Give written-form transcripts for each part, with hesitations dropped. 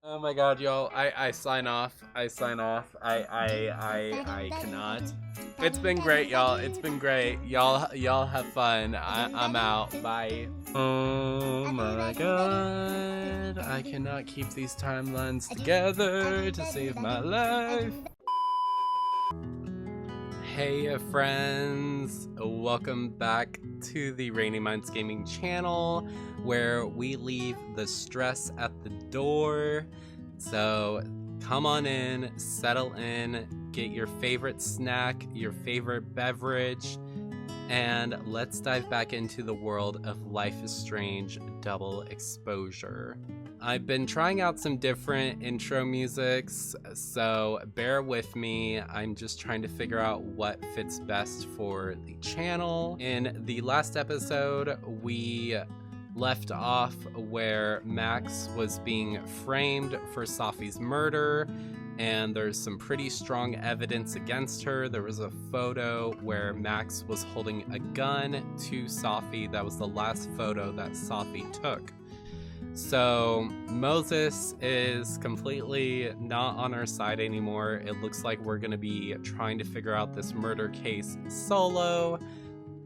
Oh my god, y'all. I sign off. I sign off. I cannot. It's been great, y'all. It's been great. Y'all have fun. I'm out. Bye. Oh my god. I cannot keep these timelines together to save my life. Hey friends, welcome back to the Rainy Minds Gaming channel, where we leave the stress at the door. So come on in, settle in, get your favorite snack, your favorite beverage, and let's dive back into the world of Life is Strange Double Exposure. I've been trying out some different intro musics, so bear with me. I'm just trying to figure out what fits best for the channel. In the last episode, we left off where Max was being framed for Safi's murder, and there's some pretty strong evidence against her. There was a photo where Max was holding a gun to Safi. That was the last photo that Safi took. So Moses is completely not on our side anymore. It looks like we're gonna be trying to figure out this murder case solo.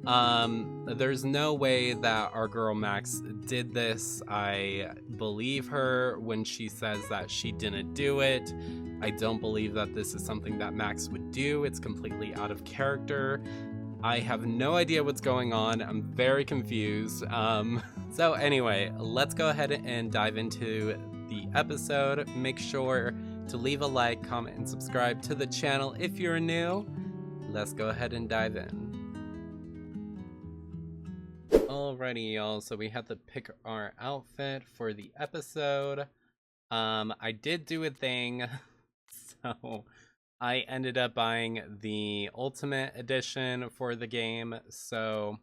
There's no way that our girl Max did this. I believe her when she says that she didn't do it. I don't believe that this is something that Max would do. It's completely out of character. I have no idea what's going on. I'm very confused. So anyway, let's go ahead and dive into the episode. Make sure to leave a like, comment, and subscribe to the channel if you're new. Let's go ahead and dive in. Alrighty, y'all. So we have to pick our outfit for the episode. I did do a thing, so I ended up buying the Ultimate Edition for the game, so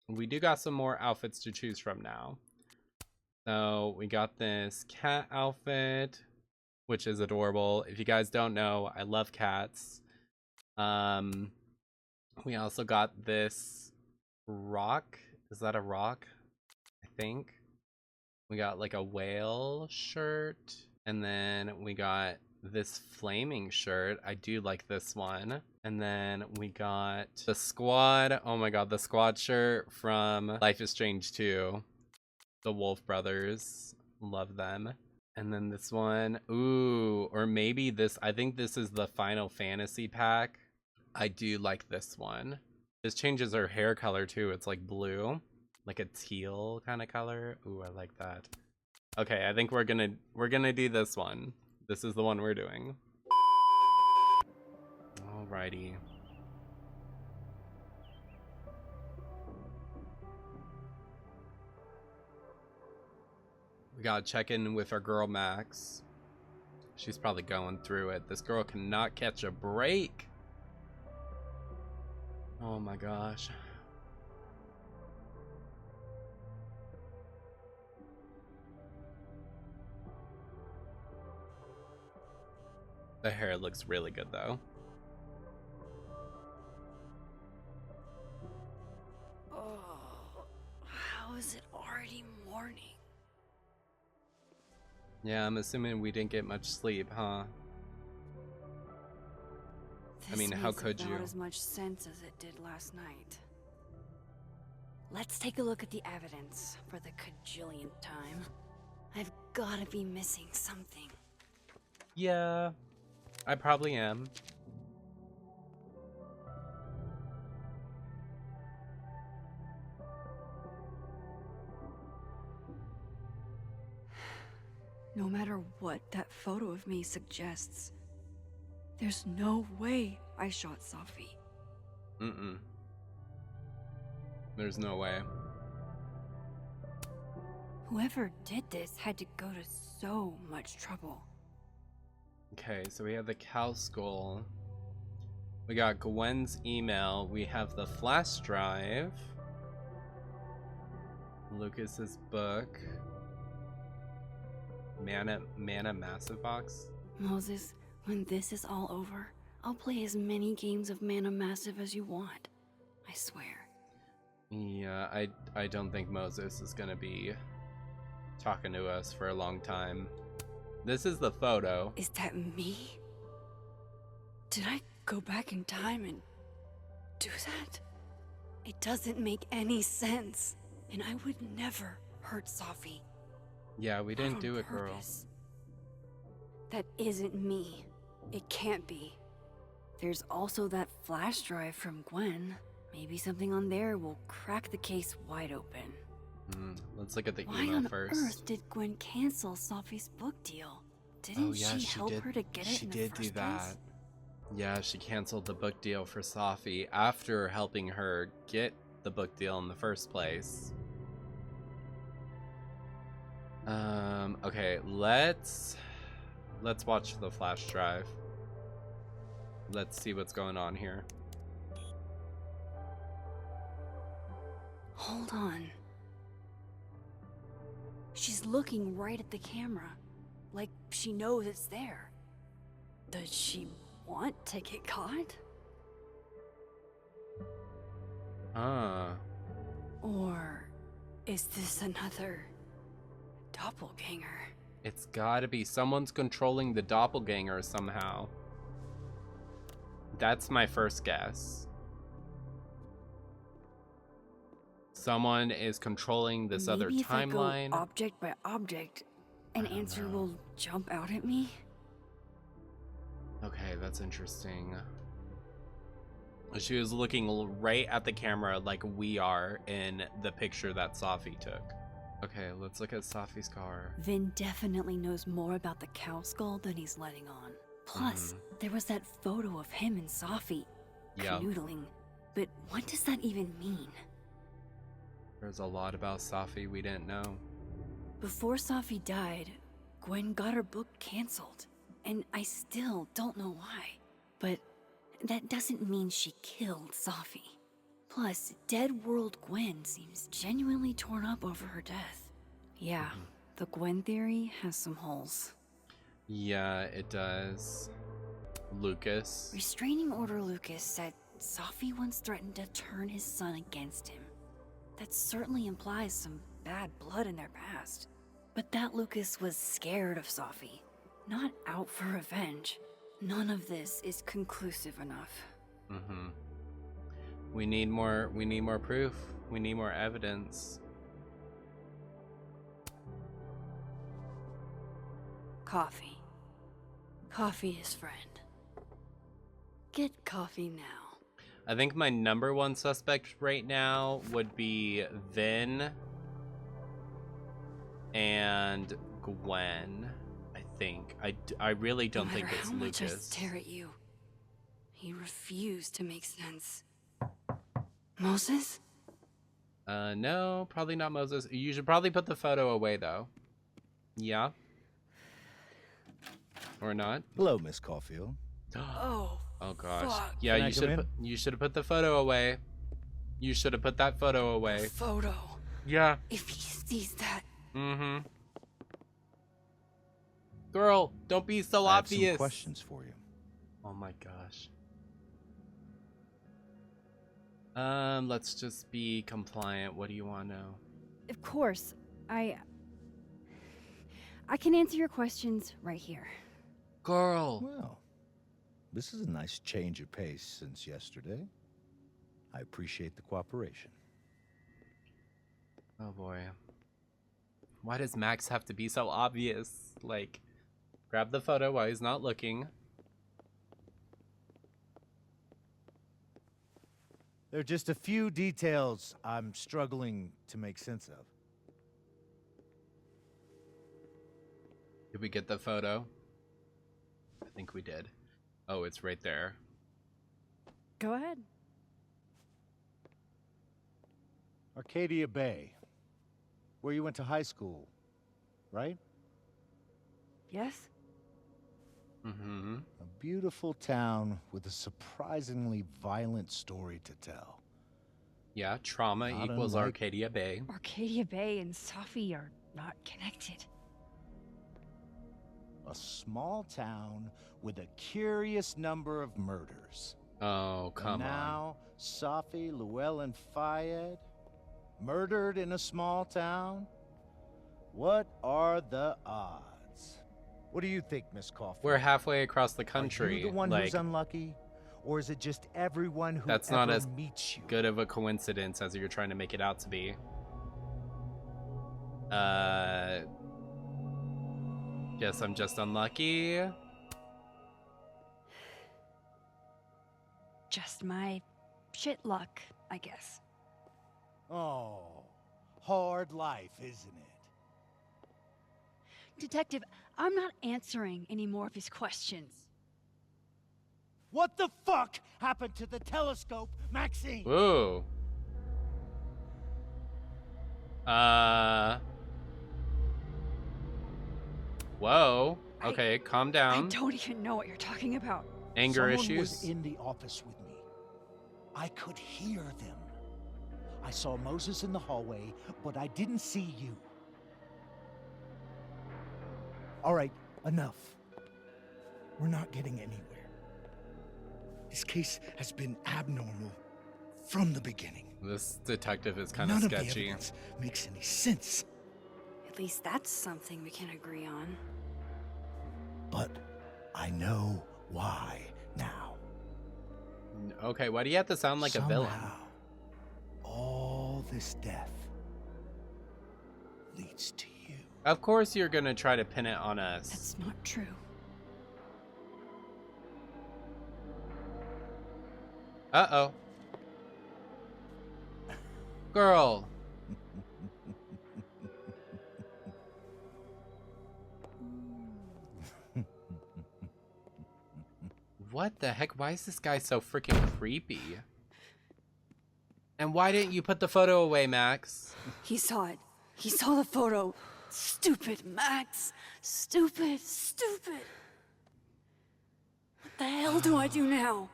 we do got some more outfits to choose from now. So we got this cat outfit, which is adorable. If you guys don't know, I love cats. We also got this rock. Is that a rock? I think. We got like a whale shirt, and then we got this flaming shirt. I do like this one. And then we got the squad. Oh my god, the squad shirt from Life is Strange 2. The Wolf Brothers. Love them. And then this one. Ooh, or maybe this. I think this is the Final Fantasy pack. I do like this one. This changes her hair color too. It's like blue. Like a teal kind of color. Ooh, I like that. Okay, I think we're gonna do this one. This is the one we're doing. Alrighty. We gotta check in with our girl Max. She's probably going through it. This girl cannot catch a break. Oh my gosh. The hair looks really good though. Oh, how is it already morning? Yeah, I'm assuming we didn't get much sleep, huh? I mean, how could you? This makes about as much sense as it did last night. Let's take a look at the evidence for the cajillionth time. I've gotta be missing something. Yeah, I probably am. No matter what that photo of me suggests, there's no way I shot Safi. There's no way. Whoever did this had to go to so much trouble. Okay, so we have the cow skull. We got Gwen's email. We have the flash drive. Lucas's book. Mana Massive Box. Moses, when this is all over, I'll play as many games of Mana Massive as you want. I swear. Yeah, I don't think Moses is gonna be talking to us for a long time. This is the photo. Is that me? Did I go back in time and do that? It doesn't make any sense. And I would never hurt Safi. Yeah, we didn't do it, girl. That isn't me. It can't be. There's also that flash drive from Gwen. Maybe something on there will crack the case wide open. Let's look at the Why email on first. earth did Gwen cancel Safi's book deal? Didn't she help her to get it in the first place? She did do that. Yeah, she canceled the book deal for Safi after helping her get the book deal in the first place. Okay, let's watch the flash drive. Let's see what's going on here. Hold on. She's looking right at the camera, like she knows it's there. Does she want to get caught? Or is this another doppelganger? It's gotta be. Someone's controlling the doppelganger somehow. That's my first guess. Someone is controlling this other timeline. If I go object by object, an answer will jump out at me? Okay, that's interesting. She was looking right at the camera like we are in the picture that Safi took. Okay, let's look at Safi's car. Vinh definitely knows more about the cow skull than he's letting on. Plus, there was that photo of him and Safi canoodling. But what does that even mean? There's a lot about Safi we didn't know. Before Safi died, Gwen got her book canceled. And I still don't know why. But that doesn't mean she killed Safi. Plus, Dead World Gwen seems genuinely torn up over her death. Yeah, the Gwen theory has some holes. Yeah, it does. Lucas. Restraining Order Lucas said Safi once threatened to turn his son against him. That certainly implies some bad blood in their past. But that Lucas was scared of Safi, not out for revenge. None of this is conclusive enough. We need more proof. We need more evidence. Coffee. Coffee is friend. Get coffee now. I think my number one suspect right now would be Vinh and Gwen. I think. I really don't think it's No matter Lucas. how much I stare at you, he refused to make sense. Moses? No, probably not Moses. You should probably put the photo away though. Yeah. Or not? Hello, Miss Caulfield. Oh gosh. fuck. Yeah, Can you should have put the photo away. You should have put that photo away. Photo. Yeah. If he sees that. Girl, don't be so I have obvious. some questions for you. Oh my gosh. Let's just be compliant. What do you want to know? Of course. I can answer your questions right here. Girl. Well, this is a nice change of pace since yesterday. I appreciate the cooperation. Oh boy. Why does Max have to be so obvious? Like, grab the photo while he's not looking. There are just a few details I'm struggling to make sense of. Did we get the photo? I think we did. Oh, it's right there. Go ahead. Arcadia Bay, where you went to high school, right? Yes? A beautiful town with a surprisingly violent story to tell. Yeah, trauma Not equals unlike- Arcadia Bay. Arcadia Bay and Safi are not connected. A small town with a curious number of murders. Oh, come and now, Safi, Llewellyn Fayed, murdered in a small town? What are the odds? What do you think, Miss Coffin? We're halfway across the Are country. you the one like, who's unlucky? Or is it just everyone who that's not as meets you? good of a coincidence as you're trying to make it out to be. Guess I'm just unlucky. Just my shit luck, I guess. Oh, hard life, isn't it? Detective, I'm not answering any more of his questions. What the fuck happened to the telescope, Maxine? Ooh. Whoa. Okay, calm I down. don't even know what you're talking about. Anger Someone issues. was in the office with me. I could hear them. I saw Moses in the hallway, but I didn't see you. All right, enough. We're not getting anywhere. This case has been abnormal from the beginning. This detective is kind of None of the sketchy. evidence makes any sense. At least that's something we can agree on. But I know why now. Okay, why do you have to sound like a villain? Somehow, all this death leads to you. Of course you're gonna try to pin it on us. That's not true. Uh-oh. Girl. What the heck? Why is this guy so freaking creepy? And why didn't you put the photo away, Max? He saw it. He saw the photo. Stupid, Max. Stupid, stupid. What the hell do I do now?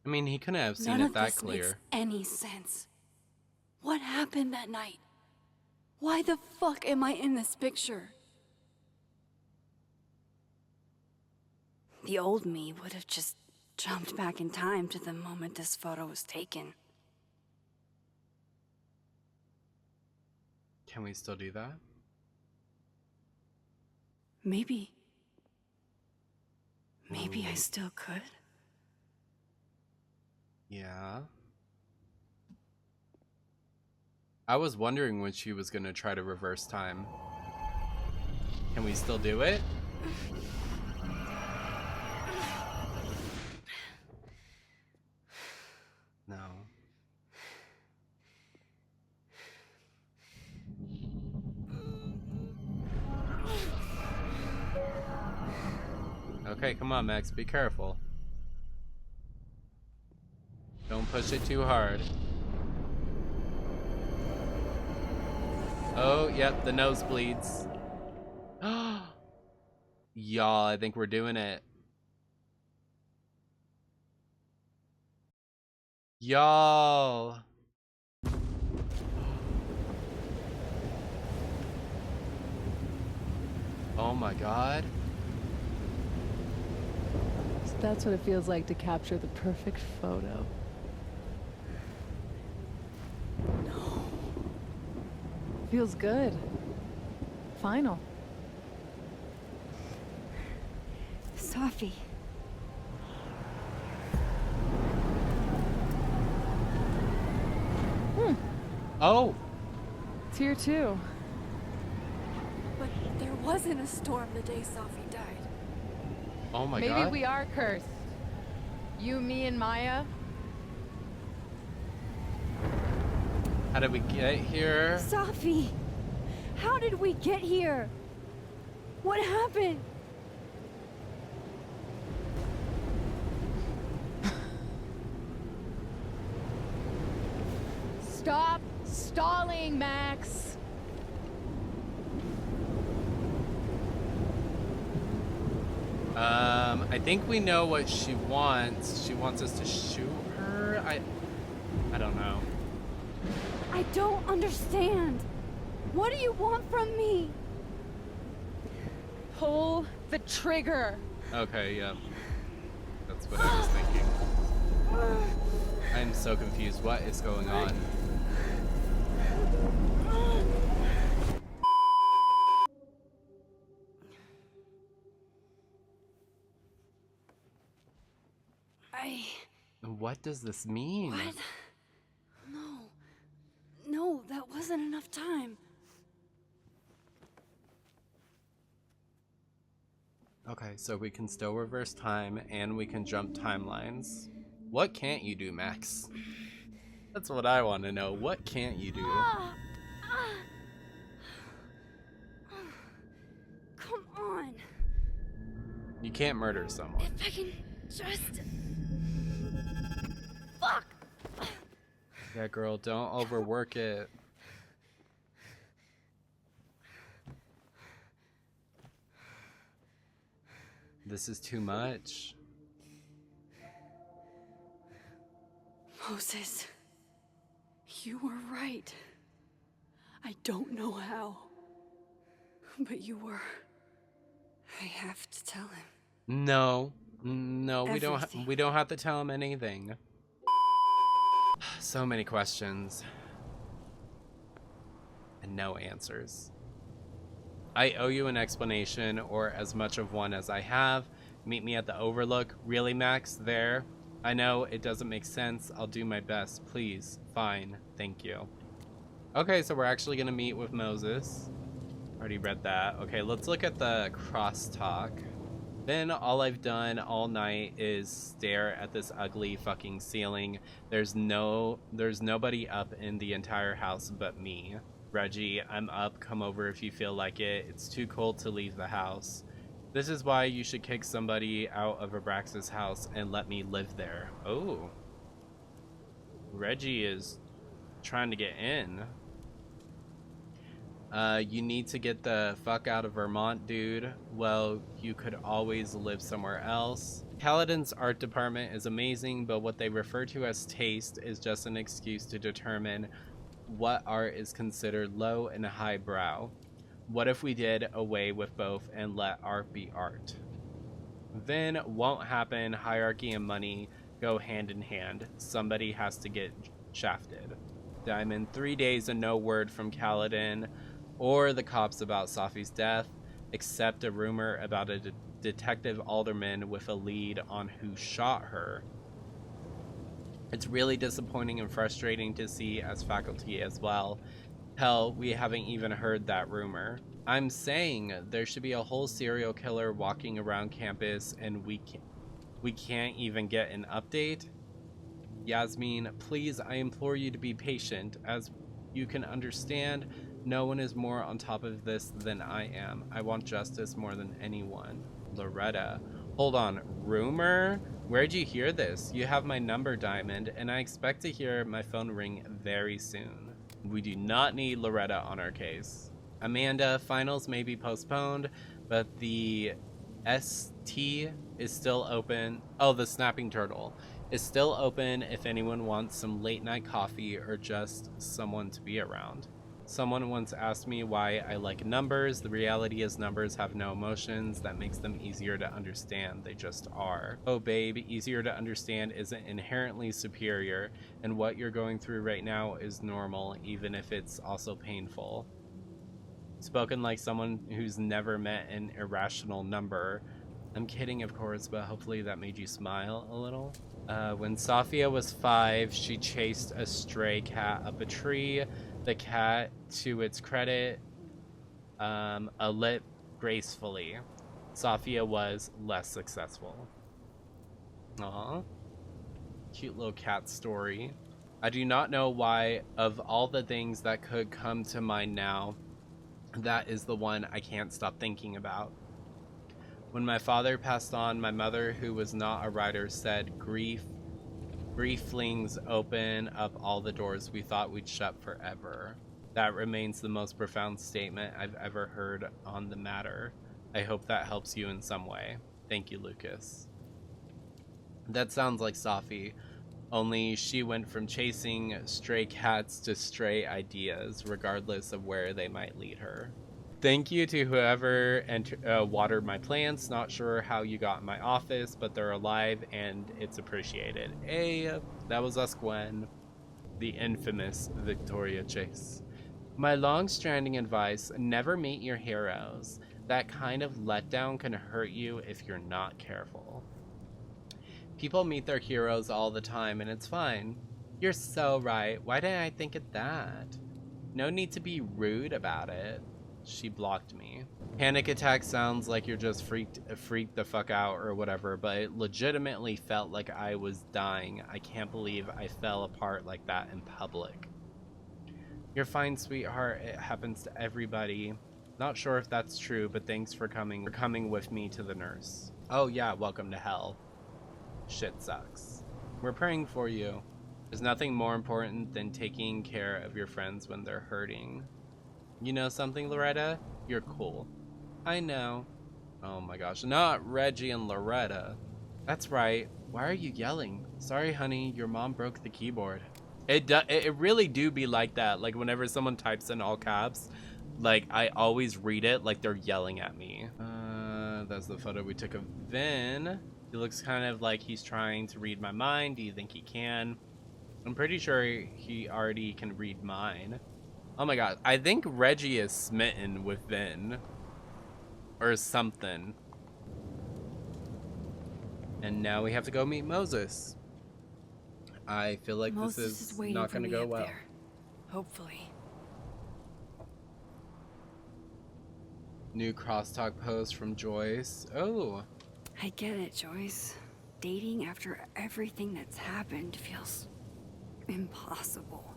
I mean, he couldn't have seen None it of that this clear. makes any sense. What happened that night? Why the fuck am I in this picture? The old me would have just jumped back in time to the moment this photo was taken. Can we still do that? Maybe. Maybe I still could. Yeah. I was wondering when she was gonna try to reverse time. Can we still do it? No. Okay, come on, Max, be careful. Don't push it too hard. Oh, yep, the nose bleeds. Y'all, I think we're doing it. Y'all. Oh my god. So that's what it feels like to capture the perfect photo. No. Feels good. Final. Safi. Oh. It's here too. But there wasn't a storm the day Safi died. Oh my Maybe god. we are cursed. You, me, and Maya. How did we get here? Safi! How did we get here? What happened? Stop stalling, Max. I think we know what she wants. She wants us to shoot her. I don't know. I don't understand. What do you want from me? Pull the trigger. Okay, yeah. That's what I was thinking. I'm so confused. What is going on? What does this mean? What? No, that wasn't enough time. Okay, so we can still reverse time and we can jump timelines. What can't you do, Max? That's what I want to know. What can't you do? Come on. You can't murder someone. If I can just... Fuck! Yeah, girl, don't overwork it. This is too much. Moses, you were right. I don't know how, but you were. I have to tell him. No, Everything. we don't have to tell him anything. So many questions and no answers. I owe you an explanation, or as much of one as I have. Meet me at the Overlook. Really, Max? There? I know it doesn't make sense. I'll do my best. Please. Fine. Thank you. Okay, so we're actually gonna meet with Moses. Already read that. Okay, let's look at the crosstalk. Then all I've done all night is stare at this ugly fucking ceiling. There's nobody up in the entire house but me. Reggie, I'm up. Come over if you feel like it. It's too cold to leave the house. This is why you should kick somebody out of Abraxas' house and let me live there. Oh. Reggie is trying to get in. You need to get the fuck out of Vermont, dude. Well, you could always live somewhere else. Kaladin's art department is amazing, but what they refer to as taste is just an excuse to determine what art is considered low and highbrow. What if we did away with both and let art be art? Then won't happen. Hierarchy and money go hand in hand. Somebody has to get shafted. Diamond, 3 days and no word from Kaladin or the cops about Safi's death, except a rumor about a detective Alderman with a lead on who shot her. It's really disappointing and frustrating to see as faculty as well. Hell, we haven't even heard that rumor. I'm saying there should be a whole serial killer walking around campus and we can't even get an update. Yasmin, please, I implore you to be patient. As you can understand, no one is more on top of this than I am. I want justice more than anyone. Loretta, hold on, rumor? Where'd you hear this? You have my number, Diamond, and I expect to hear my phone ring very soon. We do not need Loretta on our case. Amanda, finals may be postponed, but the ST is still open. Oh, the Snapping Turtle is still open if anyone wants some late night coffee or just someone to be around. Someone once asked me why I like numbers. The reality is numbers have no emotions. That makes them easier to understand. They just are. Oh, babe, easier to understand isn't inherently superior, and what you're going through right now is normal, even if it's also painful. Spoken like someone who's never met an irrational number. I'm kidding, of course, but hopefully that made you smile a little. When Safia was 5, she chased a stray cat up a tree. The cat, to its credit, lit gracefully. Safia was less successful. Aww. Cute little cat story. I do not know why, of all the things that could come to mind now, that is the one I can't stop thinking about. When my father passed on, my mother, who was not a writer, said, Grief flings open up all the doors we thought we'd shut forever. That remains the most profound statement I've ever heard on the matter. I hope that helps you in some way. Thank you, Lucas. That sounds like Safi, only she went from chasing stray cats to stray ideas, regardless of where they might lead her. Thank you to whoever watered my plants. Not sure how you got in my office, but they're alive and it's appreciated. Hey, that was us, Gwen. The infamous Victoria Chase. My long-standing advice, never meet your heroes. That kind of letdown can hurt you if you're not careful. People meet their heroes all the time and it's fine. You're so right. Why didn't I think of that? No need to be rude about it. She blocked me. Panic attack sounds like you're just freaked the fuck out or whatever, but it legitimately felt like I was dying. I can't believe I fell apart like that in public. You're fine, sweetheart. It happens to everybody. Not sure if that's true, but thanks for coming with me to the nurse. Oh yeah, welcome to hell. Shit sucks. We're praying for you. There's nothing more important than taking care of your friends when they're hurting. You know something, Loretta? You're cool. I know. Oh my gosh, not Reggie and Loretta. That's right. Why are you yelling? Sorry, honey, your mom broke the keyboard. It really do be like that. Like whenever someone types in all caps, like I always read it like they're yelling at me. That's the photo we took of Vinh. He looks kind of like he's trying to read my mind. Do you think he can? I'm pretty sure he already can read mine. Oh my god, I think Reggie is smitten with Vinh. Or something. And now we have to go meet Moses. I feel like Moses this is waiting not for going to me go up well. there. Hopefully. New crosstalk post from Joyce. Oh. I get it, Joyce. Dating after everything that's happened feels impossible.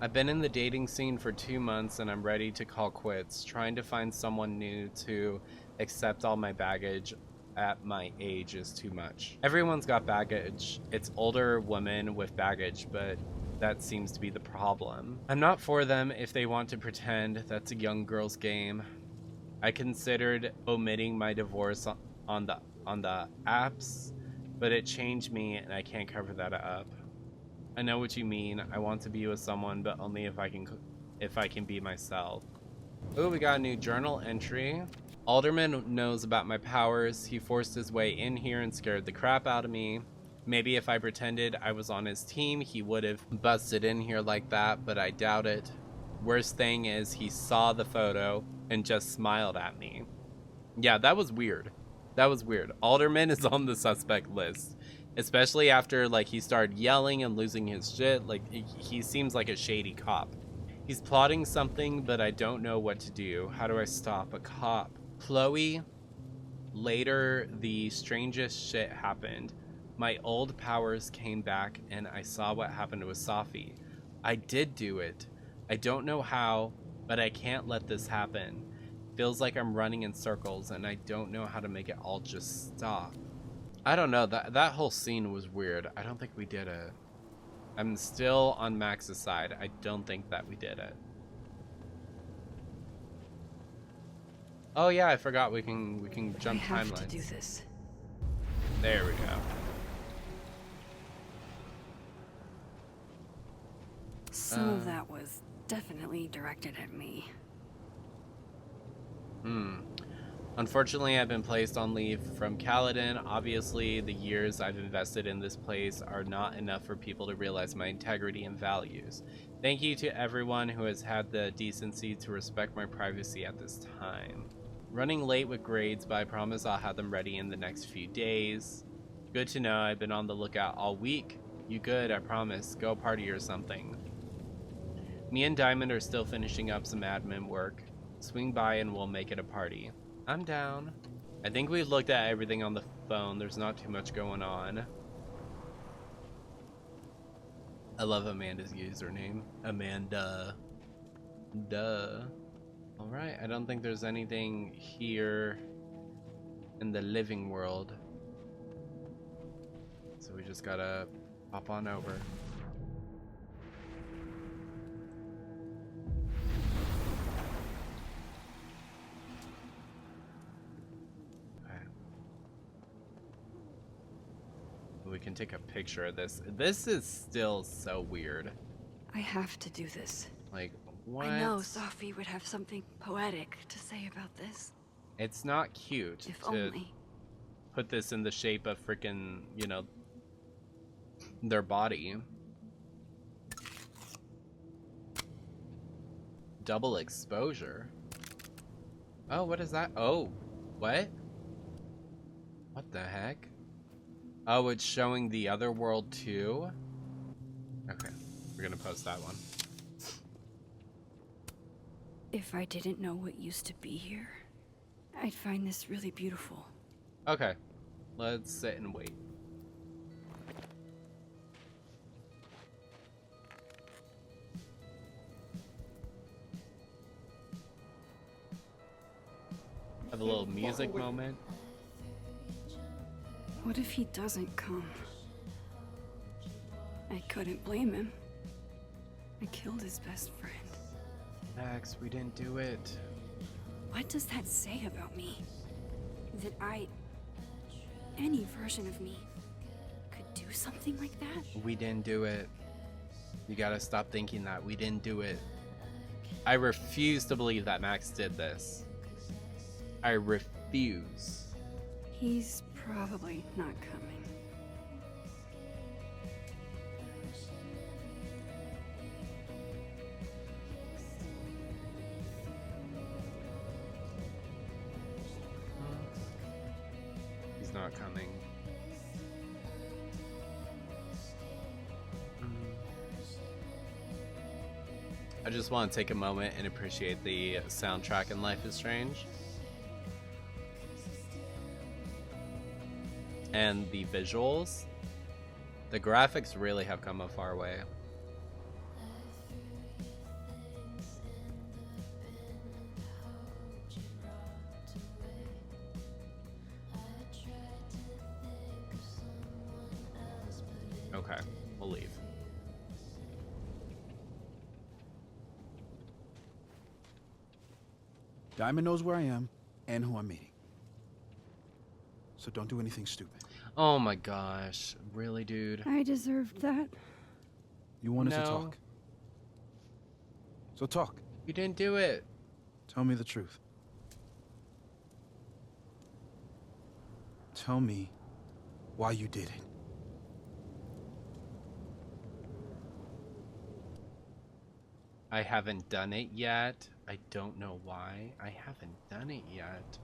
I've been in the dating scene for 2 months and I'm ready to call quits. Trying to find someone new to accept all my baggage at my age is too much. Everyone's got baggage. It's older women with baggage, but that seems to be the problem. I'm not for them if they want to pretend. That's a young girl's game. I considered omitting my divorce on the apps, but it changed me and I can't cover that up. I know what you mean. I want to be with someone, but only if I can be myself. Oh, we got a new journal entry. Alderman knows about my powers. He forced his way in here and scared the crap out of me. Maybe if I pretended I was on his team, he would have busted in here like that, but I doubt it. Worst thing is he saw the photo and just smiled at me. Yeah, that was weird. That was weird. Alderman is on the suspect list, especially after like he started yelling and losing his shit. Like he seems like a shady cop. He's plotting something, but I don't know what to do. How do I stop a cop? Chloe, later the strangest shit happened. My old powers came back and I saw what happened with Safi. I did do it. I don't know how, but I can't let this happen. Feels like I'm running in circles and I don't know how to make it all just stop. I don't know, that whole scene was weird. I don't think we did it. I'm still on Max's side. I don't think that we did it. Oh yeah, I forgot we can jump timelines. I have to do this. There we go. Some of that was definitely directed at me. Unfortunately, I've been placed on leave from Caledon. Obviously, the years I've invested in this place are not enough for people to realize my integrity and values. Thank you to everyone who has had the decency to respect my privacy at this time. Running late with grades, but I promise I'll have them ready in the next few days. Good to know. I've been on the lookout all week. You good, I promise. Go party or something. Me and Diamond are still finishing up some admin work. Swing by and we'll make it a party. I'm down. I think we've looked at everything on the phone. There's not too much going on. I love Amanda's username. Amanda. Duh. Alright, I don't think there's anything here in the living world. So we just gotta hop on over. We can take a picture of this. This is still so weird. I have to do this. Like, what? I know Safi would have something poetic to say about this. It's not cute If to only. put this in the shape of freaking, you know, their body. Double exposure. Oh, what is that? Oh, what? What the heck? Oh, it's showing the other world too? Okay, we're gonna post that one. If I didn't know what used to be here, I'd find this really beautiful. Okay, let's sit and wait. Have a little music moment. What if he doesn't come? I couldn't blame him. I killed his best friend. Max, we didn't do it. What does that say about me? That any version of me, could do something like that? We didn't do it. You gotta stop thinking that. We didn't do it. I refuse to believe that Max did this. I refuse. He's probably not coming. He's not coming. I just want to take a moment and appreciate the soundtrack in Life is Strange. And the visuals. The graphics really have come a far way. Okay, we'll leave. Diamond knows where I am and who I'm meeting. So don't do anything stupid. Oh my gosh. Really, dude? I deserved that. You wanted to No. talk. So talk. You didn't do it. Tell me the truth. Tell me why you did it. I haven't done it yet. I don't know why. I haven't done it yet.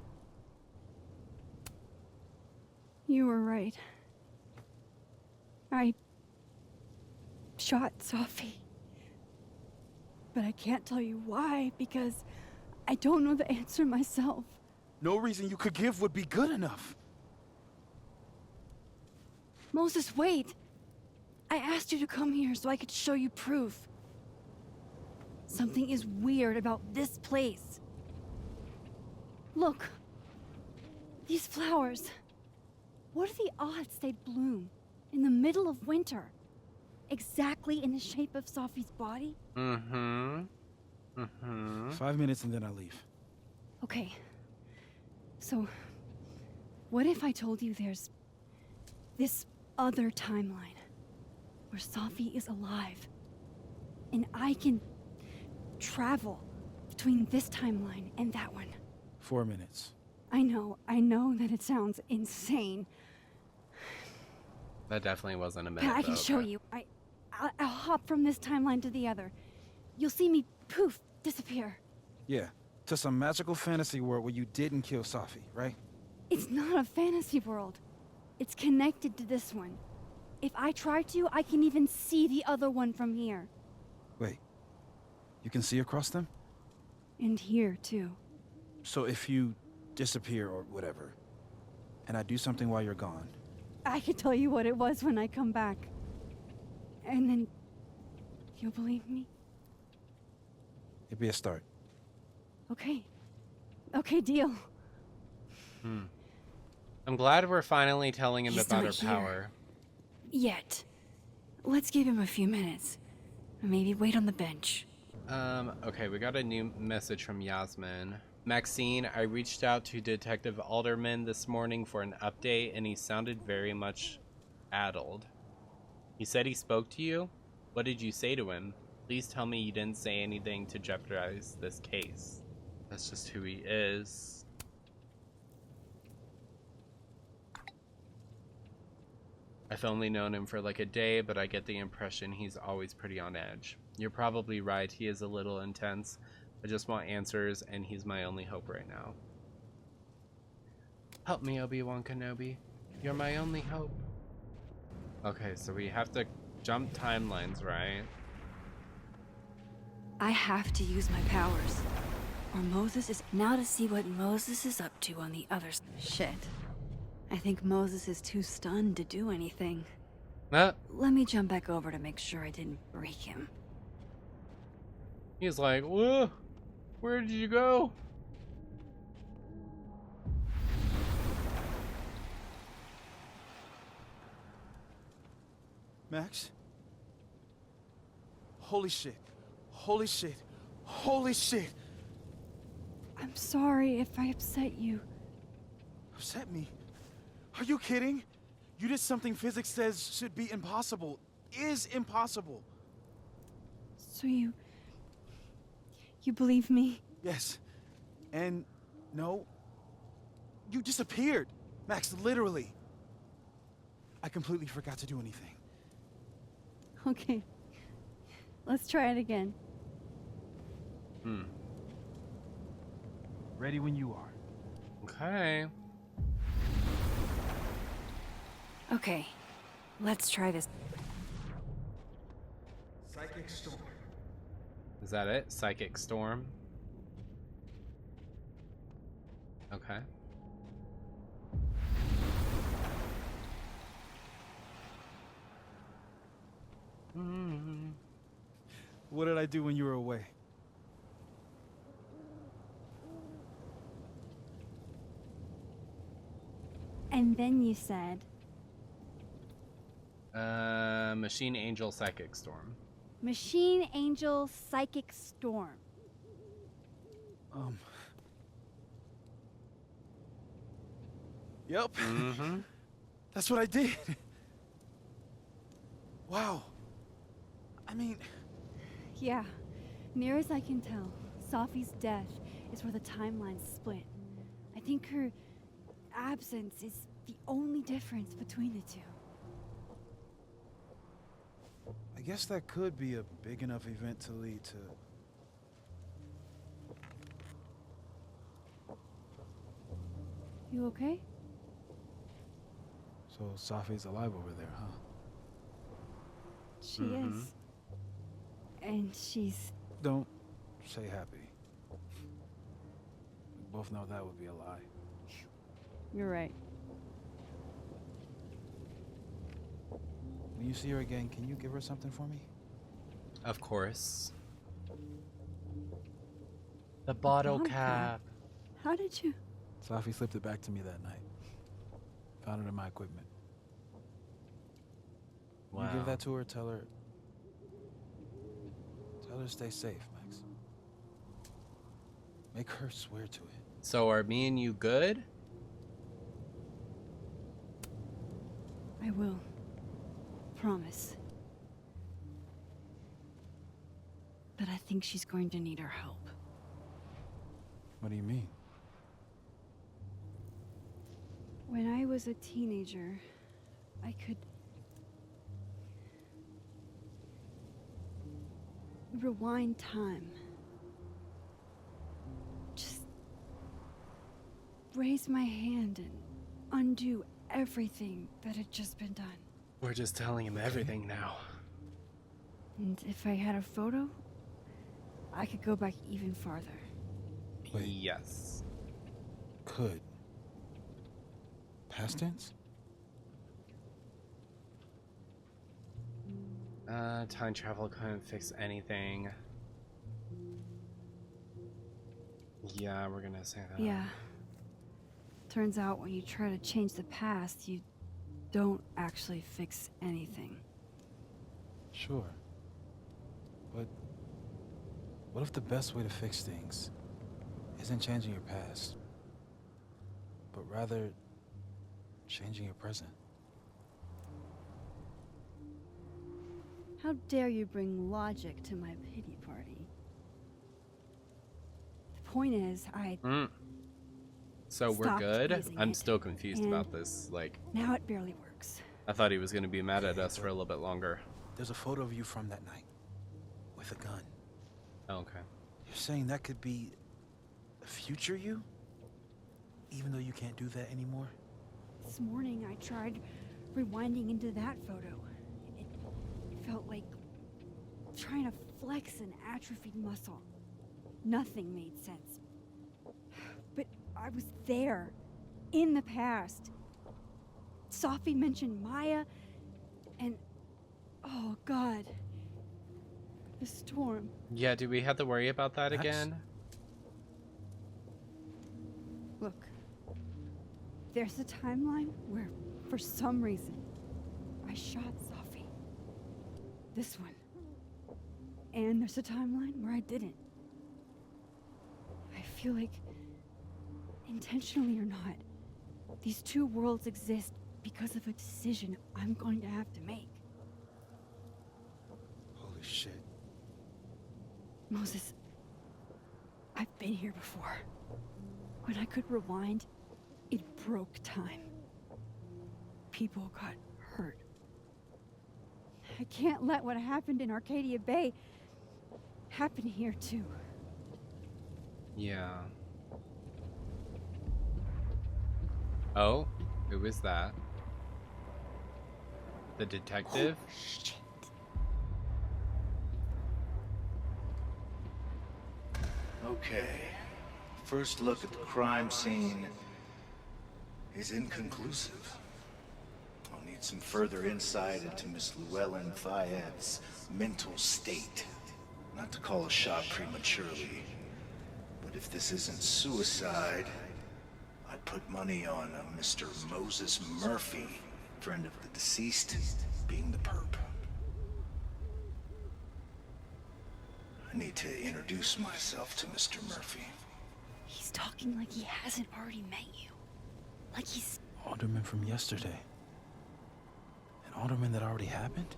You were right. I shot Sophie. But I can't tell you why, because I don't know the answer myself. No reason you could give would be good enough. Moses, wait! I asked you to come here so I could show you proof. Something is weird about this place. Look. These flowers. What are the odds they'd bloom in the middle of winter? Exactly in the shape of Sophie's body? 5 minutes and then I leave. Okay. So, what if I told you there's this other timeline where Sophie is alive and I can travel between this timeline and that one? 4 minutes. I know that it sounds insane, That definitely wasn't a minute. but I can though, show okay. you. I'll hop from this timeline to the other. You'll see me, poof, disappear. Yeah, to some magical fantasy world where you didn't kill Sophie, right? It's not a fantasy world. It's connected to this one. If I try to, I can even see the other one from here. Wait, you can see across them? And here, too. So if you disappear or whatever, and I do something while you're gone, I can tell you what it was when I come back. And then you'll believe me? it'd be a start. Okay. Okay, deal. I'm glad we're finally telling him He's about not her here. power. Yet. Let's give him a few minutes. Maybe wait on the bench. Okay, we got a new message from Yasmin. Maxine, I reached out to Detective Alderman this morning for an update, and he sounded very much addled. He said he spoke to you? What did you say to him? Please tell me you didn't say anything to jeopardize this case. That's just who he is. I've only known him for like a day, but I get the impression he's always pretty on edge. You're probably right, he is a little intense. I just want answers, and he's my only hope right now. Help me, Obi-Wan Kenobi. You're my only hope. Okay, so we have to jump timelines, right? I have to use my powers. Or Moses is... Now to see what Moses is up to on the other s- Shit. I think Moses is too stunned to do anything. Ah, Let me jump back over to make sure I didn't break him. he's like, whoa, where did you go? Max? Holy shit. Holy shit. Holy shit. I'm sorry if I upset you. Upset me? Are you kidding? You did something physics says should be impossible. Is impossible. So you believe me? Yes. And no. You disappeared. Max, literally. I completely forgot to do anything. Okay. Let's try it again. Ready when you are. Okay. Okay, let's try this. Psychic storm. Is that it? Psychic storm? Okay. What did I do when you were away? And then you said, Machine Angel Psychic Storm. Machine Angel Psychic Storm. Yep. Mm-hmm. That's what I did. Wow. I mean, Yeah, near as I can tell, Safi's death is where the timelines split. I think her absence is the only difference between the two. I guess that could be a big enough event to lead to... You okay? So Safi's alive over there, huh? She is. And she's... Don't say happy. We both know that would be a lie. You're right. When you see her again, can you give her something for me? Of course. The bottle bottle cap. cap. How did you... Safi slipped it back to me that night. Found it in my equipment. When you give that to her, tell her to stay safe, Max. Make her swear to it. So are me and you good? I will. Promise. But I think she's going to need our help. What do you mean? When I was a teenager, I could rewind time. Just raise my hand and undo everything that had just been done. We're just telling him everything now. And if I had a photo, I could go back even farther. Wait. Yes. Could. Past tense? Time travel couldn't fix anything. Yeah, we're gonna say that. Yeah. Turns out when you try to change the past, you don't actually fix anything. Sure. But what if the best way to fix things isn't changing your past, but rather changing your present? How dare you bring logic to my pity party? The point is, So we're stopped good? using I'm it, still confused and about this. Like, now it barely works. I thought he was gonna be mad at us for a little bit longer. There's a photo of you from that night with a gun. Oh, okay. You're saying that could be a future you? Even though you can't do that anymore? This morning I tried rewinding into that photo. It felt like trying to flex an atrophied muscle. Nothing made sense. But I was there, in the past. Sophie mentioned Maya, and oh god, the storm. Yeah, do we have to worry about that again? Look, there's a timeline where, for some reason, I shot Sophie. This one. And there's a timeline where I didn't. I feel like, intentionally or not, these two worlds exist because of a decision I'm going to have to make. Holy shit. Moses, I've been here before. When I could rewind, it broke time. People got hurt. I can't let what happened in Arcadia Bay happen here too. Yeah. Oh, who was that? The detective? Oh, shit. Okay. First look at the crime scene is inconclusive. I'll need some further insight into Miss Llewellyn Fayette's mental state. Not to call a shot prematurely, but if this isn't suicide, I'd put money on a Mr. Moses Murphy, friend of the deceased, being the perp. I need to introduce myself to Mr. Murphy. He's talking like he hasn't already met you. Like he's... Alderman from yesterday. An Alderman that already happened?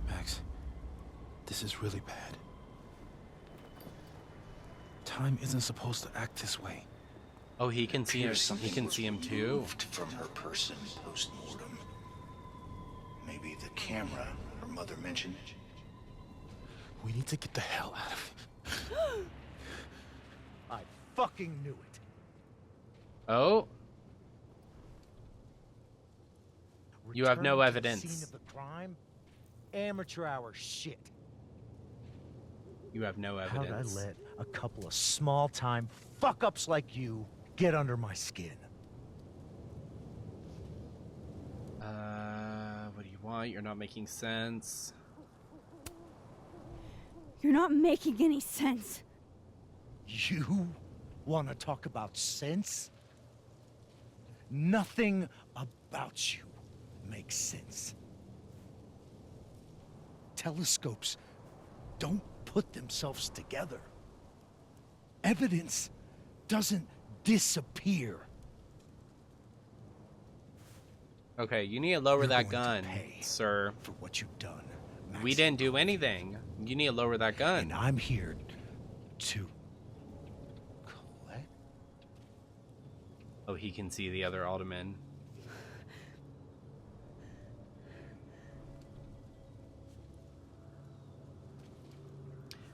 Max, this is really bad. Time isn't supposed to act this way. Oh, he can see him. He can see him too. Removed from her person post-mortem. Maybe the camera her mother mentioned. We need to get the hell out of here. I fucking knew it. Oh, you have no Return to the evidence. Scene of the crime? Amateur hour shit. You have no How'd I evidence. let a couple of small-time fuck-ups like you get under my skin? What do you want? You're not making sense. You're not making any sense. You want to talk about sense? Nothing about you makes sense. Telescopes don't put themselves together. Evidence doesn't disappear. Okay, you need to lower You're that going to gun, pay sir. for what you've done. We Max. didn't do anything. You need to lower that gun. And I'm here to collect. Oh, he can see the other Alderman.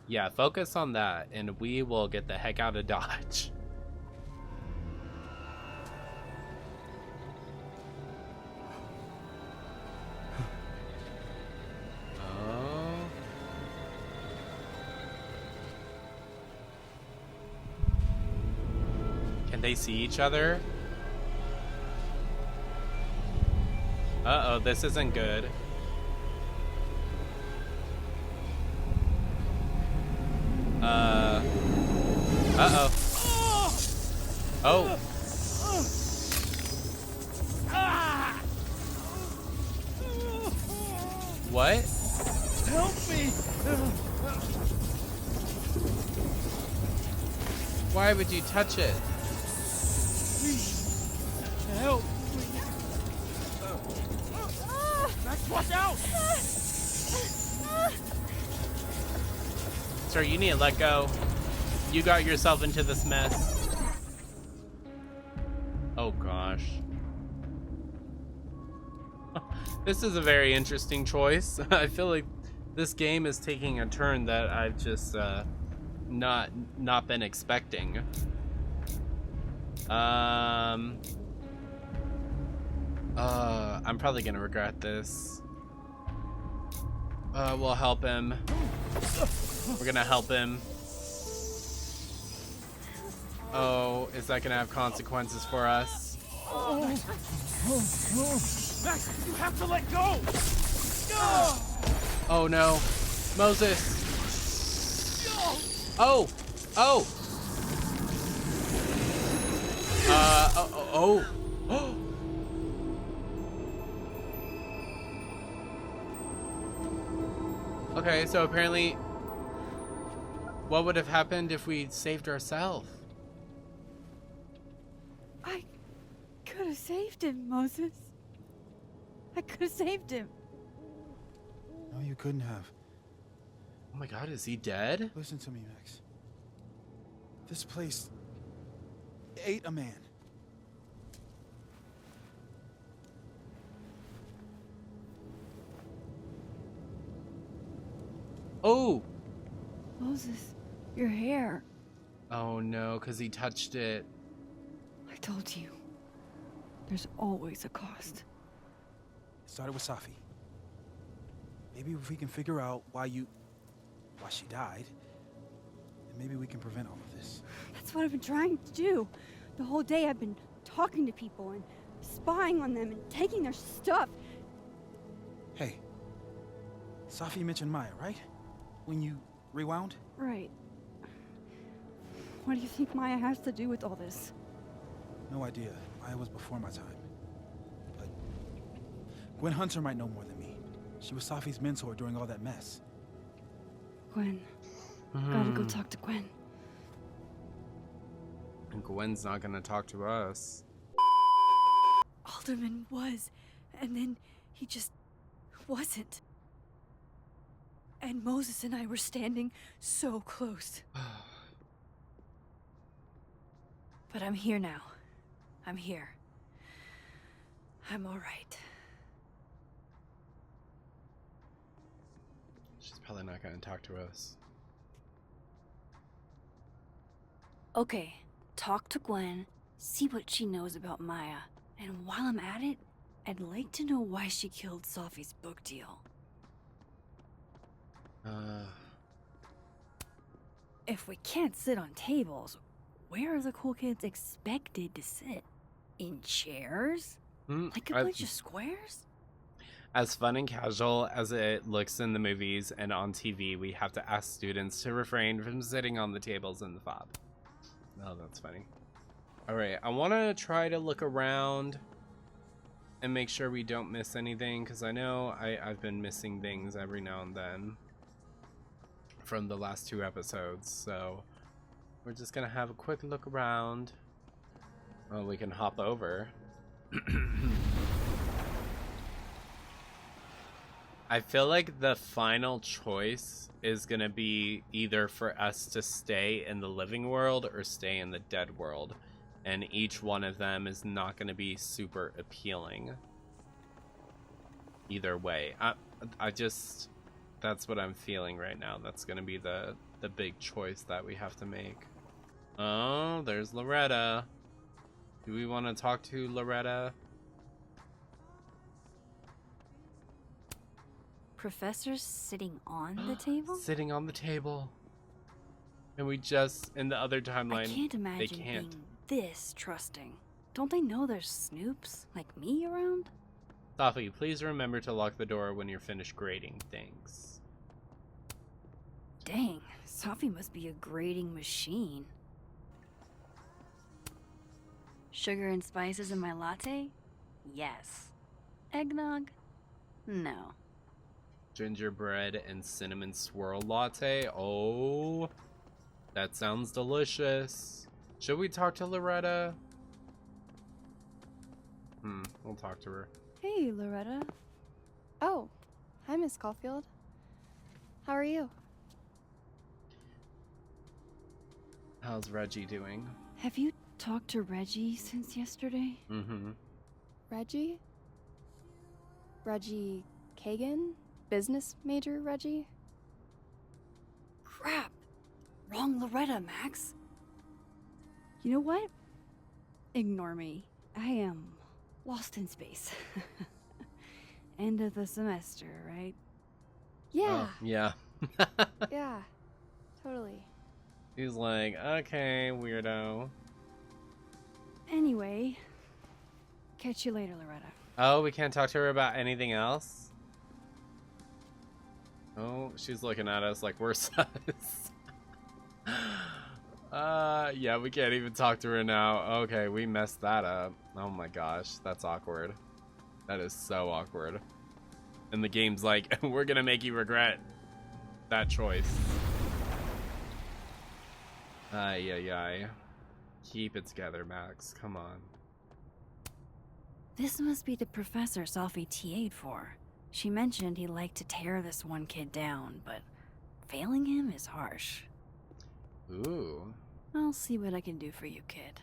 Yeah, focus on that, and we will get the heck out of Dodge. Oh. Can they see each other? Uh-oh, this isn't good. Uh-oh. Oh. What? Help me! Why would you touch it? Help me! Max, watch out! Sir, you need to let go. You got yourself into this mess. Oh gosh. This is a very interesting choice. I feel like this game is taking a turn that I've just not been expecting. I'm probably gonna regret this. We'll help him. We're gonna help him. Oh, is that gonna have consequences for us? Max, you have to let go! Oh no. Moses! Oh! Oh! Oh! Okay, so apparently, what would have happened if we saved ourselves? I could have saved him, Moses. I could have saved him. No, you couldn't have. Oh my god, is he dead? Listen to me, Max. This place ate a man. Oh! Moses, your hair. Oh no, because he touched it. I told you. There's always a cost. It started with Safi. Maybe if we can figure out why she died, then maybe we can prevent all of this. That's what I've been trying to do. The whole day I've been talking to people and spying on them and taking their stuff. Hey, Safi mentioned Maya, right? When you rewound? Right. What do you think Maya has to do with all this? No idea. Maya was before my time. But Gwen Hunter might know more than me. She was Safi's mentor during all that mess. Gwen. Gotta go talk to Gwen. And Gwen's not gonna talk to us. Alderman was, and then he just wasn't. And Moses and I were standing so close. But I'm here now. I'm here. I'm all right. She's probably not gonna talk to us. Okay, talk to Gwen, see what she knows about Maya, and while I'm at it, I'd like to know why she killed Safi's book deal. If we can't sit on tables, where are the cool kids expected to sit? In chairs? Like a bunch of squares? As fun and casual as it looks in the movies and on TV, we have to ask students to refrain from sitting on the tables in the fob. Oh, that's funny. Alright, I want to try to look around and make sure we don't miss anything, because I know I've been missing things every now and then from the last 2 episodes, so we're just gonna have a quick look around. Well, we can hop over. I feel like the final choice is gonna be either for us to stay in the living world or stay in the dead world, and each one of them is not gonna be super appealing either way. I just, that's what I'm feeling right now. That's gonna be the big choice that we have to make. Oh, there's Loretta. Do we want to talk to Loretta? Professors sitting on the table? Sitting on the table. And we just, in the other timeline, I can't imagine being this trusting. Don't they know there's snoops like me around? Safi, please remember to lock the door when you're finished grading things. Dang, Safi must be a grading machine. Sugar and spices in my latte? Yes. Eggnog? No. Gingerbread and cinnamon swirl latte? Oh, that sounds delicious. Should we talk to Loretta? We'll talk to her. Hey, Loretta. Oh, hi, Miss Caulfield. How are you? How's Reggie doing? Have you talked to Reggie since yesterday? Reggie? Reggie Kagan? Business major Reggie? Crap! Wrong Loretta, Max. You know what? Ignore me. I am lost in space. End of the semester, right? Yeah. Oh, yeah. Yeah. Totally. He's like, okay, weirdo. Anyway, catch you later, Loretta. Oh, we can't talk to her about anything else? Oh, she's looking at us like we're sus. Yeah, we can't even talk to her now. Okay, we messed that up. Oh my gosh, that's awkward. That is so awkward. And the game's like, we're gonna make you regret that choice. Ay. Keep it together, Max. Come on. This must be the professor Sophie TA'd for. She mentioned he liked to tear this one kid down, but failing him is harsh. Ooh. I'll see what I can do for you, kid.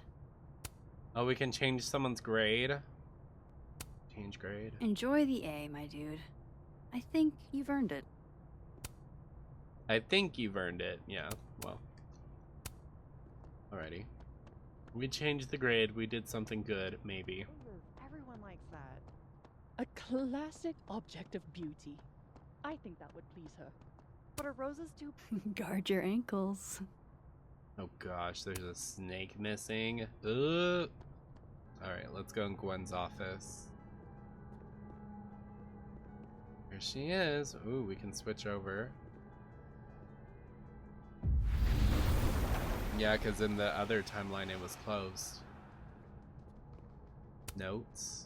Oh, we can change someone's grade? Change grade. Enjoy the A, my dude. I think you've earned it. I think you've earned it. Yeah, well. Alrighty. We changed the grade. We did something good, maybe. Everyone likes that. A classic object of beauty. I think that would please her. But are roses too... Guard your ankles. Oh gosh, there's a snake missing. Ugh. Alright, let's go in Gwen's office. Here she is. Ooh, we can switch over. Yeah, because in the other timeline it was closed. Notes.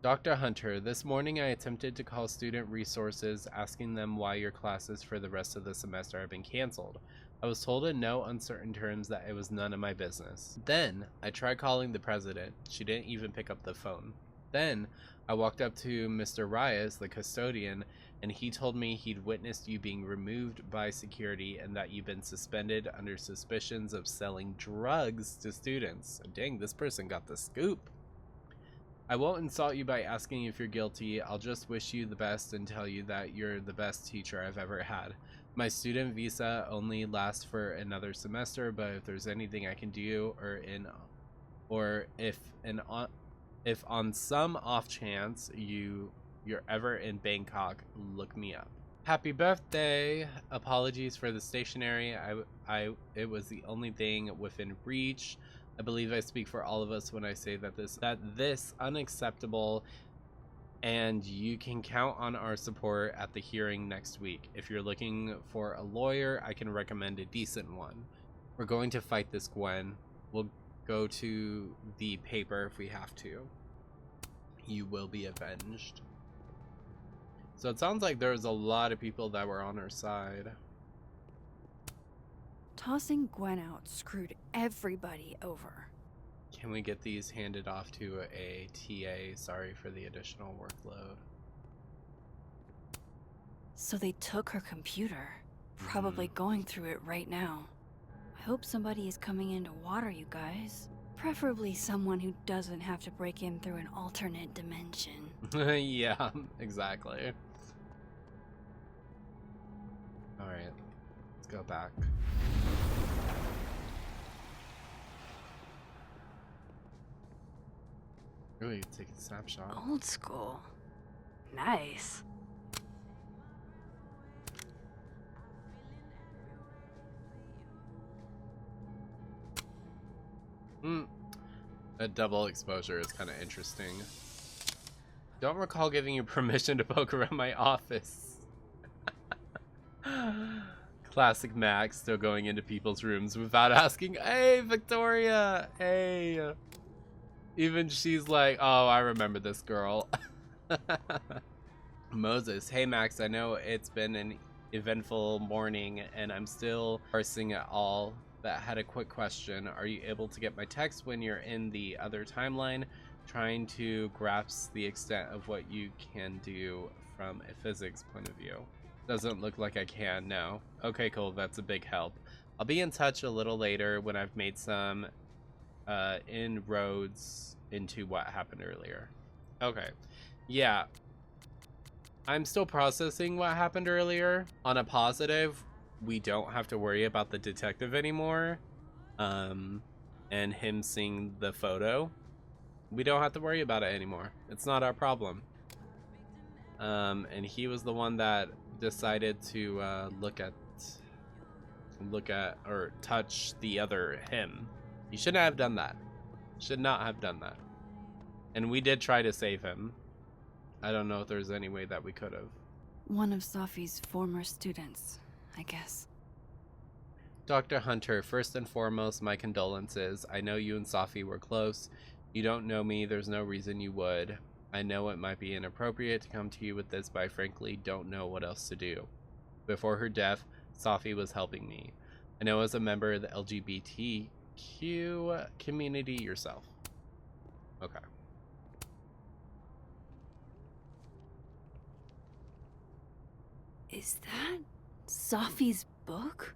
Dr. Hunter, this morning I attempted to call student resources asking them why your classes for the rest of the semester have been canceled. I was told in no uncertain terms that it was none of my business. Then I tried calling the president. She didn't even pick up the phone. Then I walked up to Mr. Reyes, the custodian, and he told me he'd witnessed you being removed by security and that you've been suspended under suspicions of selling drugs to students. Dang, this person got the scoop. I won't insult you by asking if you're guilty. I'll just wish you the best and tell you that you're the best teacher I've ever had. My student visa only lasts for another semester, but if there's anything I can do, if on some off chance you're ever in Bangkok, look me up. Happy birthday! Apologies for the stationery. It was the only thing within reach. I believe I speak for all of us when I say that this unacceptable, and you can count on our support at the hearing next week. If you're looking for a lawyer, I can recommend a decent one. We're going to fight this, Gwen. We'll go to the paper if we have to. You will be avenged. So it sounds like there's a lot of people that were on our side. Tossing Gwen out screwed everybody over. Can we get these handed off to a TA? Sorry for the additional workload. So they took her computer. Probably going through it right now. I hope somebody is coming in to water you guys. Preferably someone who doesn't have to break in through an alternate dimension. Yeah, exactly. Alright, let's go back. Really take a snapshot. Old school. Nice. That double exposure is kind of interesting. Don't recall giving you permission to poke around my office. Classic Max, still going into people's rooms without asking, hey, Victoria, hey. Even she's like, oh, I remember this girl. Moses, hey Max, I know it's been an eventful morning and I'm still parsing it all, but had a quick question. Are you able to get my text when you're in the other timeline? Trying to grasp the extent of what you can do from a physics point of view. Doesn't look like I can, no. Okay, cool, that's a big help. I'll be in touch a little later when I've made some inroads into what happened earlier. Okay, yeah. I'm still processing what happened earlier. On a positive, we don't have to worry about the detective anymore, and him seeing the photo. We don't have to worry about it anymore. It's not our problem. And he was the one that decided to look at or touch the other him. He shouldn't have done that. Should not have done that. And we did try to save him. I don't know if there's any way that we could have. One of Safi's former students, I guess. Dr. Hunter, first and foremost, my condolences. I know you and Safi were close. You don't know me, there's no reason you would. I know it might be inappropriate to come to you with this, but I frankly don't know what else to do. Before her death, Safi was helping me. I know as a member of the LGBTQ community yourself. Okay. Is that Safi's book?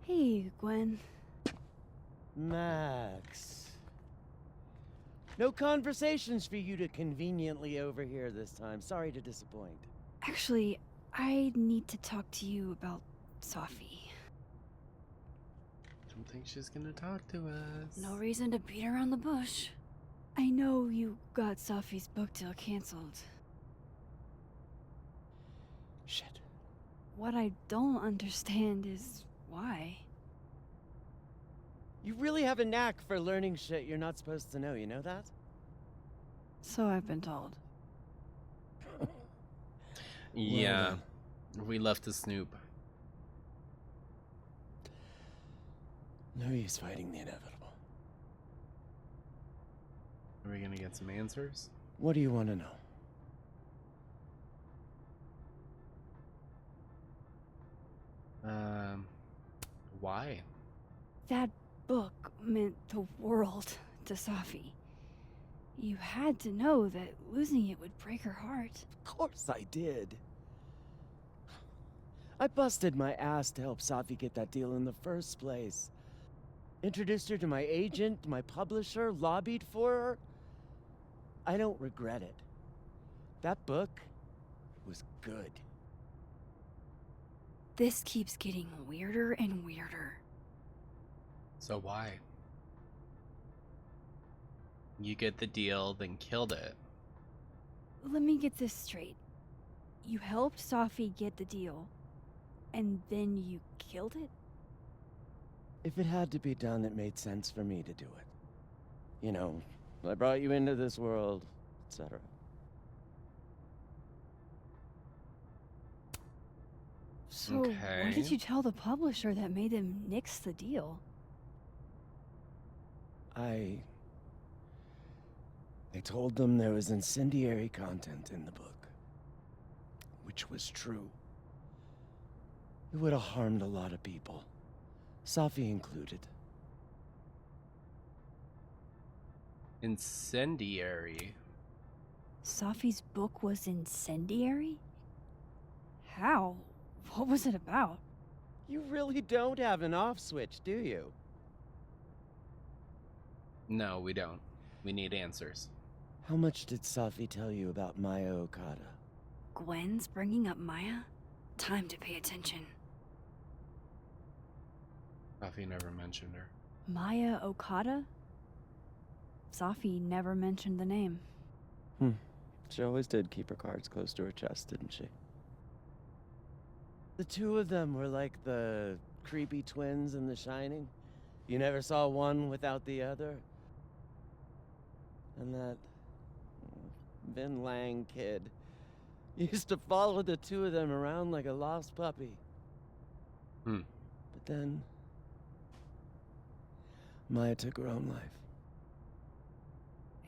Hey, Gwen. Max. No conversations for you to conveniently overhear this time. Sorry to disappoint. Actually, I need to talk to you about Safi. Don't think she's gonna talk to us. No reason to beat around the bush. I know you got Safi's book deal canceled. Shit. What I don't understand is why. You really have a knack for learning shit you're not supposed to know, you know that? So I've been told. Yeah. We left to snoop. No use fighting the inevitable. Are we gonna get some answers? What do you want to know? Why? That book meant the world to Safi. You had to know that losing it would break her heart. Of course I did. I busted my ass to help Safi get that deal in the first place. Introduced her to my agent, my publisher, lobbied for her. I don't regret it. That book was good. This keeps getting weirder and weirder. So why? You get the deal, then killed it. Let me get this straight. You helped Safi get the deal, and then you killed it? If it had to be done, it made sense for me to do it. You know, I brought you into this world, etc. So, Okay. what did you tell the publisher that made them nix the deal? They told them there was incendiary content in the book. Which was true. It would have harmed a lot of people. Safi included. Incendiary. Safi's book was incendiary? How? What was it about? You really don't have an off switch, do you? No, we don't. We need answers. How much did Safi tell you about Maya Okada? Gwen's bringing up Maya? Time to pay attention. Safi never mentioned her. Maya Okada? Safi never mentioned the name. She always did keep her cards close to her chest, didn't she? The two of them were like the creepy twins in The Shining. You never saw one without the other. And that Vinh Lang kid used to follow the two of them around like a lost puppy. But then Maya took her own life.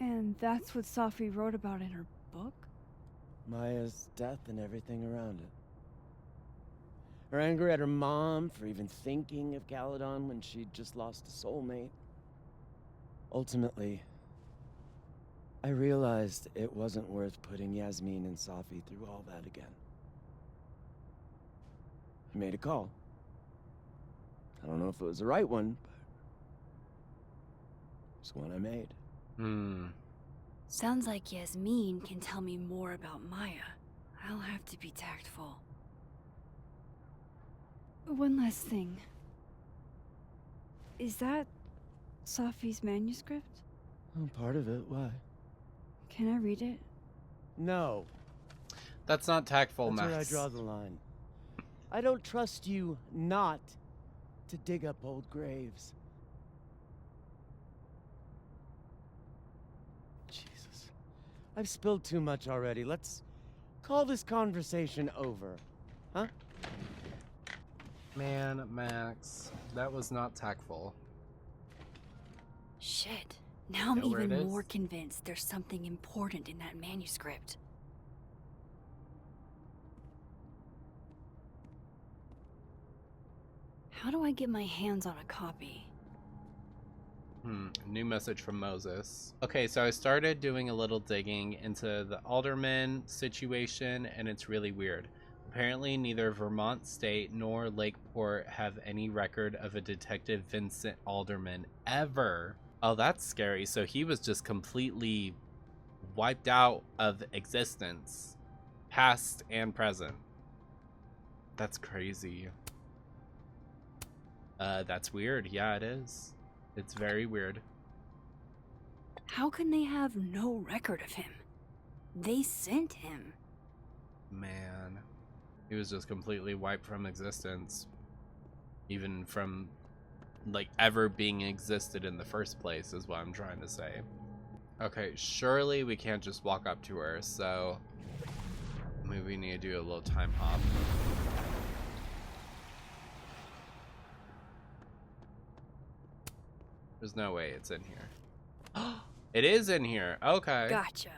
And that's what Safi wrote about in her book? Maya's death and everything around it. Her anger at her mom for even thinking of Caledon when she'd just lost a soulmate. Ultimately, I realized it wasn't worth putting Yasmin and Safi through all that again. I made a call. I don't know if it was the right one, but it's one I made. Sounds like Yasmin can tell me more about Maya. I'll have to be tactful. One last thing. Is that Safi's manuscript? Oh, part of it. Why? Can I read it? No. That's not tactful, That's Max. where I draw the line. I don't trust you not to dig up old graves. Jesus. I've spilled too much already. Let's call this conversation over. Huh? Man, Max, that was not tactful. Shit. Now I'm Know where it even is? more convinced there's something important in that manuscript. How do I get my hands on a copy? New message from Moses. Okay, so I started doing a little digging into the Alderman situation, and it's really weird. Apparently, neither Vermont State nor Lakeport have any record of a Detective Vincent Alderman ever. Oh, that's scary. So he was just completely wiped out of existence, past and present. That's crazy. That's weird. Yeah, it is. It's very weird. How can they have no record of him? They sent him. Man, he was just completely wiped from existence, even from like ever being existed in the first place, is what I'm trying to say. Okay, surely we can't just walk up to her, so maybe we need to do a little time hop. There's no way it's in here. It is in here. Okay. Gotcha.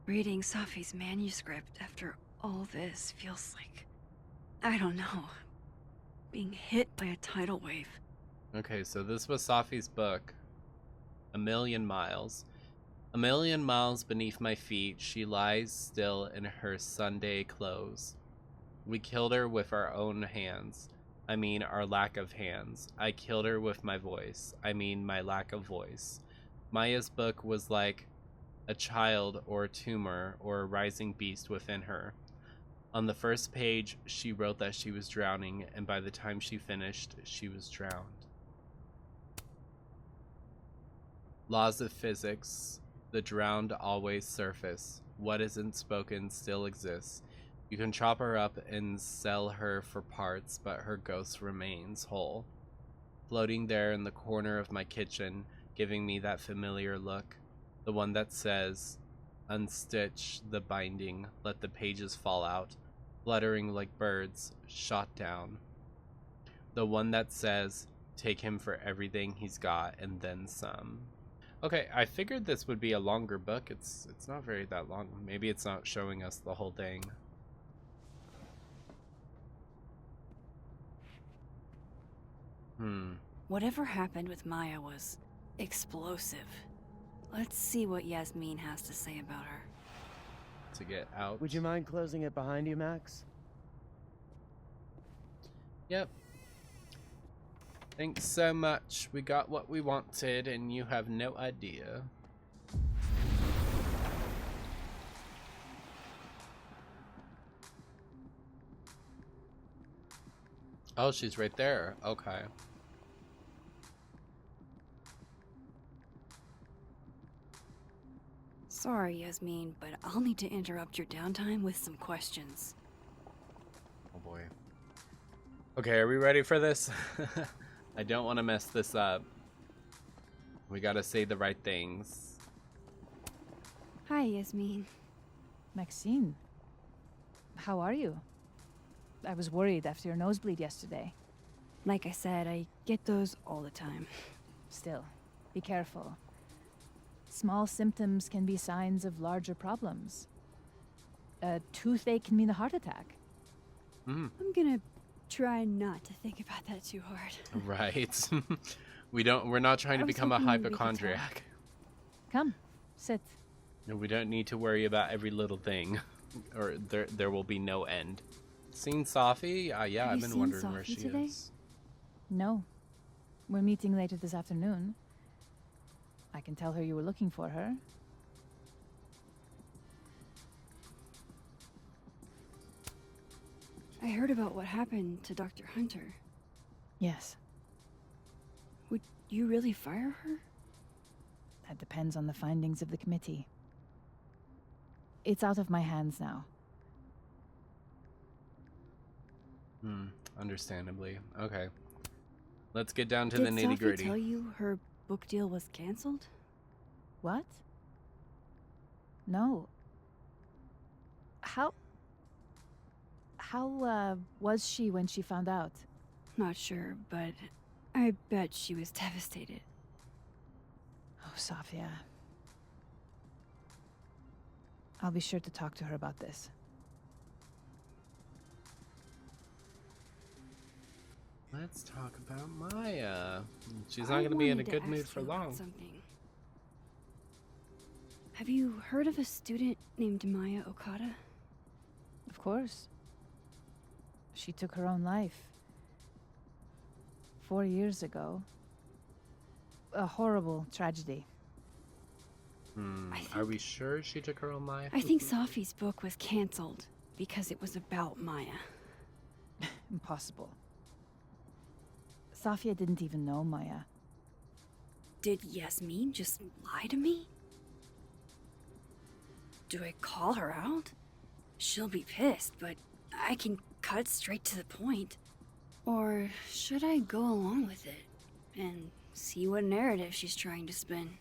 Reading Safi's manuscript after all this feels like, I don't know, being hit by a tidal wave. Okay, so this was Safi's book. A Million Miles. A million miles beneath my feet, she lies still in her Sunday clothes. We killed her with our own hands. I mean, our lack of hands. I killed her with my voice. I mean, my lack of voice. Maya's book was like a child or a tumor or a rising beast within her. On the first page, she wrote that she was drowning, and by the time she finished, she was drowned. Laws of physics. The drowned always surface. What isn't spoken still exists. You can chop her up and sell her for parts, but her ghost remains whole. Floating there in the corner of my kitchen, giving me that familiar look. The one that says, unstitch the binding, let the pages fall out, fluttering like birds, shot down. The one that says, take him for everything he's got and then some. Okay, I figured this would be a longer book. It's not very that long. Maybe it's not showing us the whole thing. Whatever happened with Maya was explosive. Let's see what Yasmin has to say about her. To get out. Would you mind closing it behind you, Max? Yep. Thanks so much. We got what we wanted, and you have no idea. Oh, she's right there. Okay. Sorry, Yasmin, but I'll need to interrupt your downtime with some questions. Oh boy. Okay, are we ready for this? I don't want to mess this up. We gotta say the right things. Hi, Yasmin. Maxine, how are you? I was worried after your nosebleed yesterday. Like I said, I get those all the time. Still, be careful. Small symptoms can be signs of larger problems. A toothache can mean a heart attack. Mm. I'm gonna try not to think about that too hard. Right. We're not trying to was become a hoping maybe we could hypochondriac. Come, sit. No, we don't need to worry about every little thing, or there will be no end. Seen Safi? Yeah, Have I've you been seen wondering where Safi she today? is. No. We're meeting later this afternoon. I can tell her you were looking for her. I heard about what happened to Dr. Hunter. Yes, Would you really fire her? that depends on the findings of the committee. It's out of my hands now. Understandably. Okay. Let's get down to Did the Sophie nitty-gritty. tell you her book deal was canceled? What? No. How was she when she found out? Not sure, but I bet she was devastated. Oh, Sophia. I'll be sure to talk to her about this. Let's talk about Maya. She's I not going to be in a wanted to good mood ask for you about long. something. Have you heard of a student named Maya Okada? Of course. She took her own life. 4 years ago. A horrible tragedy. Are we sure she took her own life? I think Sophie's book was canceled because it was about Maya. Impossible. Sophia didn't even know Maya. Did Yasmin just lie to me? Do I call her out? She'll be pissed, but I can cut straight to the point. Or should I go along with it and see what narrative she's trying to spin?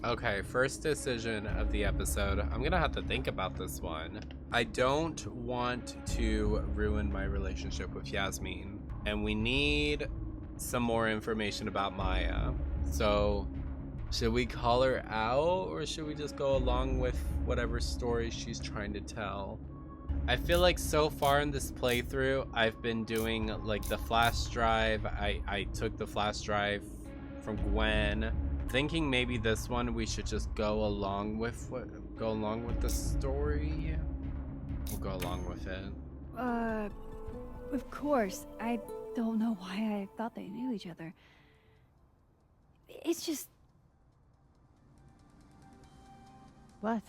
Okay, first decision of the episode. I'm gonna have to think about this one. I don't want to ruin my relationship with Yasmin, and we need some more information about Maya. So, should we call her out, or should we just go along with whatever story she's trying to tell? I feel like so far in this playthrough, I've been doing like the flash drive. I took the flash drive from Gwen. Thinking maybe this one we should just go along with the story. We'll go along with it. Of course. I don't know why I thought they knew each other. It's just... What?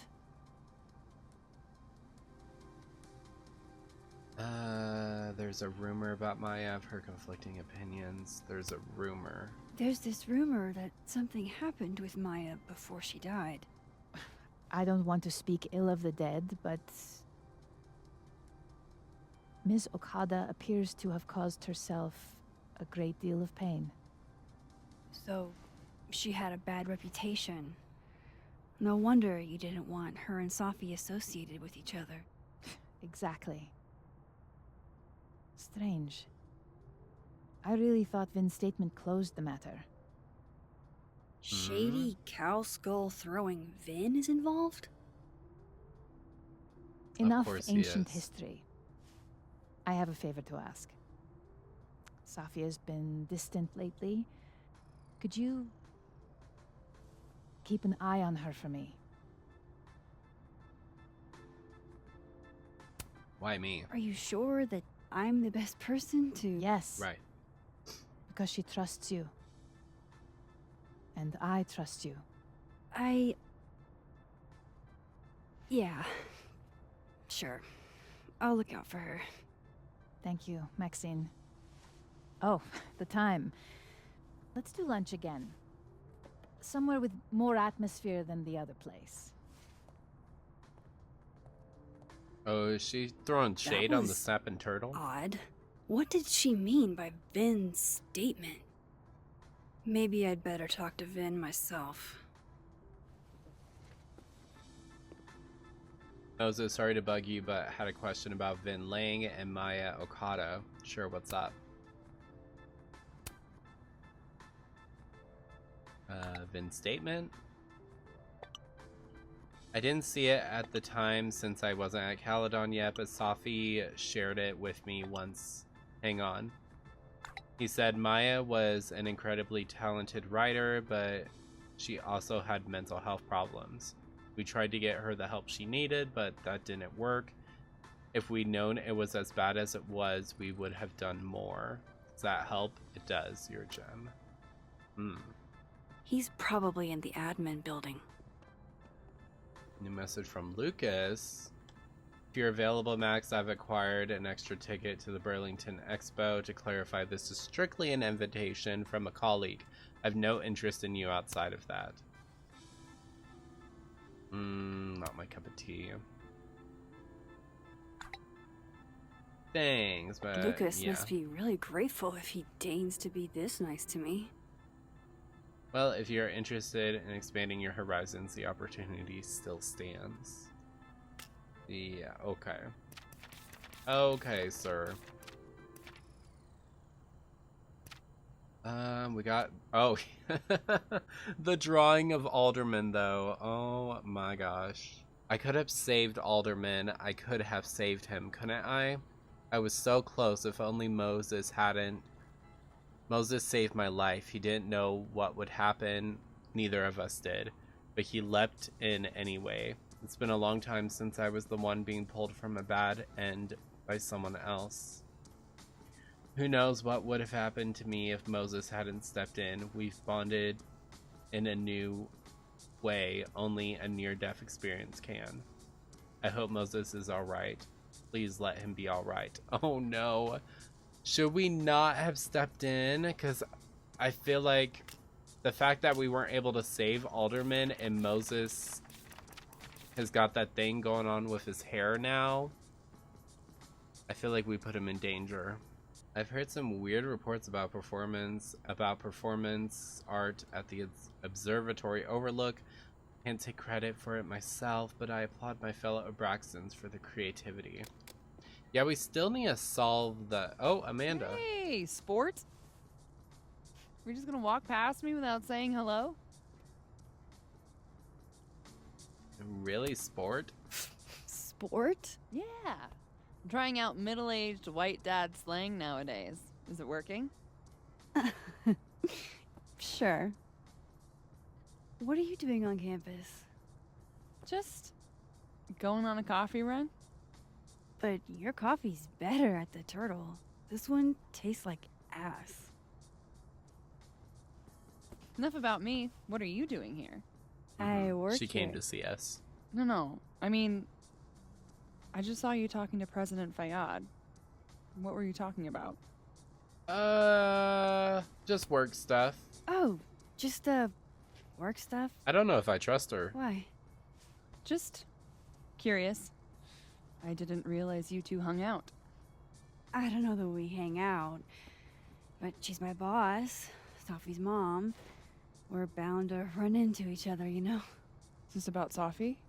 There's a rumor about Maya. I've heard conflicting opinions. There's a rumor. There's this rumor that something happened with Maya before she died. I don't want to speak ill of the dead, but Ms. Okada appears to have caused herself a great deal of pain. So, she had a bad reputation. No wonder you didn't want her and Sophie associated with each other. Exactly. Strange. I really thought Vin's statement closed the matter. Shady cow skull throwing Vinh is involved? Enough course he ancient is. history. I have a favor to ask. Sophia's been distant lately. Could you keep an eye on her for me? Why me? Are you sure that I'm the best person to... Yes. Right. Because she trusts you. And I trust you. Yeah. Sure. I'll look out for her. Thank you, Maxine. Oh, the time. Let's do lunch again. Somewhere with more atmosphere than the other place. Oh, is she throwing shade on the was snapping turtle? Odd. What did she mean by Vin's statement? Maybe I'd better talk to Vinh myself. I was sorry to bug you, but had a question about Vinh Lang and Maya Okada. Sure, what's up? Vin's statement? I didn't see it at the time since I wasn't at Caledon yet, but Sophie shared it with me once. Hang on. He said Maya was an incredibly talented writer, but she also had mental health problems. We tried to get her the help she needed, but that didn't work. If we'd known it was as bad as it was, we would have done more. Does that help? It does. You're a gem. He's probably in the admin building. New message from Lucas. If you're available, Max, I've acquired an extra ticket to the Burlington Expo. To clarify, this is strictly an invitation from a colleague. I have no interest in you outside of that. Not my cup of tea. Thanks, but Lucas yeah. must be really grateful if he deigns to be this nice to me. Well, if you're interested in expanding your horizons, the opportunity still stands. Yeah, okay. Okay, sir. We got... Oh, the drawing of Alderman, though. Oh, my gosh. I could have saved Alderman. I could have saved him, couldn't I? I was so close. If only Moses hadn't... Moses saved my life. He didn't know what would happen. Neither of us did. But he leapt in anyway. It's been a long time since I was the one being pulled from a bad end by someone else. Who knows what would have happened to me if Moses hadn't stepped in. We've bonded in a new way only a near-death experience can. I hope Moses is alright. Please let him be alright. Oh no. Should we not have stepped in? Because I feel like the fact that we weren't able to save Alderman and Moses has got that thing going on with his hair now, I feel like we put him in danger. I've heard some weird reports about performance art at the observatory overlook. Can't take credit for it myself, but I applaud my fellow Abraxans for the creativity. Yeah, we still need to solve the... Oh, Amanda. Hey, sport. You're just gonna walk past me without saying hello? Really, sport? Sport? Yeah. I'm trying out middle-aged white dad slang nowadays. Is it working? Sure. What are you doing on campus? Just going on a coffee run. But your coffee's better at the Turtle. This one tastes like ass. Enough about me. What are you doing here? I work She came here. to see us. No. I mean, I just saw you talking to President Fayyad. What were you talking about? Just work stuff. Oh, just work stuff? I don't know if I trust her. Why? Just curious. I didn't realize you two hung out. I don't know that we hang out, but she's my boss, Sophie's mom. We're bound to run into each other, you know? Is this about Sophie?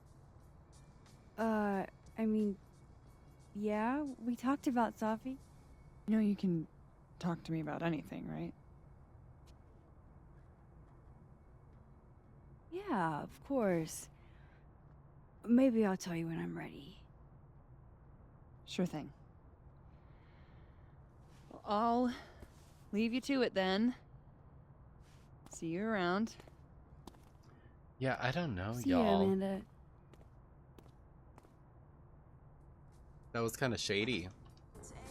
I mean, yeah, we talked about Sophie. You know you can talk to me about anything, right? Yeah, of course. Maybe I'll tell you when I'm ready. Sure thing. Well, I'll leave you to it then. See you around. Yeah, I don't know, See you, y'all. Amanda. That was kind of shady.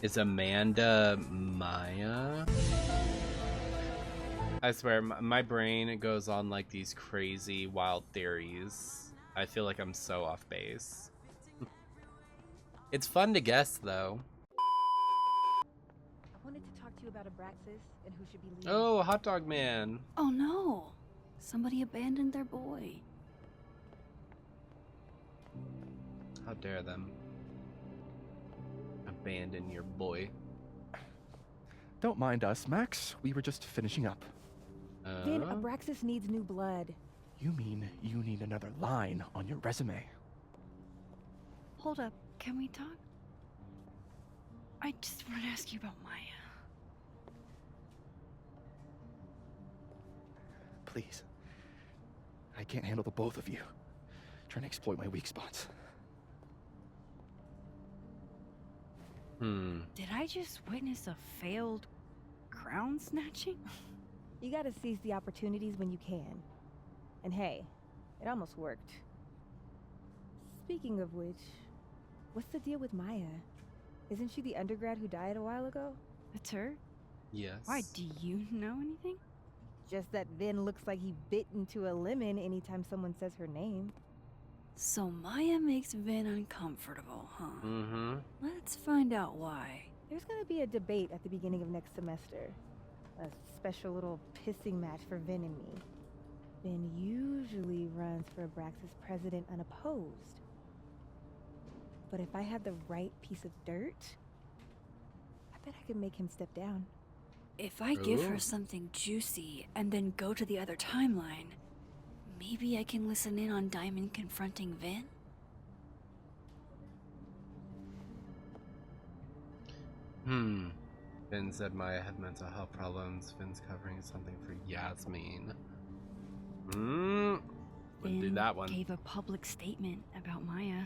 Is Amanda Maya? I swear, my brain goes on like these crazy, wild theories. I feel like I'm so off base. It's fun to guess, though. I wanted to talk to you about Abraxas and who should be leading. Oh, hot dog man. Oh no! Somebody abandoned their boy. How dare them. Abandon your boy. Don't mind us, Max. We were just finishing up. Vinh, Abraxas needs new blood. You mean you need another line on your resume? Hold up, can we talk? I just want to ask you about Maya. Please. I can't handle the both of you. Trying to exploit my weak spots. Did I just witness a failed crown snatching? You gotta seize the opportunities when you can. And hey, it almost worked. Speaking of which, what's the deal with Maya? Isn't she the undergrad who died a while ago? That's her? Yes. Why, do you know anything? Just that Vinh looks like he bit into a lemon anytime someone says her name. So Maya makes Vinh uncomfortable, huh? Mm-hmm. Let's find out why. There's gonna be a debate at the beginning of next semester. A special little pissing match for Vinh and me. Vinh usually runs for Abraxas president unopposed. But if I had the right piece of dirt, I bet I could make him step down. If I give Ooh. her something juicy and then go to the other timeline, maybe I can listen in on Diamond confronting Vinh? Vinh said Maya had mental health problems. Vin's covering something for Yasmin. We'll do that one. Gave a public statement about Maya.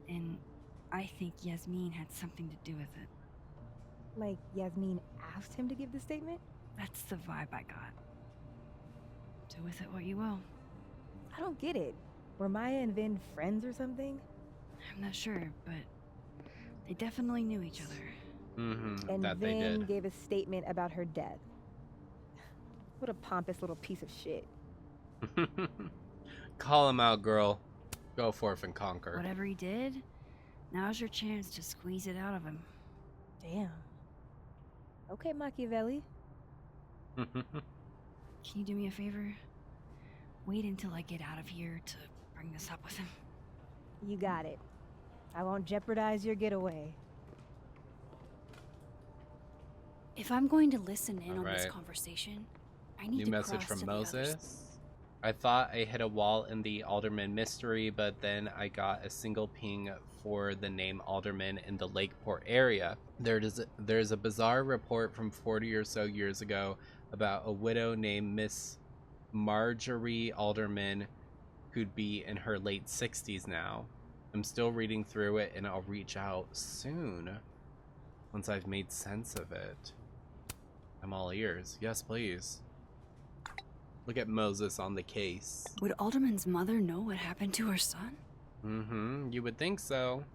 And I think Yasmin had something to do with it. Like Yasmin asked him to give the statement? That's the vibe I got. Do with it what you will. I don't get it. Were Maya and Vinh friends or something? I'm not sure, but they definitely knew each other. And that they Vinh did. gave a statement about her death. What a pompous little piece of shit. Call him out, girl. Go forth and conquer. Whatever he did, now's your chance to squeeze it out of him. Damn. Okay, Machiavelli. Can you do me a favor? Wait until I get out of here to bring this up with him. You got it. I won't jeopardize your getaway. If I'm going to listen in on this Alright. conversation, I need New to message cross from to the other Moses. I thought I hit a wall in the Alderman mystery, but then I got a single ping for the name Alderman in the Lakeport area. There's a bizarre report from 40 or so years ago about a widow named Miss Marjorie Alderman who'd be in her late 60s now. I'm still reading through it and I'll reach out soon once I've made sense of it. I'm all ears. Yes, please. Look at Moses on the case. Would Alderman's mother know what happened to her son? You would think so.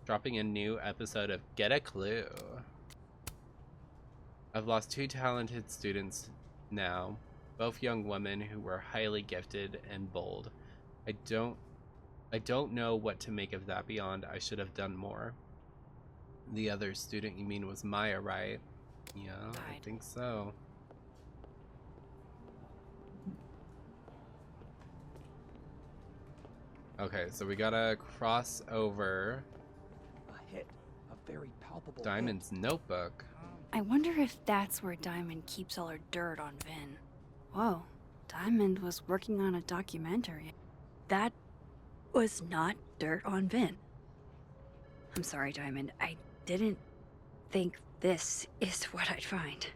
Dropping a new episode of Get a Clue. I've lost 2 talented students now, both young women who were highly gifted and bold. I don't know what to make of that beyond I should have done more. The other student you mean was Maya, right? Yeah, I think so. Okay, so we gotta cross over A hit. A very palpable Diamond's notebook. I wonder if that's where Diamond keeps all her dirt on Vinh. Whoa, Diamond was working on a documentary. That was not dirt on Vinh. I'm sorry, Diamond. I didn't think this is what I'd find.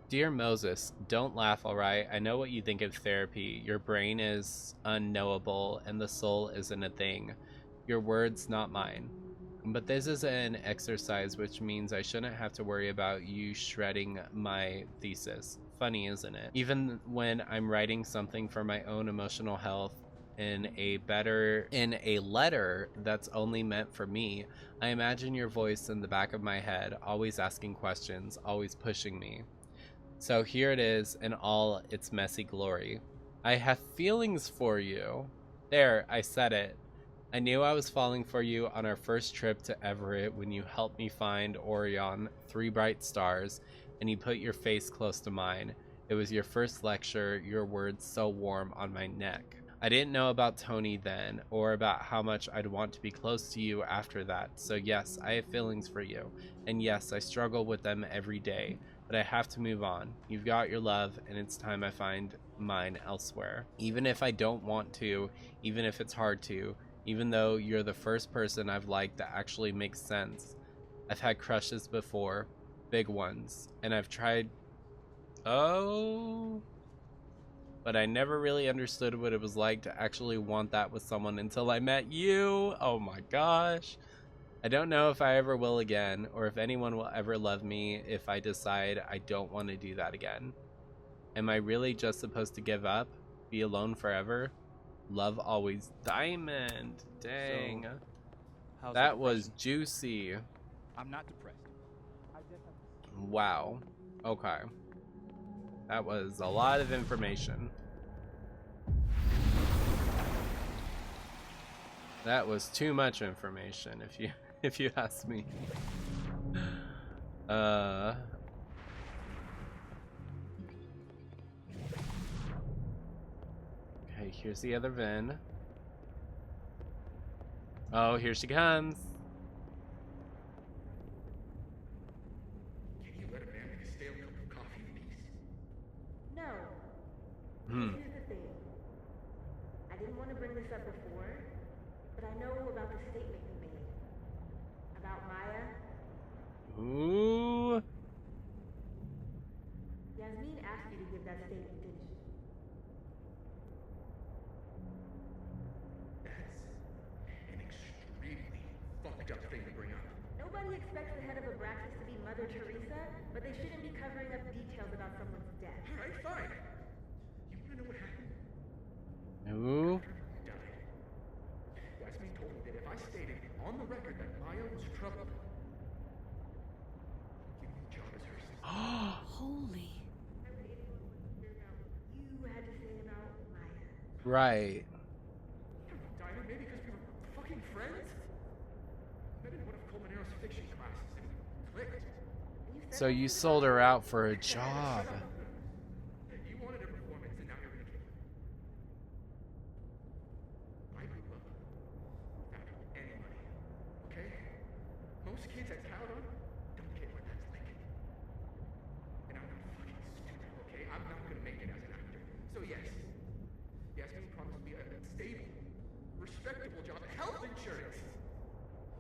Dear Moses, don't laugh, alright? I know what you think of therapy. Your brain is unknowable and the soul isn't a thing. Your words, not mine. But this is an exercise, which means I shouldn't have to worry about you shredding my thesis. Funny, isn't it? Even when I'm writing something for my own emotional health in a letter that's only meant for me, I imagine your voice in the back of my head, always asking questions, always pushing me. So here it is in all its messy glory. I have feelings for you. There, I said it. I knew I was falling for you on our first trip to Everett when you helped me find Orion, 3 bright stars, and you put your face close to mine. It was your first lecture, your words so warm on my neck. I didn't know about Tony then, or about how much I'd want to be close to you after that, so yes, I have feelings for you. And yes, I struggle with them every day, but I have to move on. You've got your love, and it's time I find mine elsewhere. Even if I don't want to, even if it's hard to, even though you're the first person I've liked that actually makes sense. I've had crushes before, big ones, and I've tried... But I never really understood what it was like to actually want that with someone until I met you. Oh my gosh. I don't know if I ever will again, or if anyone will ever love me if I decide I don't want to do that again. Am I really just supposed to give up? Be alone forever? Love always. Diamond. Dang. how's That the was depression? juicy. I'm not depressed. Wow. Okay. That was a lot of information. That was too much information, if you ask me. Okay, here's the other Vinh. Oh, here she comes. Can you let a man make a stale cup of coffee in peace? No. Here's the thing. I didn't want to bring this up before, but I know about the statement you made. About Maya. Ooh. Yasmin asked you to give that statement, didn't she? That's an extremely fucked up thing to bring up. Nobody expects the head of Abraxas to be Mother Teresa, but they shouldn't be covering up details about someone's death. Alright, fine. You wanna know what happened? Ooh. Died. Yasmin told me that if I stated on the record that Maya was troubled, give me the job as her assistant. Holy. You had to say about Maya. Right. Diamond, maybe because we were fucking friends? I met in one of Colmenaro's fiction classes and we clicked. So you sold her out for a job. You wanted a performance and now you're gonna give it. I grew up without any money, okay? Most kids at Caledon don't get what that's like. And I'm not fucking stupid, okay? I'm not gonna make it as an actor. So yes, Yasmin promised me a stable, respectable job, health insurance.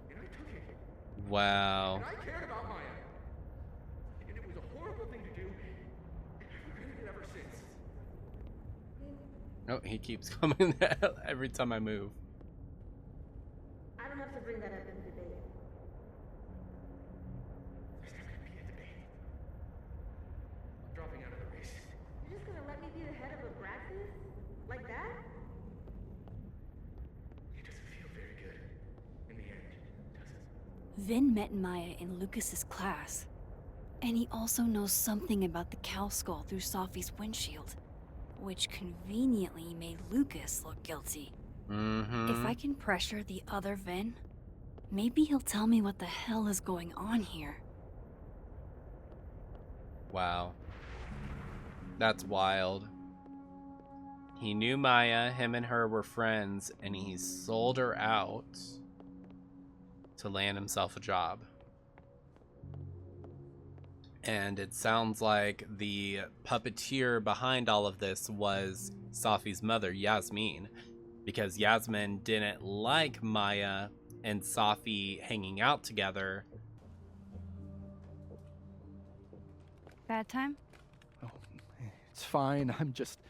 And I took it. Wow. And I cared about Maya. And it was a horrible thing to do. And I've regretted it ever since. Oh, he keeps coming every time I move. I don't have to bring that up in the debate. There's never gonna be a debate. I'm dropping out of the race. You're just gonna let me be the head of Abraxas? Like that? It doesn't feel very good in the end, does it? Vinh met Maya in Lucas's class. And he also knows something about the cow skull through Sophie's windshield, which conveniently made Lucas look guilty. If I can pressure the other Vinh, maybe he'll tell me what the hell is going on here. Wow. That's wild. He knew Maya, him and her were friends, and he sold her out to land himself a job. And it sounds like the puppeteer behind all of this was Sophie's mother, Yasmin, because Yasmin didn't like Maya and Sophie hanging out together. Bad time? Oh, it's fine. I'm just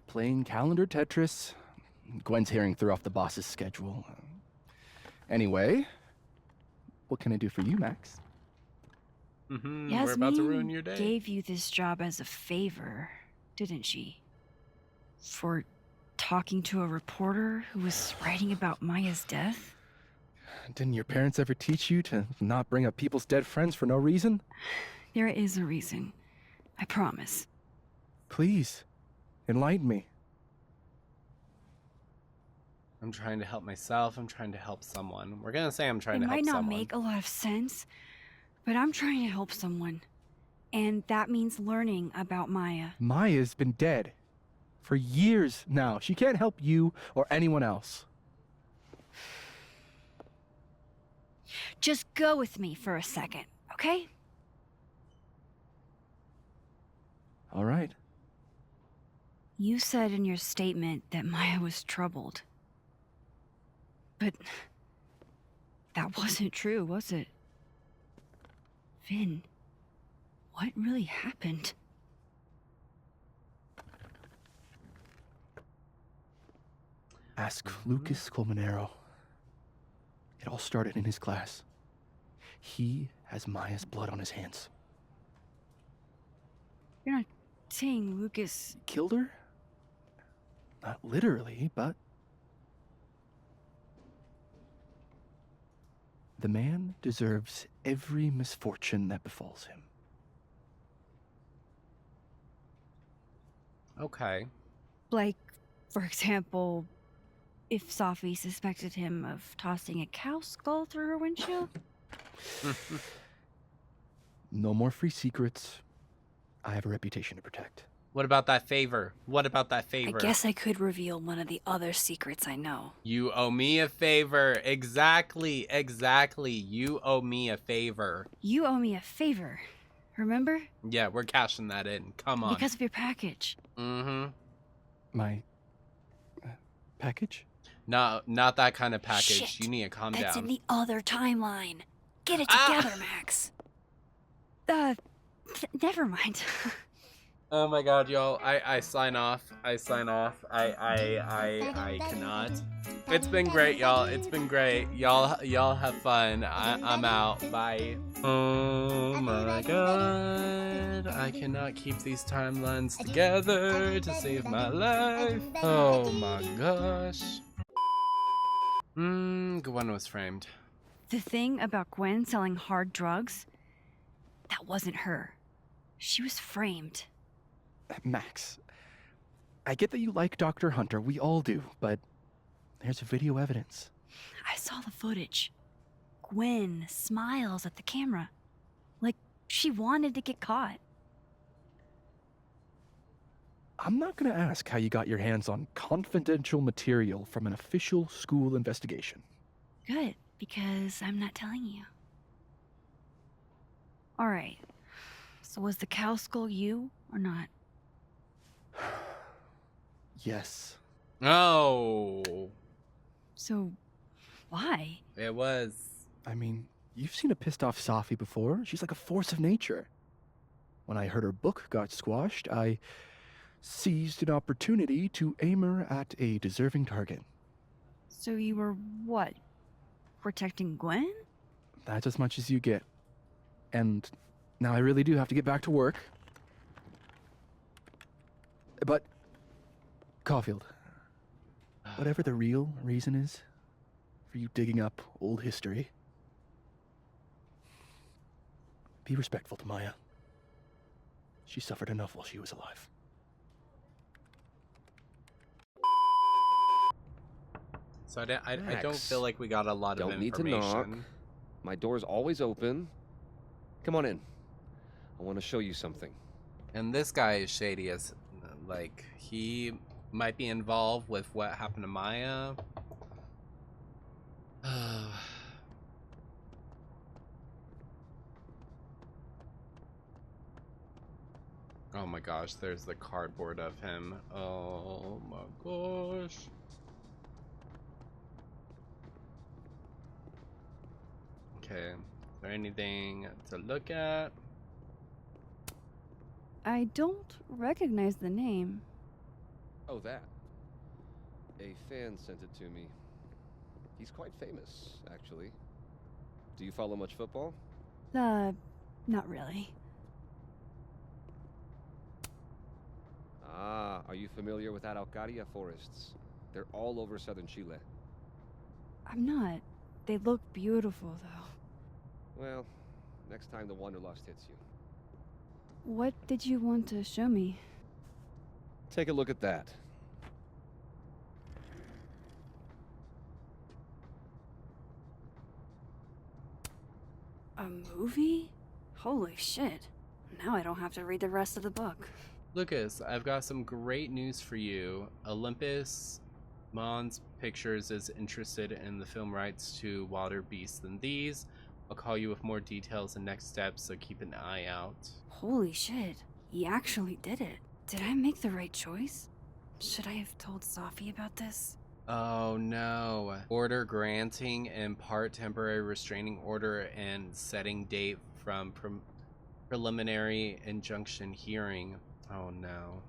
playing calendar Tetris. Gwen's hearing through off the boss's schedule. Anyway, what can I do for you, Max? Yasmin we're about to ruin your day. gave you this job as a favor, didn't she? For talking to a reporter who was writing about Maya's death? Didn't your parents ever teach you to not bring up people's dead friends for no reason? There is a reason. I promise. Please, enlighten me. I'm trying to help myself. I'm trying to help someone. We're gonna say I'm trying to help It might not someone. make a lot of sense, but I'm trying to help someone. And that means learning about Maya. Maya's been dead for years now. She can't help you or anyone else. Just go with me for a second, okay? All right. You said in your statement that Maya was troubled. But that wasn't true, was it? Vinh, what really happened? Ask Lucas Colmenero. It all started in his class. He has Maya's blood on his hands. You're not saying Lucas... Killed her? Not literally, but... The man deserves every misfortune that befalls him. Okay. Like, for example, if Safi suspected him of tossing a cow skull through her windshield? No more free secrets. I have a reputation to protect. What about that favor? What about that favor? I guess I could reveal one of the other secrets I know. You owe me a favor. Exactly. You owe me a favor. You owe me a favor, remember? Yeah, we're cashing that in. Come on. Because of your package. Mm-hmm. My package? No, not that kind of package. Shit, you need to calm that's down. in the other timeline. Get it together, Max. Never mind. Oh my god, y'all. I sign off. I cannot. It's been great, y'all. It's been great. Y'all have fun. I'm out. Bye. Oh my god. I cannot keep these timelines together to save my life. Oh my gosh. Gwen was framed. The thing about Gwen selling hard drugs, that wasn't her. She was framed. Max, I get that you like Dr. Hunter. We all do, but there's video evidence. I saw the footage. Gwen smiles at the camera. Like she wanted to get caught. I'm not gonna ask how you got your hands on confidential material from an official school investigation. Good, because I'm not telling you. Alright. So was the cow skull you or not? Yes. Oh. So, why? It was. I mean, you've seen a pissed off Safi before. She's like a force of nature. When I heard her book got squashed, I seized an opportunity to aim her at a deserving target. So you were what? Protecting Gwen? That's as much as you get. And now I really do have to get back to work. But, Caulfield, whatever the real reason is for you digging up old history, be respectful to Maya. She suffered enough while she was alive. So I don't feel like we got a lot of information. Don't need to knock. My door's always open. Come on in. I want to show you something. And this guy is shady as, like, he might be involved with what happened to Maya. Oh my gosh, there's the cardboard of him. Oh my gosh. Okay, is there anything to look at? I don't recognize the name. Oh, that. A fan sent it to me. He's quite famous, actually. Do you follow much football? Not really. Ah, are you familiar with Araucaria forests? They're all over southern Chile. I'm not. They look beautiful, though. Well, next time the wanderlust hits you. What did you want to show me? Take a look at that. A movie? Holy shit. Now I don't have to read the rest of the book. Lucas, I've got some great news for you. Olympus Mons Pictures is interested in the film rights to Wilder Beasts Than These. I'll call you with more details and next steps, so keep an eye out. Holy shit. He actually did it. Did I make the right choice? Should I have told Safi about this? Oh no. Order granting in part temporary restraining order and setting date from preliminary injunction hearing. Oh no.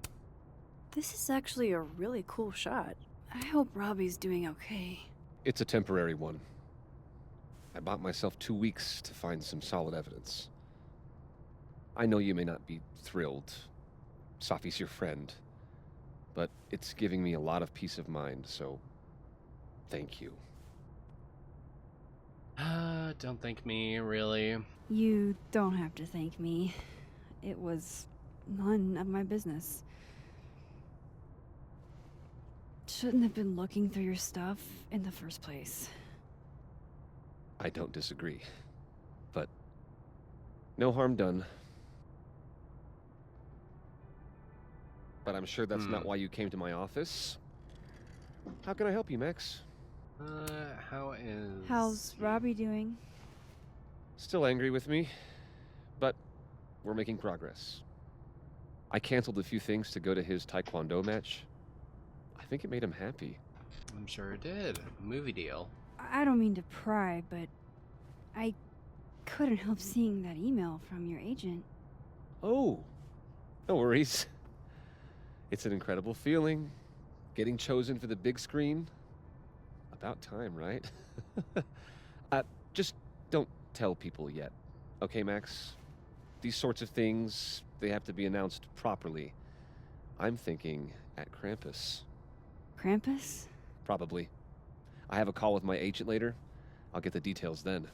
This is actually a really cool shot. I hope Robbie's doing okay. It's a temporary one. I bought myself 2 weeks to find some solid evidence. I know you may not be thrilled. Safi's your friend. But it's giving me a lot of peace of mind, so thank you. Don't thank me, really. You don't have to thank me. It was none of my business. shouldn't have been looking through your stuff in the first place. I don't disagree. But no harm done. But I'm sure that's not why you came to my office. How can I help you, Max? How's Robbie doing? Still angry with me, but we're making progress. I canceled a few things to go to his taekwondo match. I think it made him happy. I'm sure it did. Movie deal. I don't mean to pry, but I couldn't help seeing that email from your agent. Oh, no worries. It's an incredible feeling. Getting chosen for the big screen. About time, right? Just don't tell people yet. Okay, Max? These sorts of things, they have to be announced properly. I'm thinking at Krampus. Krampus? Probably. I have a call with my agent later. I'll get the details then.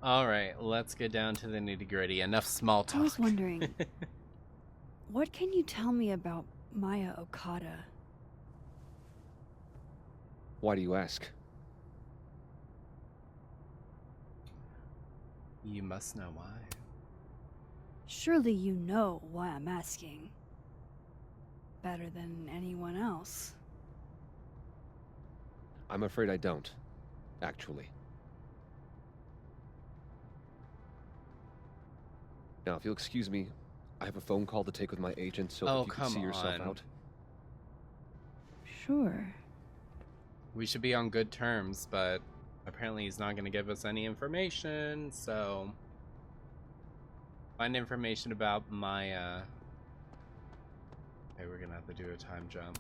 Alright, let's get down to the nitty-gritty. Enough small talk. I was wondering, what can you tell me about Maya Okada? Why do you ask? You must know why. Surely you know why I'm asking. Better than anyone else. I'm afraid I don't, actually. Now, if you'll excuse me, I have a phone call to take with my agent, so if you can see yourself out. Sure. We should be on good terms, but apparently he's not going to give us any information, so... Find information about Maya. Okay, we're going to have to do a time jump.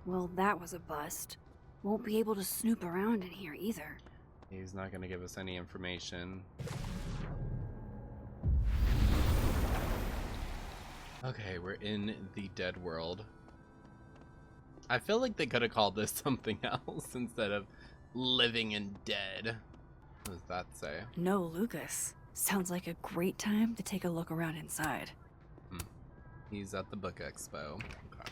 Well, that was a bust. Won't be able to snoop around in here either. He's not going to give us any information. Okay, we're in the dead world. I feel like they could have called this something else instead of living and dead. What does that say? No, Lucas. Sounds like a great time to take a look around inside. He's at the book expo. Okay.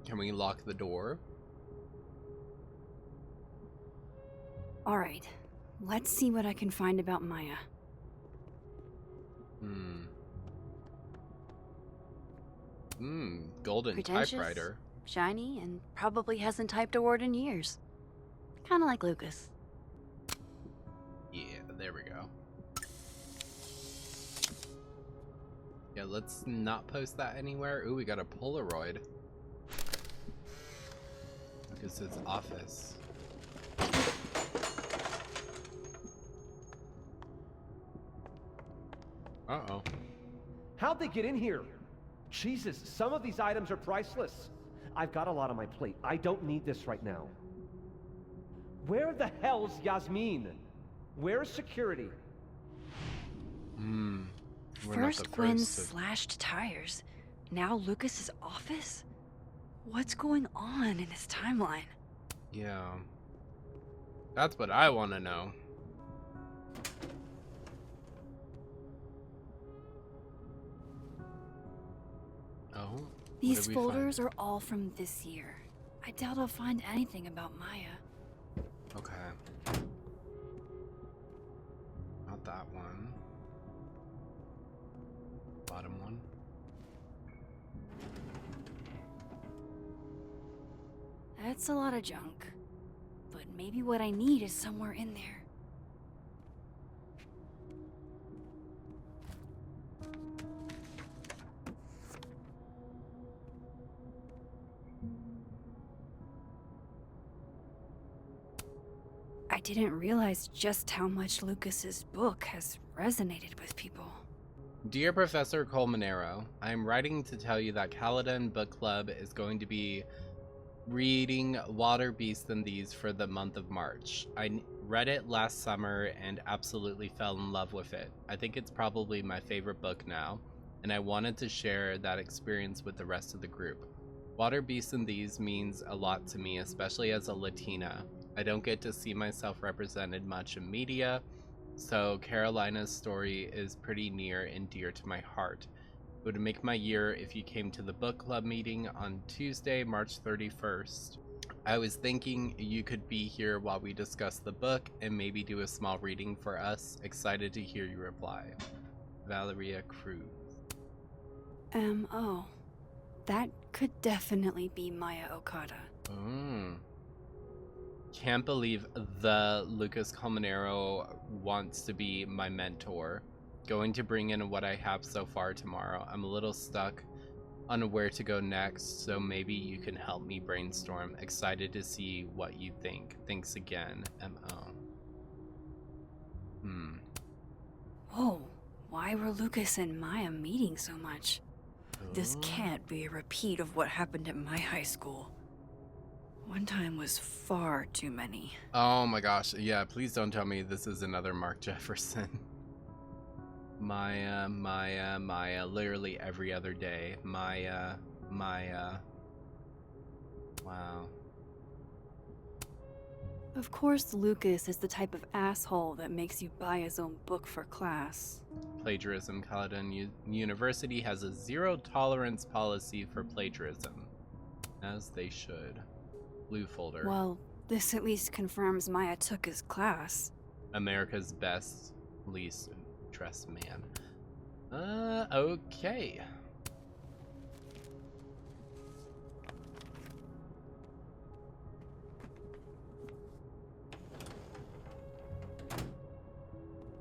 Can we lock the door? Alright, let's see what I can find about Maya. Golden Pretentious, typewriter. shiny, and probably hasn't typed a word in years. Kinda like Lucas. Yeah, there we go. Yeah, let's not post that anywhere. Ooh, we got a Polaroid. Lucas's office. Uh-oh. How'd they get in here? Jesus, some of these items are priceless. I've got a lot on my plate. I don't need this right now. Where the hell's Yasmin? Where's security? First Gwen slashed tires. Now Lucas's office? What's going on in this timeline? Yeah. That's what I want to know. Oh. These folders are all from this year. I doubt I'll find anything about Maya. Okay. Not that one. Bottom one. That's a lot of junk. But maybe what I need is somewhere in there. I didn't realize just how much Lucas's book has resonated with people. Dear Professor Colmenero, I am writing to tell you that Caledon Book Club is going to be reading Water Beasts and These for the month of March. I read it last summer and absolutely fell in love with it. I think it's probably my favorite book now, and I wanted to share that experience with the rest of the group. Water Beasts and These means a lot to me, especially as a Latina. I don't get to see myself represented much in media, so Carolina's story is pretty near and dear to my heart. It would make my year if you came to the book club meeting on Tuesday, March 31st. I was thinking you could be here while we discuss the book and maybe do a small reading for us. Excited to hear your reply. Valeria Cruz. M.O. That could definitely be Maya Okada. Can't believe the Lucas Colmenero wants to be my mentor. Going to bring in what I have so far tomorrow. I'm a little stuck on where to go next, so maybe you can help me brainstorm. Excited to see what you think. Thanks again, M.O. Whoa, why were Lucas and Maya meeting so much? This can't be a repeat of what happened at my high school. One time was far too many. Oh my gosh, yeah, please don't tell me this is another Mark Jefferson. Maya, literally every other day. Maya. Wow. Of course, Lucas is the type of asshole that makes you buy his own book for class. Plagiarism. Caledon University has a zero tolerance policy for plagiarism. As they should. Blue folder. Well, this at least confirms Maya took his class. America's best, least dressed man. Okay.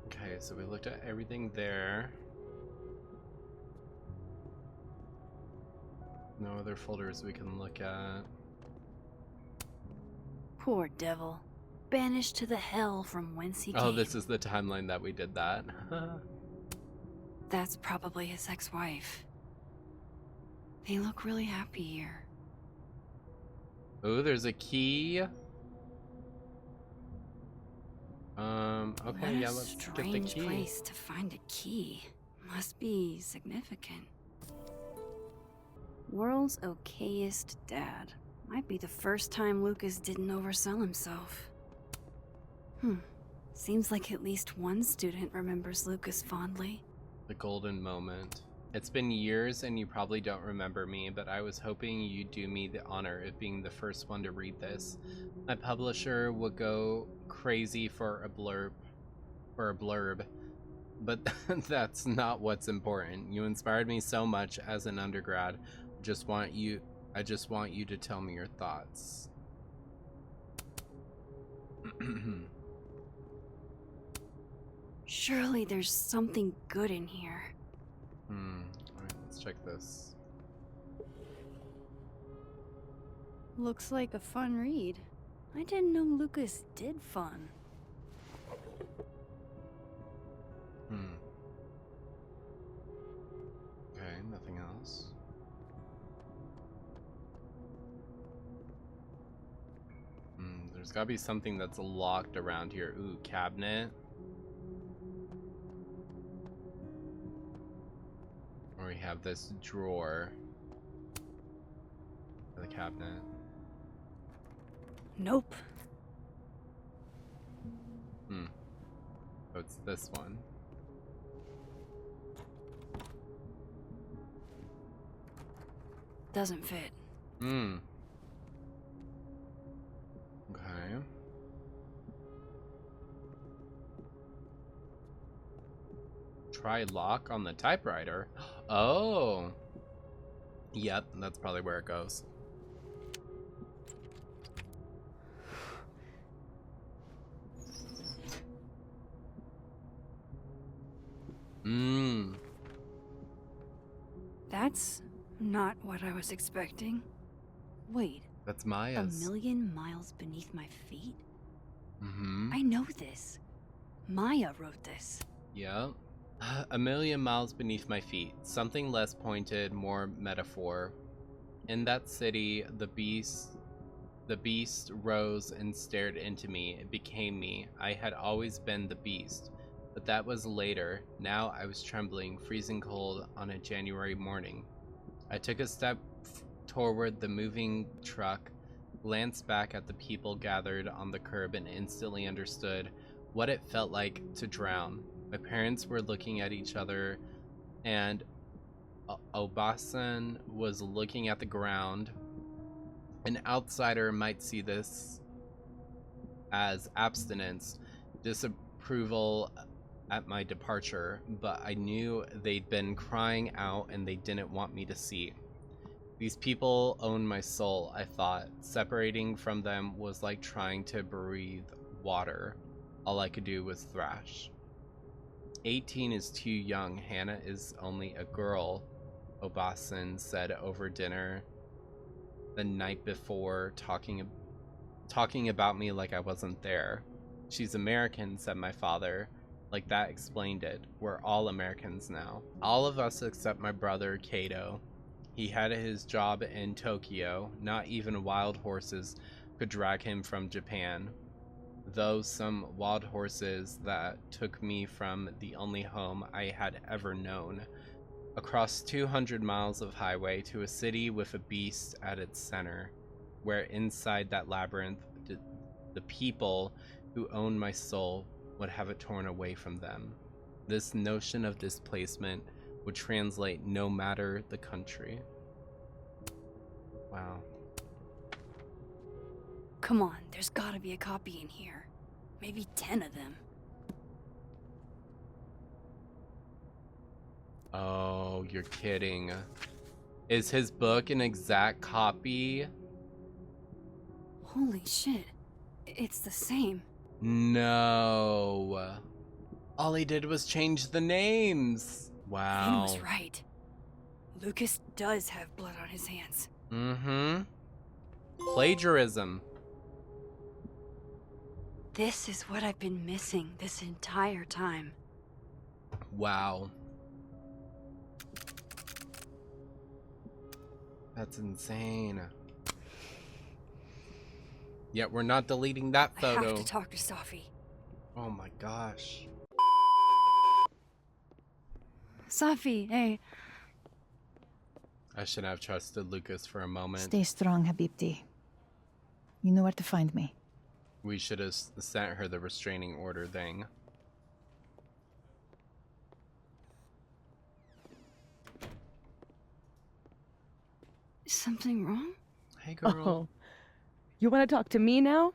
Okay, so we looked at everything there. No other folders we can look at. Poor devil. Banished to the hell from whence he came. Oh, this is the timeline that we did that. That's probably his ex-wife. They look really happy here. Oh, there's a key. Okay, yeah, let's get the key. What a strange place to find a key. Must be significant. World's okayest dad. Might be the first time Lucas didn't oversell himself. Seems like at least one student remembers Lucas fondly. The golden moment. It's been years and you probably don't remember me, but I was hoping you'd do me the honor of being the first one to read this. My publisher would go crazy for a blurb, but that's not what's important. You inspired me so much as an undergrad. I just want you to tell me your thoughts. Surely there's something good in here. Alright, let's check this. Looks like a fun read. I didn't know Lucas did fun. Okay, nothing else. There's gotta be something that's locked around here. Ooh, cabinet. Or we have this drawer. The cabinet. Nope. Oh, it's this one. Doesn't fit. Okay. Try lock on the typewriter. Oh. Yep, that's probably where it goes. That's not what I was expecting. Wait. That's Maya's. 1,000,000 miles beneath my feet? I know this. Maya wrote this. Yeah. 1,000,000 miles beneath my feet. Something less pointed, more metaphor. In that city, the beast rose and stared into me. It became me. I had always been the beast. But that was later. Now I was trembling, freezing cold on a January morning. I took a step toward the moving truck glanced back at the people gathered on the curb and instantly understood what it felt like to drown. My parents were looking at each other, and Obasan was looking at the ground. An outsider might see this as abstinence, disapproval at my departure, but I knew they'd been crying out and they didn't want me to see. These people own my soul, I thought. Separating from them was like trying to breathe water. All I could do was thrash. 18 is too young. Hannah is only a girl, Obasan said over dinner the night before, talking about me like I wasn't there. She's American, said my father. Like that explained it. We're all Americans now. All of us except my brother, Kato. He had his job in Tokyo. Not even wild horses could drag him from Japan. Though some wild horses that took me from the only home I had ever known, across 200 miles of highway to a city with a beast at its center, where inside that labyrinth, the people who own my soul would have it torn away from them. This notion of displacement would translate no matter the country. Wow. Come on, there's gotta be a copy in here. Maybe 10 of them. Oh, you're kidding. Is his book an exact copy? Holy shit. It's the same. No. All he did was change the names. Wow. Vinh was right. Lucas does have blood on his hands. Mm-hmm. Plagiarism. This is what I've been missing this entire time. Wow. That's insane. Yet we're not deleting that photo. I have to talk to Safi. Oh my gosh. Safi, hey. I should have trusted Lucas for a moment. Stay strong, Habibti. You know where to find me. We should have sent her the restraining order thing. Is something wrong? Hey, girl. Oh. You want to talk to me now?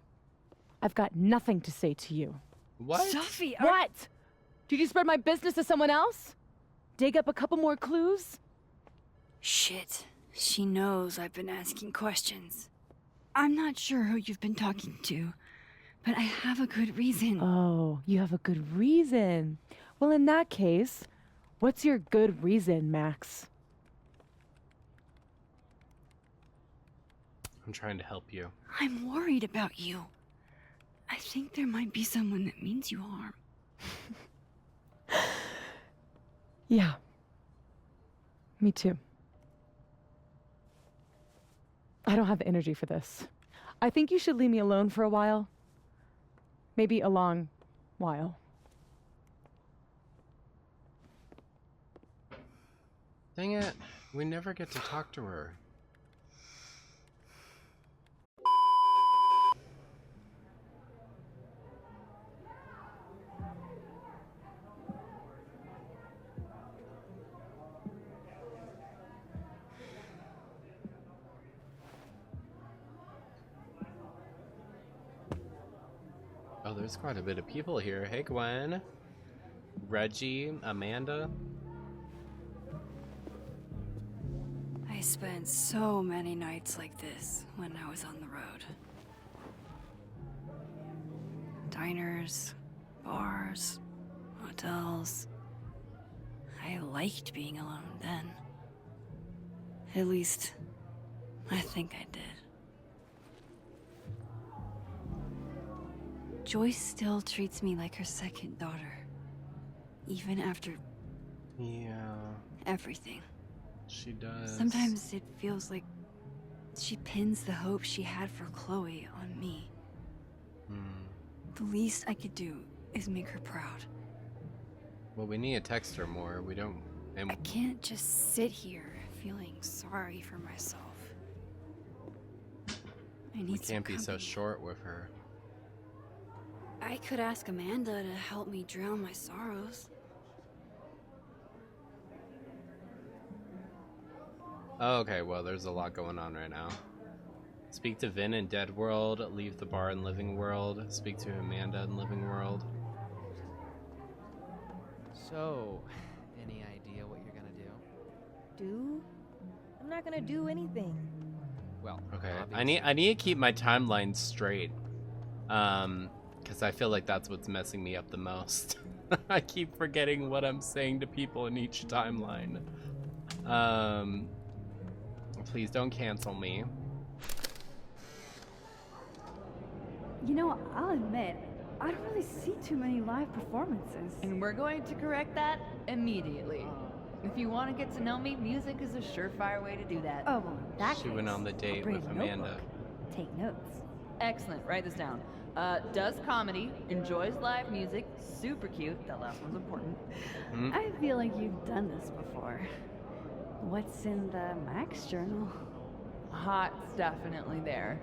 I've got nothing to say to you. What? Safi, What? Did you spread my business to someone else? Dig up a couple more clues? Shit. She knows I've been asking questions. I'm not sure who you've been talking to, but I have a good reason. Oh, you have a good reason. Well, in that case, what's your good reason, Max? I'm trying to help you. I'm worried about you. I think there might be someone that means you harm. Yeah. Me too. I don't have the energy for this. I think you should leave me alone for a while. Maybe a long while. Dang it. We never get to talk to her. Oh, there's quite a bit of people here. Hey, Gwen. Reggie, Amanda. I spent so many nights like this when I was on the road. Diners, bars, hotels. I liked being alone then. At least, I think I did. Joyce still treats me like her second daughter. Even after... Yeah. everything. She does. Sometimes it feels like she pins the hope she had for Chloe on me. The least I could do is make her proud. Well, we need to text her more. We don't... I can't just sit here feeling sorry for myself. I need We some can't be so company. short with her. I could ask Amanda to help me drown my sorrows. Okay, well, there's a lot going on right now. Speak to Vinh in Dead World, leave the bar in Living World, speak to Amanda in Living World. So, any idea what you're gonna do? Do? I'm not gonna do anything. Well, Okay, I need to keep my timeline straight. Because I feel like that's what's messing me up the most. I keep forgetting what I'm saying to people in each timeline. Please don't cancel me. You know, I'll admit, I don't really see too many live performances. And we're going to correct that immediately. If you want to get to know me, music is a surefire way to do that. Oh, well, in that She went on the date bring with a Amanda. notebook. Take notes. Excellent. Write this down. Does comedy, enjoys live music, super cute. That last one's important. I feel like you've done this before. What's in the Max journal? Hot's definitely there.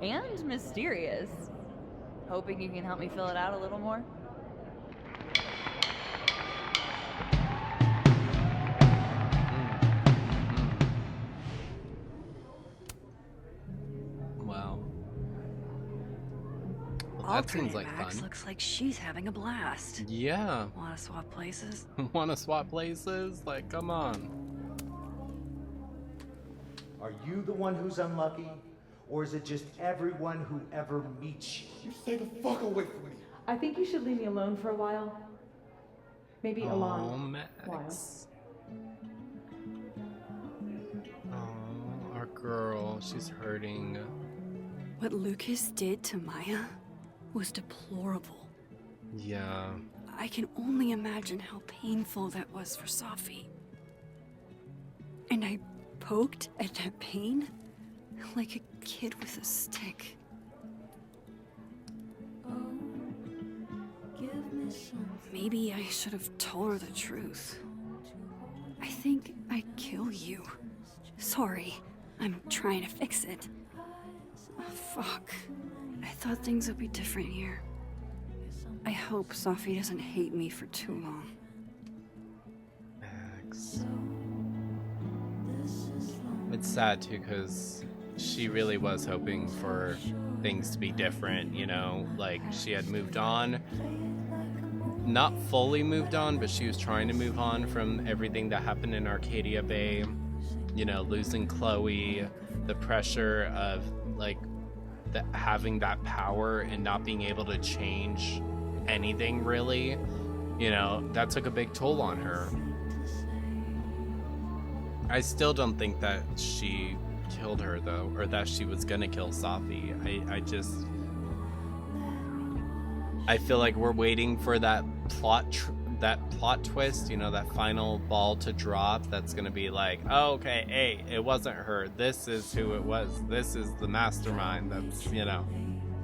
And mysterious. Hoping you can help me fill it out a little more. Wow. Well, that seems Alternate like Max fun. looks like she's having a blast. Yeah. Wanna swap places? Want to swap places? Like, come on. Are you the one who's unlucky? Or is it just everyone who ever meets you? You stay the fuck away from me. I think you should leave me alone for a while. Maybe a long while. Max. Oh, our girl. She's hurting. What Lucas did to Maya was deplorable. Yeah. I can only imagine how painful that was for Safi. And I poked at that pain like a kid with a stick. Maybe I should have told her the truth. I think I'd kill you. Sorry, I'm trying to fix it. Oh, fuck. I thought things would be different here. I hope Safi doesn't hate me for too long. Max. It's sad too, because she really was hoping for things to be different, you know? Like, she had moved on. Not fully moved on, but she was trying to move on from everything that happened in Arcadia Bay. You know, losing Chloe, the pressure of, like, having that power and not being able to change anything, really. You know, that took a big toll on her. I still don't think that she killed her, though, or that she was gonna kill Safi. I feel like we're waiting for that plot twist, you know, that final ball to drop. That's gonna be like, oh, okay, hey, it wasn't her. This is who it was. This is the mastermind. That's, you know,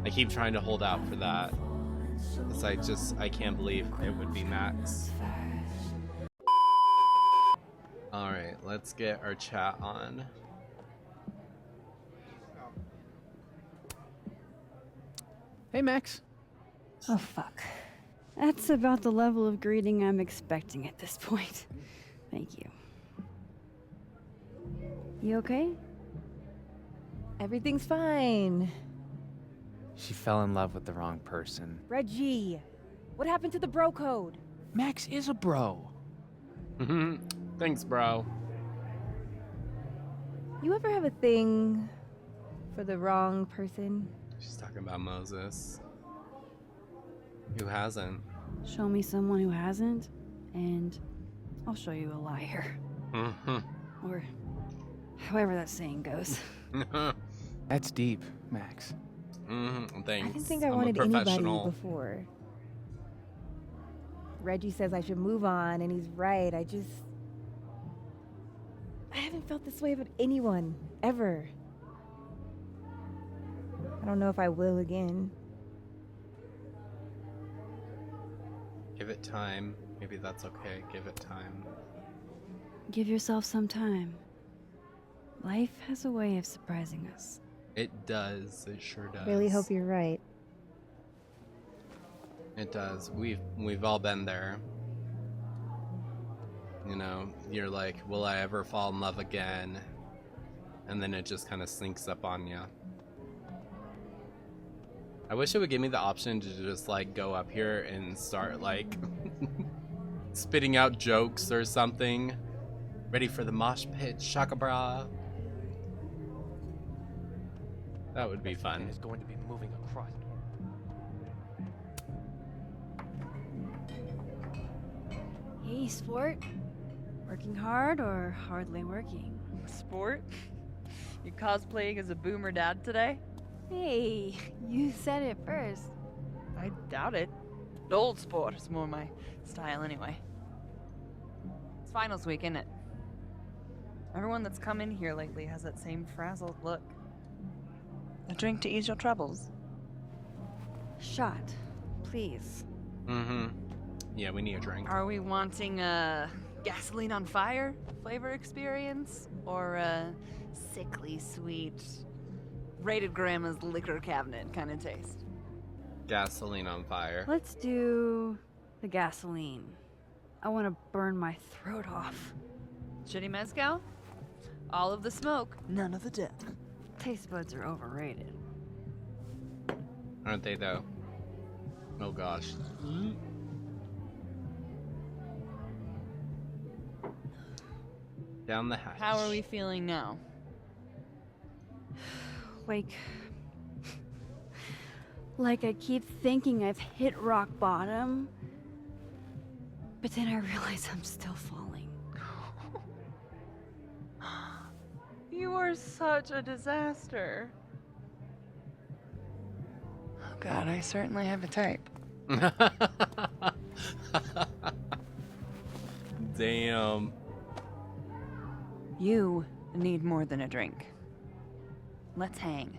I keep trying to hold out for that. Because I can't believe it would be Max. All right, let's get our chat on. Hey, Max. Oh, fuck. That's about the level of greeting I'm expecting at this point. Thank you. You okay? Everything's fine. She fell in love with the wrong person. Reggie, what happened to the bro code? Max is a bro. Thanks, bro. You ever have a thing for the wrong person? She's talking about Moses. Who hasn't? Show me someone who hasn't, and I'll show you a liar. Or however that saying goes. That's deep, Max. Thanks. I didn't think I I'm a wanted anybody professional. before. Reggie says I should move on, and he's right. I haven't felt this way about anyone, ever. I don't know if I will again. Give it time. Maybe that's okay. Give it time. Give yourself some time. Life has a way of surprising us. It does. It sure does. Really hope you're right. It does. We've all been there. You know, you're like, will I ever fall in love again? And then it just kind of sneaks up on you. I wish it would give me the option to just like go up here and start like spitting out jokes or something. Ready for the mosh pit, shaka bra. That would be fun. Is going to be moving across. Hey, sport. Working hard or hardly working? Sport? You cosplaying as a boomer dad today? Hey, you said it first. I doubt it. Old sport is more my style anyway. It's finals week, isn't it? Everyone that's come in here lately has that same frazzled look. A drink to ease your troubles. Shot, please. Mm-hmm. Yeah, we need a drink. Are we wanting a gasoline on fire flavor experience? Or a sickly sweet, rated grandma's liquor cabinet kind of taste? Gasoline on fire. Let's do the gasoline. I want to burn my throat off. Shitty mezcal? All of the smoke, none of the depth. Taste buds are overrated. Aren't they though? Oh gosh. Down the hatch. How are we feeling now? Like I keep thinking I've hit rock bottom, but then I realize I'm still falling. You are such a disaster. Oh God, I certainly have a type. Damn. You need more than a drink. Let's hang.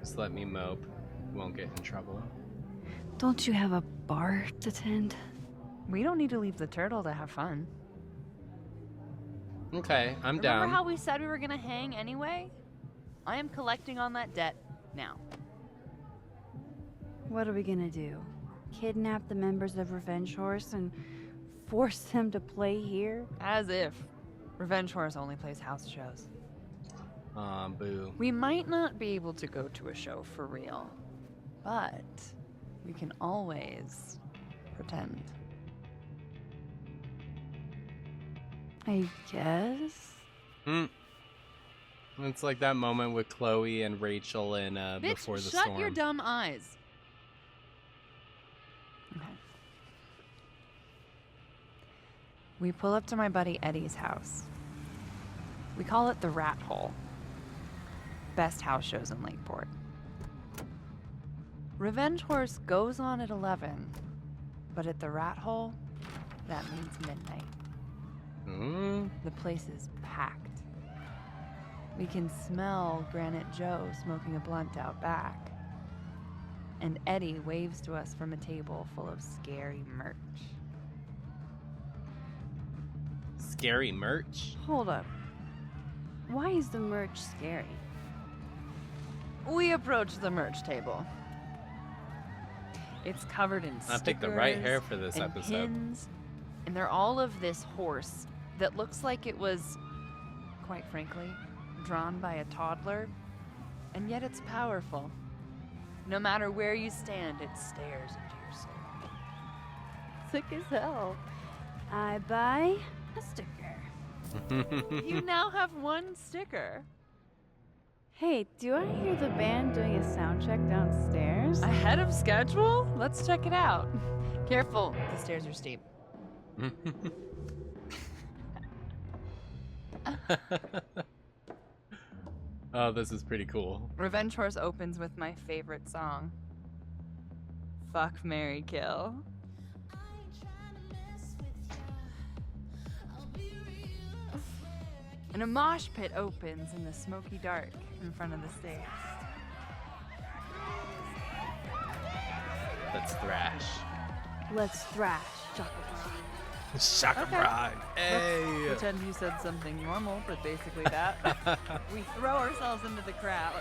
Just let me mope. Won't get in trouble. Don't you have a bar to tend? We don't need to leave the turtle to have fun. Okay, I'm down. Remember how we said we were gonna hang anyway? I am collecting on that debt now. What are we gonna do? Kidnap the members of Revenge Horse and force them to play here? As if. Revenge Horse only plays house shows. Boo. We might not be able to go to a show for real, but we can always pretend. I guess. It's like that moment with Chloe and Rachel in Before the shut Storm. your dumb eyes. Okay. We pull up to my buddy Eddie's house. We call it the Rat Hole. Best house shows in Lakeport. Revenge Horse goes on at 11, but at the Rat Hole, that means midnight. The place is packed. We can smell Granite Joe smoking a blunt out back. And Eddie waves to us from a table full of scary merch. Scary merch? Hold up. Why is the merch scary? We approach the merch table. It's covered in stickers. I picked the right hair for this and episode. Pins, and they're all of this horse that looks like it was, quite frankly, drawn by a toddler, and yet it's powerful. No matter where you stand, it stares into your soul. Sick as hell. I buy a sticker. You now have one sticker. Hey, do I hear the band doing a sound check downstairs? Ahead of schedule? Let's check it out. Careful, the stairs are steep. Oh, this is pretty cool. Revenge Horse opens with my favorite song. Fuck, Marry, Kill. And a mosh pit opens in the smoky dark in front of the stage. Let's thrash. Let's thrash, Chocolate. Shocker Okay. pride. Hey. Let's pretend you said something normal, but basically that. We throw ourselves into the crowd.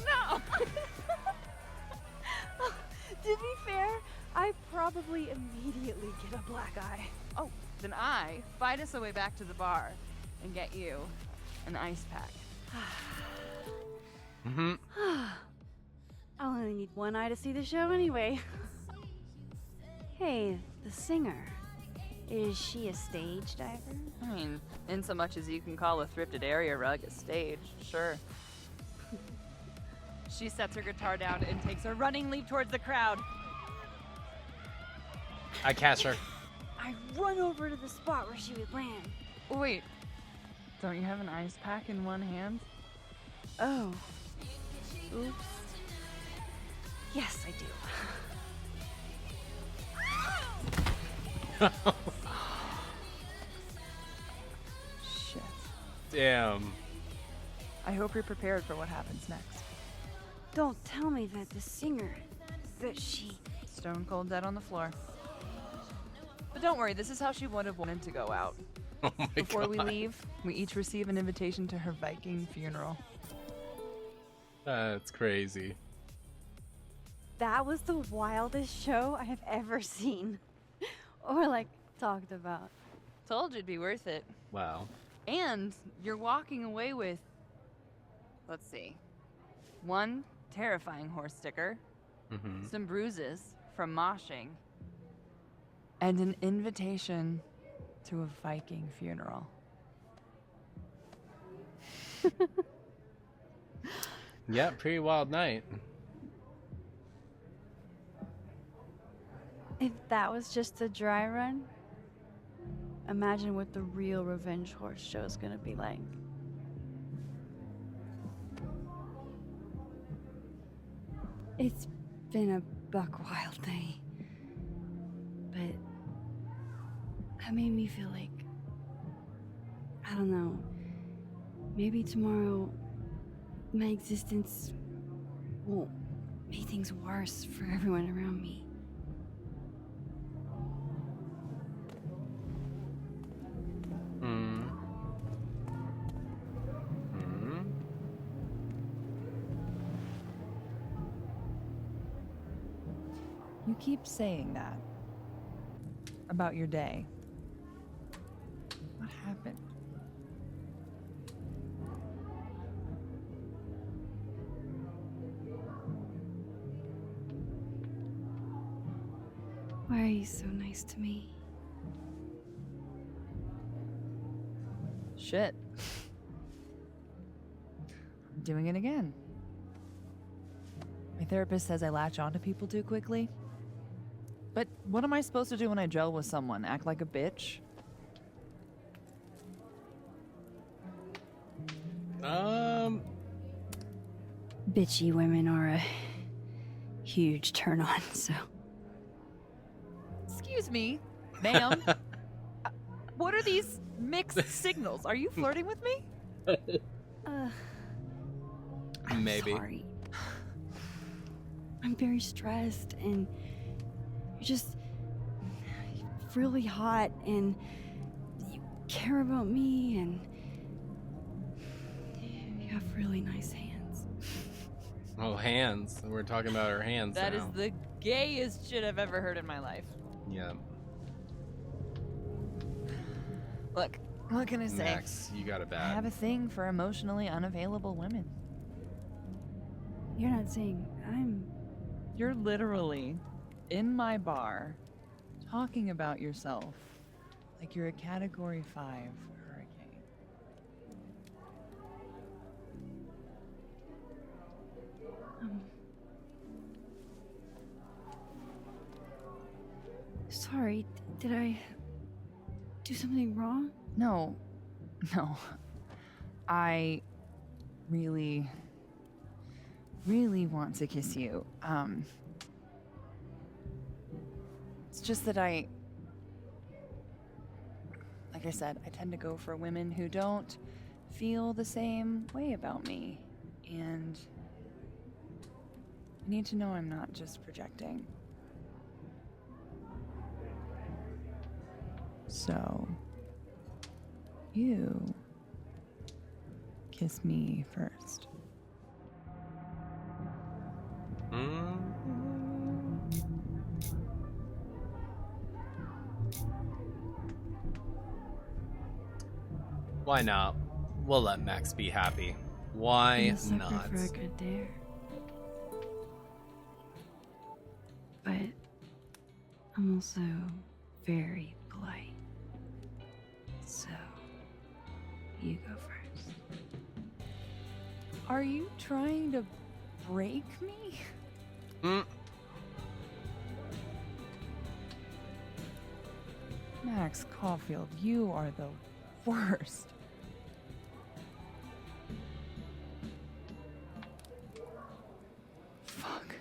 No! To be fair, I probably immediately get a black eye. Oh, then I fight us a way back to the bar and get you an ice pack. Mm-hmm. I'll only need one eye to see the show anyway. Hey, the singer. Is she a stage diver? I mean, in so much as you can call a thrifted area rug a stage, sure. She sets her guitar down and takes a running leap towards the crowd. I catch her. I run over to the spot where she would land. Wait, don't you have an ice pack in one hand? Oh. Oops. Yes, I do. Shit. Damn. I hope you're prepared for what happens next. Don't tell me that the singer, that she... Stone cold dead on the floor. But don't worry, this is how she would have wanted to go out. Oh my Before we God. leave, we each receive an invitation to her Viking funeral. That's crazy. That was the wildest show I have ever seen. Or, like, talked about. Told you it'd be worth it. Wow. And you're walking away with, let's see, one terrifying horse sticker, Mm-hmm. some bruises from moshing, and an invitation to a Viking funeral. Yeah, pretty wild night. If that was just a dry run, imagine what the real Revenge Horse show is gonna be like. It's been a buck wild day, but that made me feel like, I don't know, maybe tomorrow my existence won't make things worse for everyone around me. You keep saying that about your day. What happened? Why are you so nice to me? Shit. I'm doing it again. My therapist says I latch onto people too quickly. But what am I supposed to do when I gel with someone? Act like a bitch? Bitchy women are a huge turn on, so. Excuse me, ma'am. What are these mixed signals? Are you flirting with me? I'm Maybe. sorry. I'm very stressed, and you're just really hot, and you care about me, and you have really nice hands. Oh, hands. We're talking about her hands That is now. the gayest shit I've ever heard in my life. Yeah. Look, what can I say? Max, you got it I bad. have a thing for emotionally unavailable women. You're not saying I'm... You're literally in my bar talking about yourself like you're a Category 5 hurricane. Sorry, did I do something wrong? No. I really want to kiss you. It's just that like I said, I tend to go for women who don't feel the same way about me. And I need to know I'm not just projecting. So, you kiss me first. Why not? We'll let Max be happy. Why I'm a sucker not? for a good dare. But I'm also very polite. So, you go first. Are you trying to break me? Max Caulfield, you are the worst. Fuck.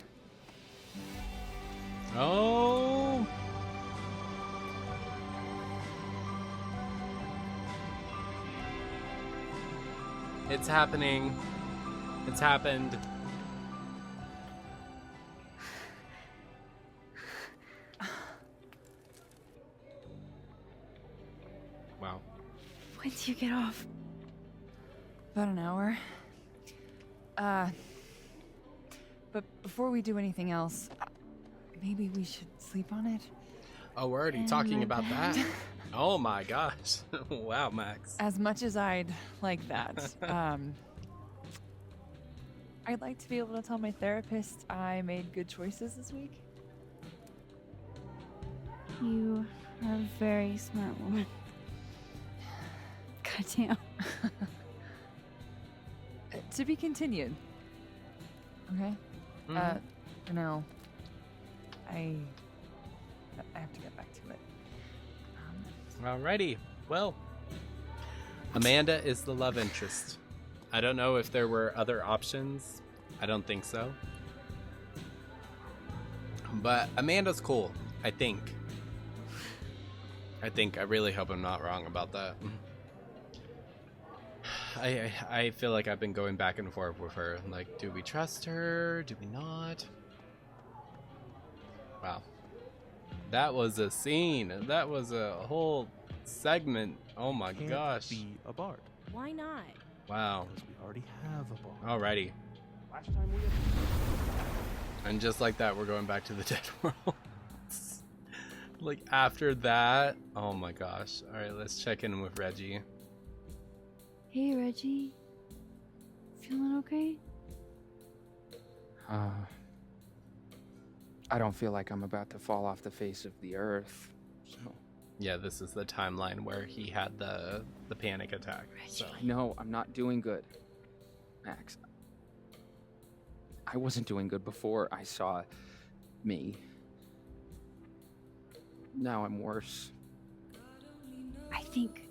Oh. It's happening. It's happened. Wow. When do you get off? About an hour. But before we do anything else, maybe we should sleep on it? Oh, we're already talking about that. Oh my gosh. Wow, Max. As much as I'd like that, I'd like to be able to tell my therapist I made good choices this week. You are a very smart woman. Goddamn. To be continued. Okay? For now, I have to get back to it. Alrighty. Well, Amanda is the love interest. I don't know if there were other options. I don't think so. But Amanda's cool, I think. I really hope I'm not wrong about that. I feel like I've been going back and forth with her. Like, do we trust her? Do we not? Wow. That was a scene. That was a whole segment. Oh my gosh. Be a bard. Why not? Wow. Because we already have a bard. Alrighty. Last time we And just like that, we're going back to the dead world. Like, after that, oh my gosh. Alright, let's check in with Reggie. Hey, Reggie. Feeling okay? I don't feel like I'm about to fall off the face of the earth, so... Yeah, this is the timeline where he had the panic attack. So. No, I'm not doing good, Max. I wasn't doing good before I saw me. Now I'm worse. I think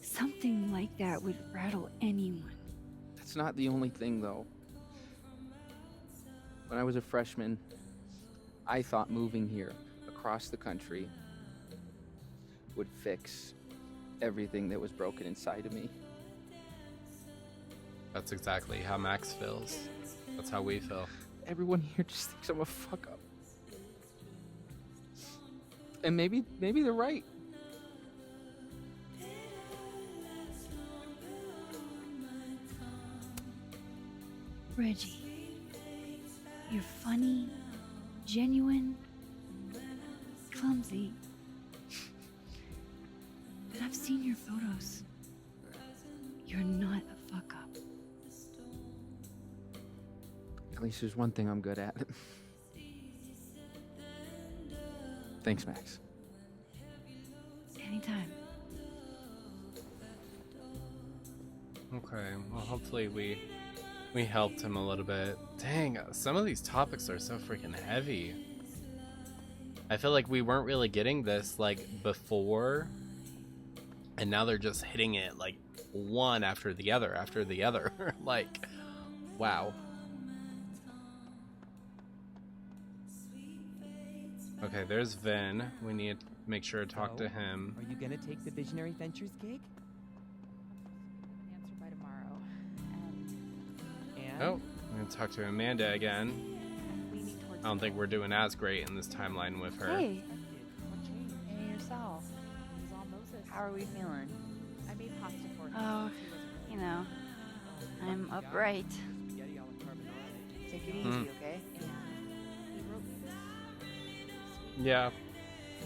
something like that would rattle anyone. That's not the only thing, though. When I was a freshman, I thought moving here across the country would fix everything that was broken inside of me. That's exactly how Max feels. That's how we feel. Everyone here just thinks I'm a fuck up. And maybe they're right. Reggie, you're funny, genuine, clumsy. But I've seen your photos. You're not a fuck up. At least there's one thing I'm good at. Thanks, Max. Anytime. Okay, well, hopefully we helped him a little bit. Dang, some of these topics are so freaking heavy. I feel like we weren't really getting this, like, before, and now they're just hitting it, like, one after the other. Like, wow. Okay, there's Vinh. We need to make sure to talk to him. Are you gonna take the Visionary Ventures gig? Answer by Oh, I'm gonna talk to Amanda again. I don't think we're doing as great in this timeline with her. Hey. Hey, yourself. How are we feeling? I made pasta for her. Oh, you know, I'm upright. Take it easy, okay? Yeah.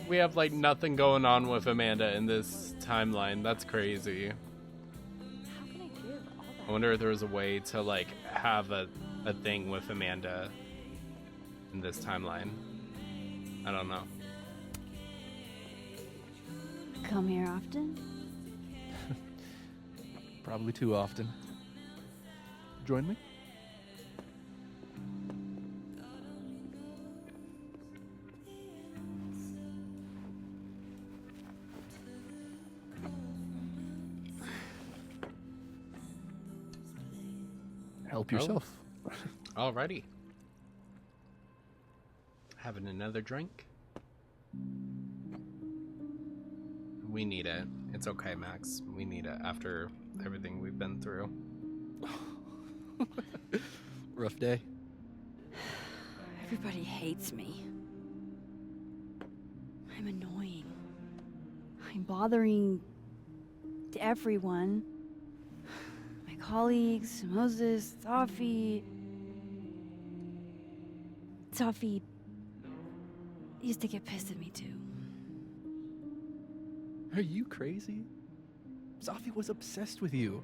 We have like nothing going on with Amanda in this timeline. That's crazy. I wonder if there was a way to like have a thing with Amanda in this timeline. I don't know. Come here often? Probably too often. Join me? Help yourself. Oh. Alrighty. Having another drink? We need it. It's okay, Max. We need it after everything we've been through. Rough day. Everybody hates me. I'm annoying. I'm bothering everyone. My colleagues, Moses, Safi. Safi used to get pissed at me too. Are you crazy? Safi was obsessed with you.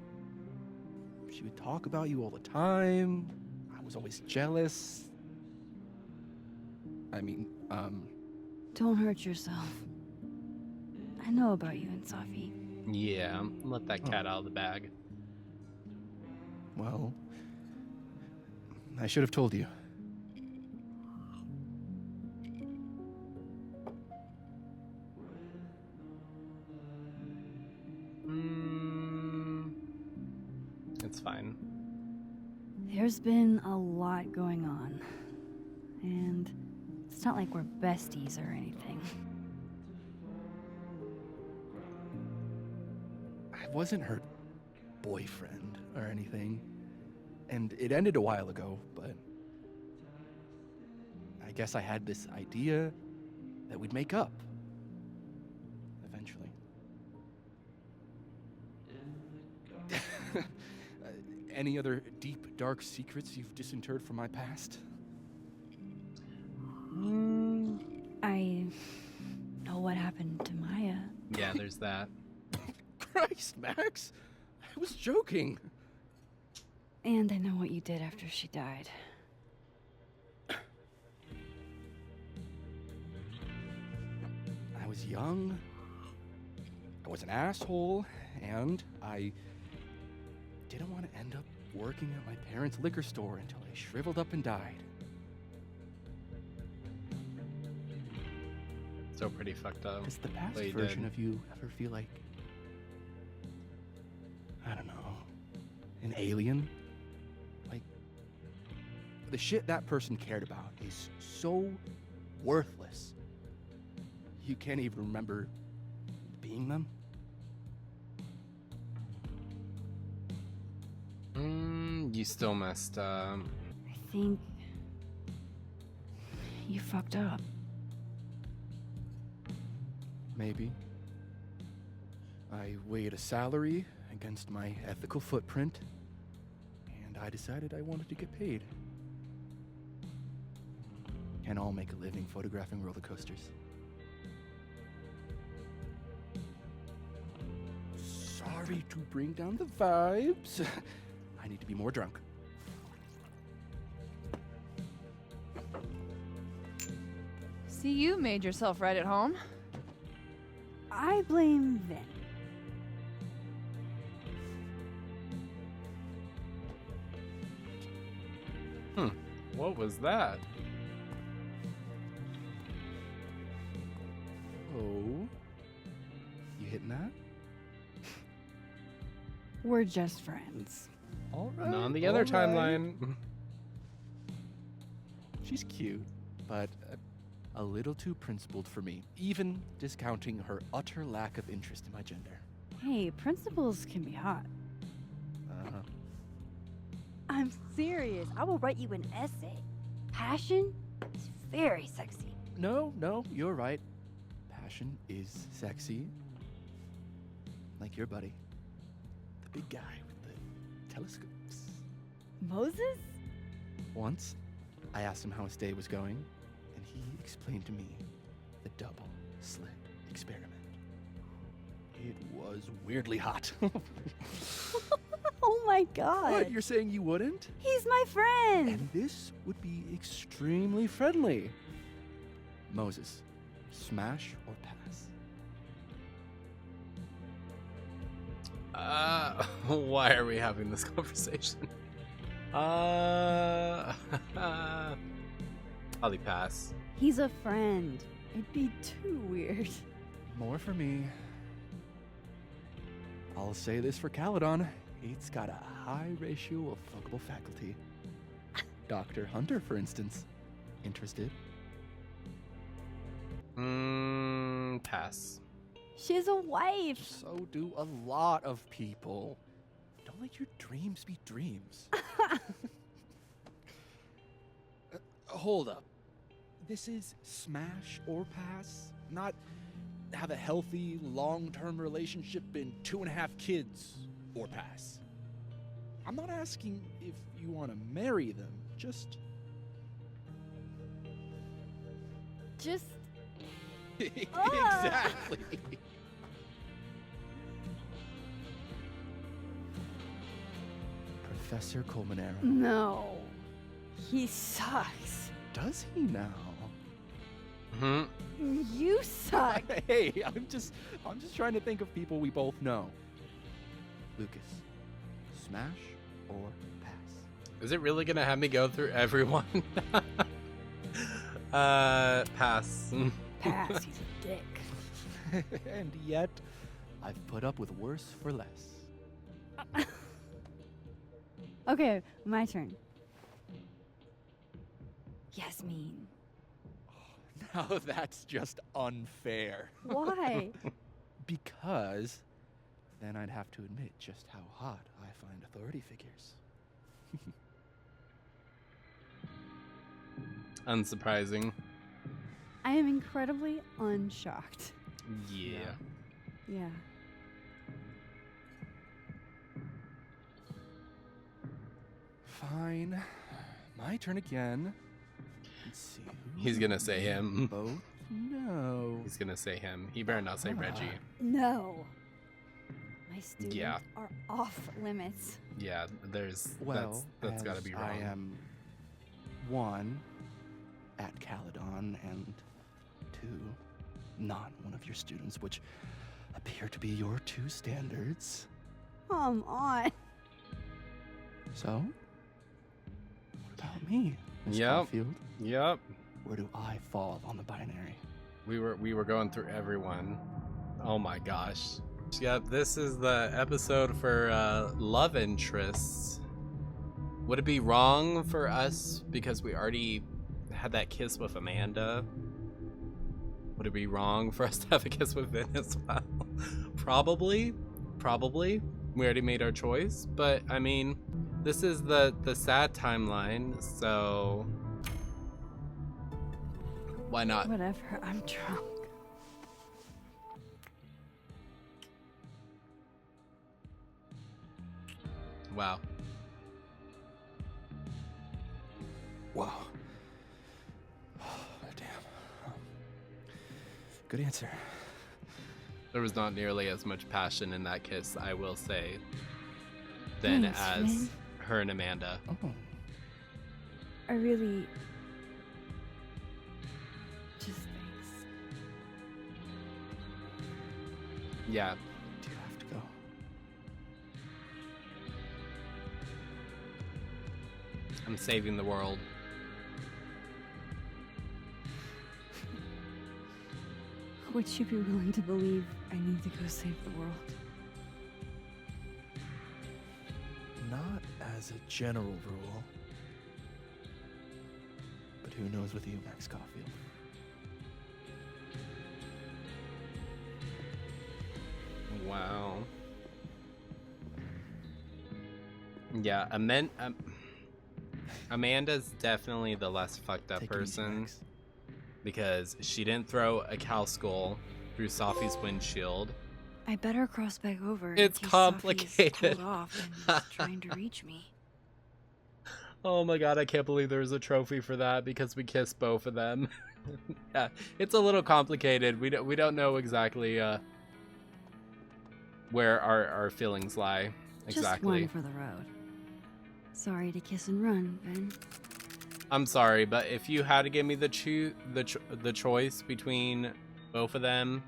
She would talk about you all the time. I was always jealous. I mean, Don't hurt yourself. I know about you and Safi. Yeah, let that cat out of the bag. Well, I should have told you. It's fine. There's been a lot going on. And it's not like we're besties or anything. I wasn't her boyfriend or anything. And it ended a while ago, but I guess I had this idea that we'd make up. Eventually. Any other deep, dark secrets you've disinterred from my past? I know what happened to Maya. Yeah, there's that. Christ, Max! I was joking. And I know what you did after she died. I was young, I was an asshole, and I didn't want to end up working at my parents' liquor store until I shriveled up and died. So pretty fucked up. Does the past what you version did. of you ever feel like, I don't know, an alien? Like, the shit that person cared about is so worthless. You can't even remember being them? You still messed up. I think you fucked up. Maybe. I weighed a salary against my ethical footprint, and I decided I wanted to get paid. Can't all make a living photographing roller coasters. Sorry to bring down the vibes. I need to be more drunk. See, you made yourself right at home. I blame Vinh. What was that? Oh? You hitting that? We're just friends. All right. And on the other timeline. She's cute, but a little too principled for me, even discounting her utter lack of interest in my gender. Hey, principals can be hot. I'm serious. I will write you an essay. Passion is very sexy. No, you're right. Passion is sexy. Like your buddy. The big guy with the telescopes. Moses? Once, I asked him how his day was going, and he explained to me the double slit experiment. It was weirdly hot. Oh my god. What, you're saying you wouldn't? He's my friend. And this would be extremely friendly. Moses, smash or pass? Why are we having this conversation? I'll be pass. He's a friend. It'd be too weird. More for me. I'll say this for Caledon. It's got a high ratio of fuckable faculty. Dr. Hunter, for instance. Interested? Pass. She's a wife. So do a lot of people. Don't let your dreams be dreams. Hold up. This is smash or pass, not have a healthy, long-term relationship and 2.5 kids or pass. I'm not asking if you want to marry them, just... Exactly. Professor Colmenero. No. He sucks. Does he now? You suck. Hey, I'm just trying to think of people we both know. Lucas, smash or pass? Is it really gonna have me go through everyone? Pass. Pass, he's a dick. And yet, I've put up with worse for less. Okay, my turn. Yasmin. Now that's just unfair. Why? Because then I'd have to admit just how hot I find authority figures. Unsurprising. I am incredibly unshocked. Yeah. Yeah. Fine. My turn again. Let's see. He's gonna say him. Both? No. He's gonna say him. He better not say Reggie. No. My students Yeah. are off limits. Yeah, there's Well, that's gotta be wrong. I am 1 at Caledon and 2 not one of your students, which appear to be your 2 standards. Come on. So, what about me, Miss Yep. Caulfield? Yep. Where do I fall on the binary? We were going through everyone. Oh my gosh. Yep, this is the episode for love interests. Would it be wrong for us because we already had that kiss with Amanda? Would it be wrong for us to have a kiss with Vinh as well? Probably. We already made our choice, but I mean, this is the sad timeline, so why not? Whatever, I'm drunk. Wow. Wow. Damn. Good answer. There was not nearly as much passion in that kiss, I will say, than Thanks, as Vinh. her and Amanda. Oh. I really... Just thanks. Yeah. Do you have to go? I'm saving the world. Would you be willing to believe I need to go save the world? Not as a general rule. But who knows with you, Max Caulfield? Wow. Yeah, Amanda's definitely the less fucked up person because she didn't throw a cow skull through Sophie's windshield. I better cross back over. It's in case complicated. Sophie's pulled off and is trying to reach me. Oh my god, I can't believe there's a trophy for that because we kissed both of them. Yeah, it's a little complicated. We don't know exactly where our feelings lie exactly. Just one for the road. Sorry to kiss and run, Vinh. I'm sorry, but if you had to give me the choice between both of them,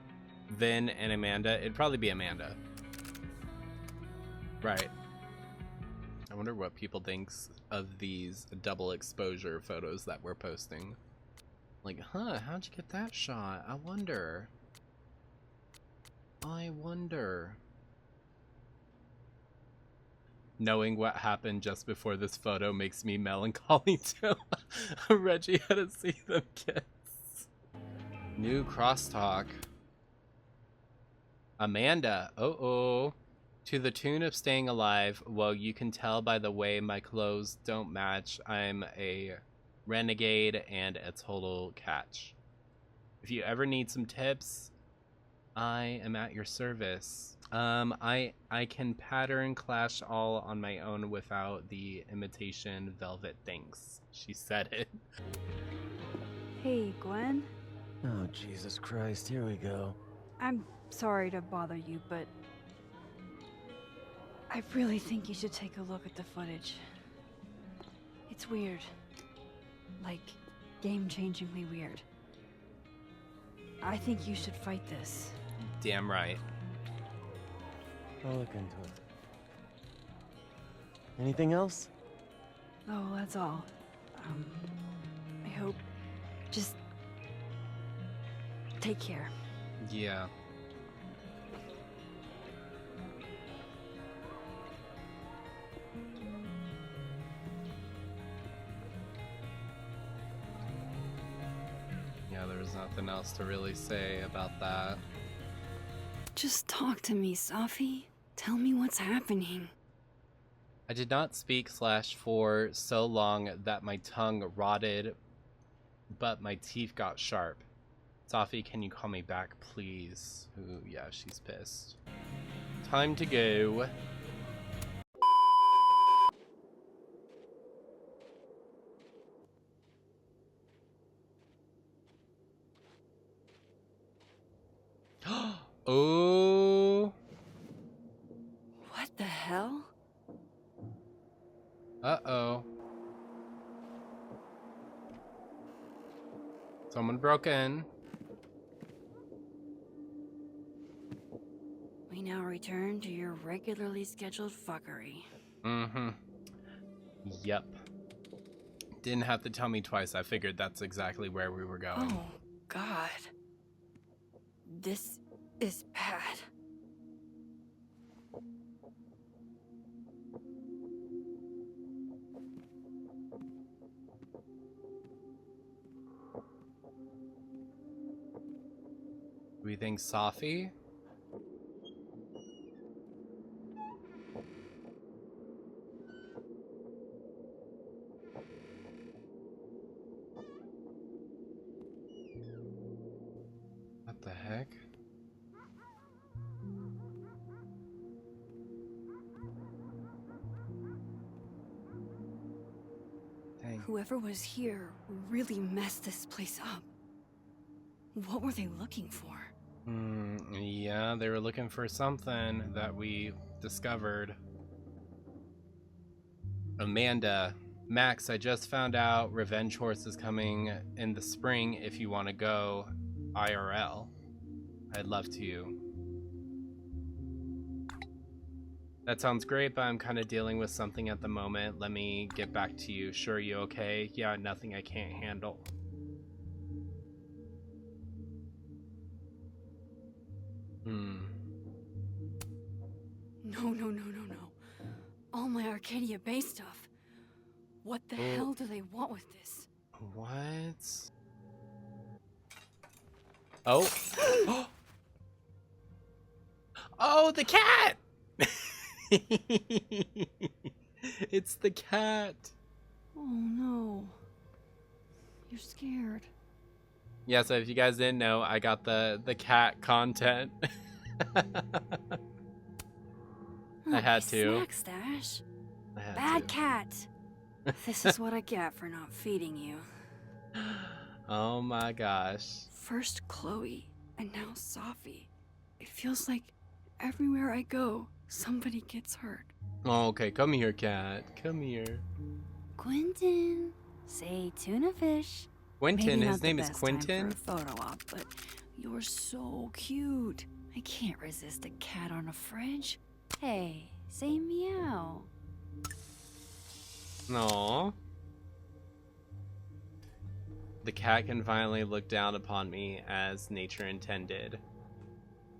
Vinh and Amanda, it'd probably be Amanda. Right. I wonder what people think of these double exposure photos that we're posting. Like, huh, how'd you get that shot? I wonder. Knowing what happened just before this photo makes me melancholy too. Reggie had to see them kiss. New crosstalk. Amanda, to the tune of Staying Alive. Well, you can tell by the way my clothes don't match. I'm a renegade and a total catch. If you ever need some tips, I am at your service. I can pattern clash all on my own without the imitation velvet things. She said it. Hey, Gwen. Oh, Jesus Christ, here we go. I'm sorry to bother you, but I really think you should take a look at the footage. It's weird. Like, game-changingly weird. I think you should fight this. Damn right. I'll look into it. Anything else? Oh, that's all. I hope... Just... take care. Yeah. Yeah, there's nothing else to really say about that. Just talk to me, Sophie. Tell me what's happening. I did not speak for so long that my tongue rotted, but my teeth got sharp. Sophie, can you call me back, please? Ooh, yeah, she's pissed. Time to go. Oh. What the hell? Uh-oh. Someone broke in. We now return to your regularly scheduled fuckery. Mm-hmm. Yep. Didn't have to tell me twice. I figured that's exactly where we were going. Oh, God. This is bad. Do we think Sophie? What the heck? Dang. Whoever was here really messed this place up. What were they looking for? Yeah, they were looking for something that we discovered. Amanda, Max, I just found out Revenge Horse is coming in the spring if you want to go IRL. I'd love to. That sounds great, but I'm kind of dealing with something at the moment. Let me get back to you. Sure, you okay? Yeah, nothing I can't handle. No. All my Arcadia Bay stuff. What the hell do they want with this? What? Oh. Oh, the cat! Oh You're scared. Yeah, so if you guys didn't know, I got the cat content. I had to. Snack stash. I had Bad to. cat. This is what I get for not feeding you. Oh my gosh. First Chloe, and now Safi. It feels like everywhere I go, somebody gets hurt. Oh, okay, come here, cat. Come here. Quentin, say tuna fish. Quentin, Maybe his not the name is best Quentin? time for a photo op, but you're so cute. I can't resist a cat on a fridge. Hey, say meow. Aww. The cat can finally look down upon me as nature intended.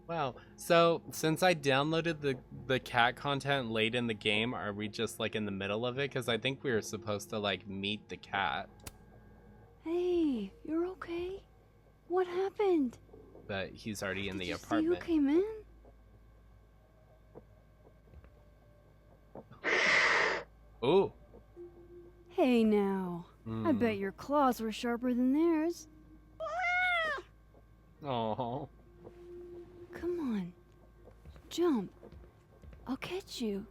Wow. So, since I downloaded the cat content late in the game, are we just like in the middle of it? Because I think we were supposed to like meet the cat. Hey, you're okay? What happened? But he's already in the See who apartment. came in? Ooh. Hey now. I bet your claws were sharper than theirs. Oh. Come on. Jump. I'll catch you.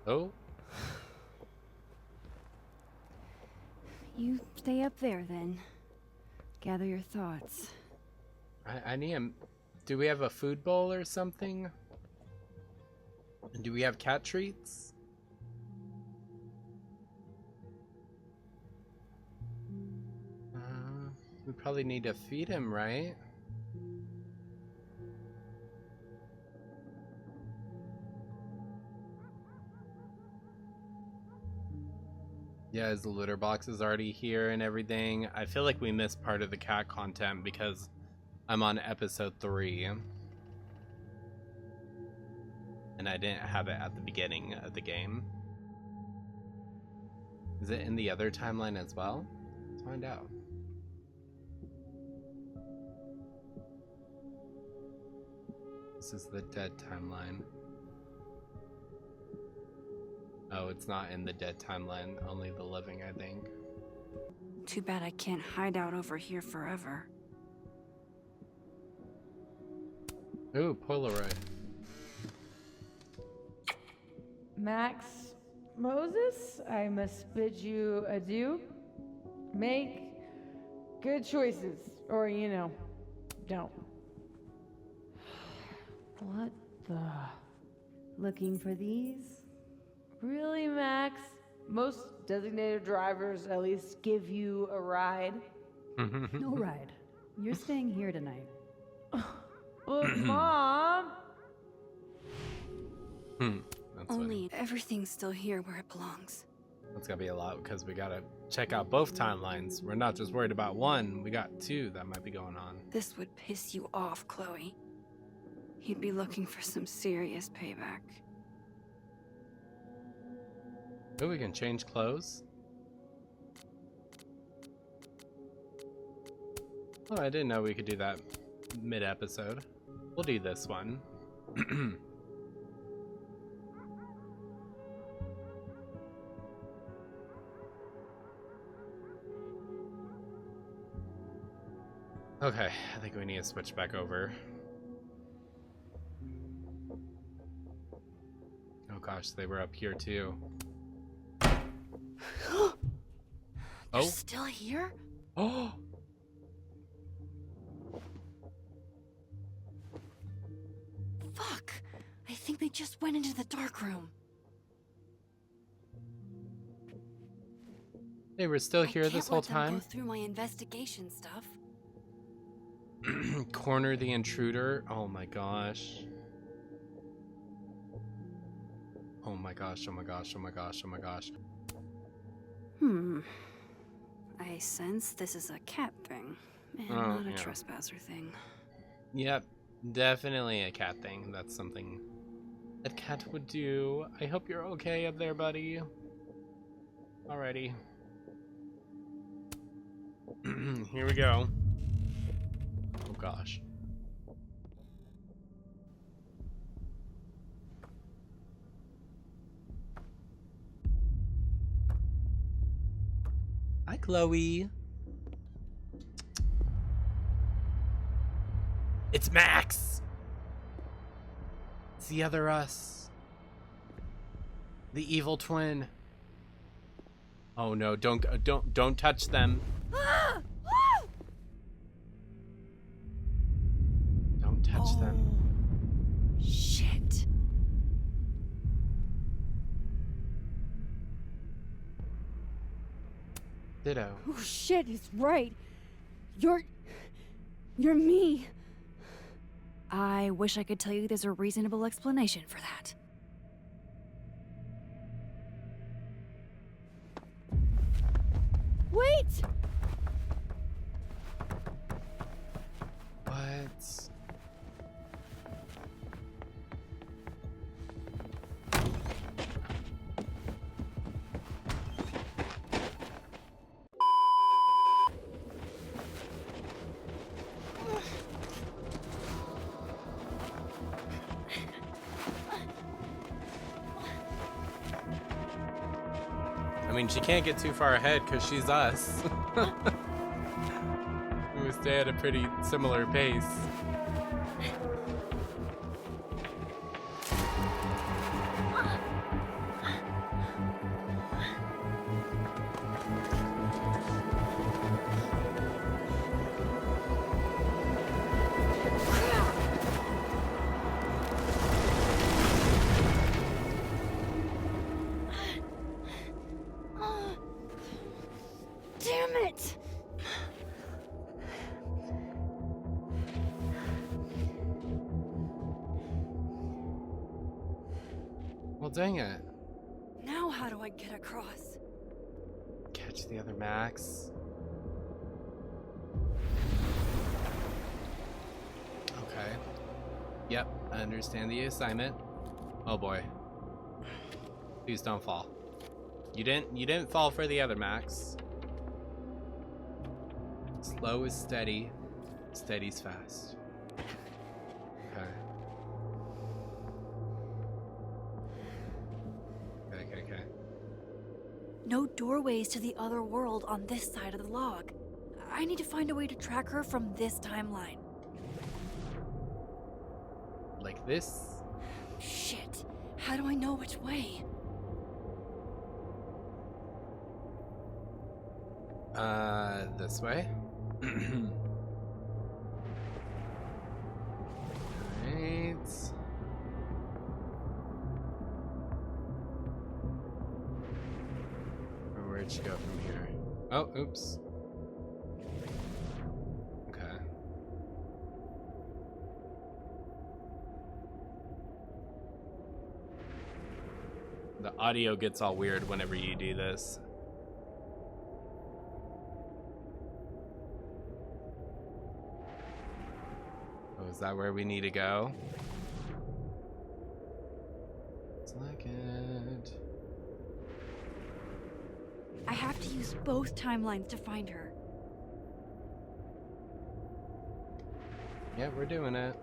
Oh. You stay up there then. Gather your thoughts. I need him. Do we have a food bowl or something? Do we have cat treats? We probably need to feed him, right? Yeah, his litter box is already here and everything. I feel like we missed part of the cat content because I'm on episode 3. And I didn't have it at the beginning of the game. Is it in the other timeline as well? Let's find out. This is the dead timeline. Oh, it's not in the dead timeline, only the living, I think. Too bad I can't hide out over here forever. Ooh, Polaroid. Max Moses, I must bid you adieu. Make good choices, or, don't. What the? Looking for these? Really, Max? Most designated drivers at least give you a ride. No ride. You're staying here tonight. But, Mom! Only everything's still here where it belongs. That's gonna be a lot because we gotta check out both timelines. We're not just worried about one, we got 2 that might be going on. This would piss you off, Chloe. You'd be looking for some serious payback. Oh, we can change clothes? Oh, I didn't know we could do that mid-episode. We'll do this one. Okay, I think we need to switch back over. Oh gosh, they were up here too. They're still here? Oh! Fuck! I think they just went into the dark room. They were still here this whole time? Go through my investigation stuff. Corner the intruder. Oh my gosh. Oh my gosh, oh my gosh, oh my gosh, oh my gosh. I sense this is a cat thing, and Oh, not a yeah. trespasser thing. Yep, definitely a cat thing. That's something a cat would do. I hope you're okay up there, buddy. Alrighty. Here we go. Oh gosh. Hi, Chloe. It's Max. It's the other us. The evil twin. Oh no, don't touch them. Don't touch them. Shit. Ditto. Oh shit, it's right. You're me. I wish I could tell you there's a reasonable explanation for that. Wait! What? I mean, she can't get too far ahead because she's us. We stay at a pretty similar pace. Damn it! Well, dang it. Now how do I get across? Catch the other Max. Okay. Yep, I understand the assignment. Oh boy. Please don't fall. You didn't fall for the other Max. Slow is steady. Steady's fast. Okay. Okay. No doorways to the other world on this side of the log. I need to find a way to track her from this timeline. Like this? Shit. How do I know which way? This way? Right. Where'd she go from here? Oh, oops. Okay. The audio gets all weird whenever you do this. Oh, is that where we need to go? Looks like it. I have to use both timelines to find her. Yeah, we're doing it.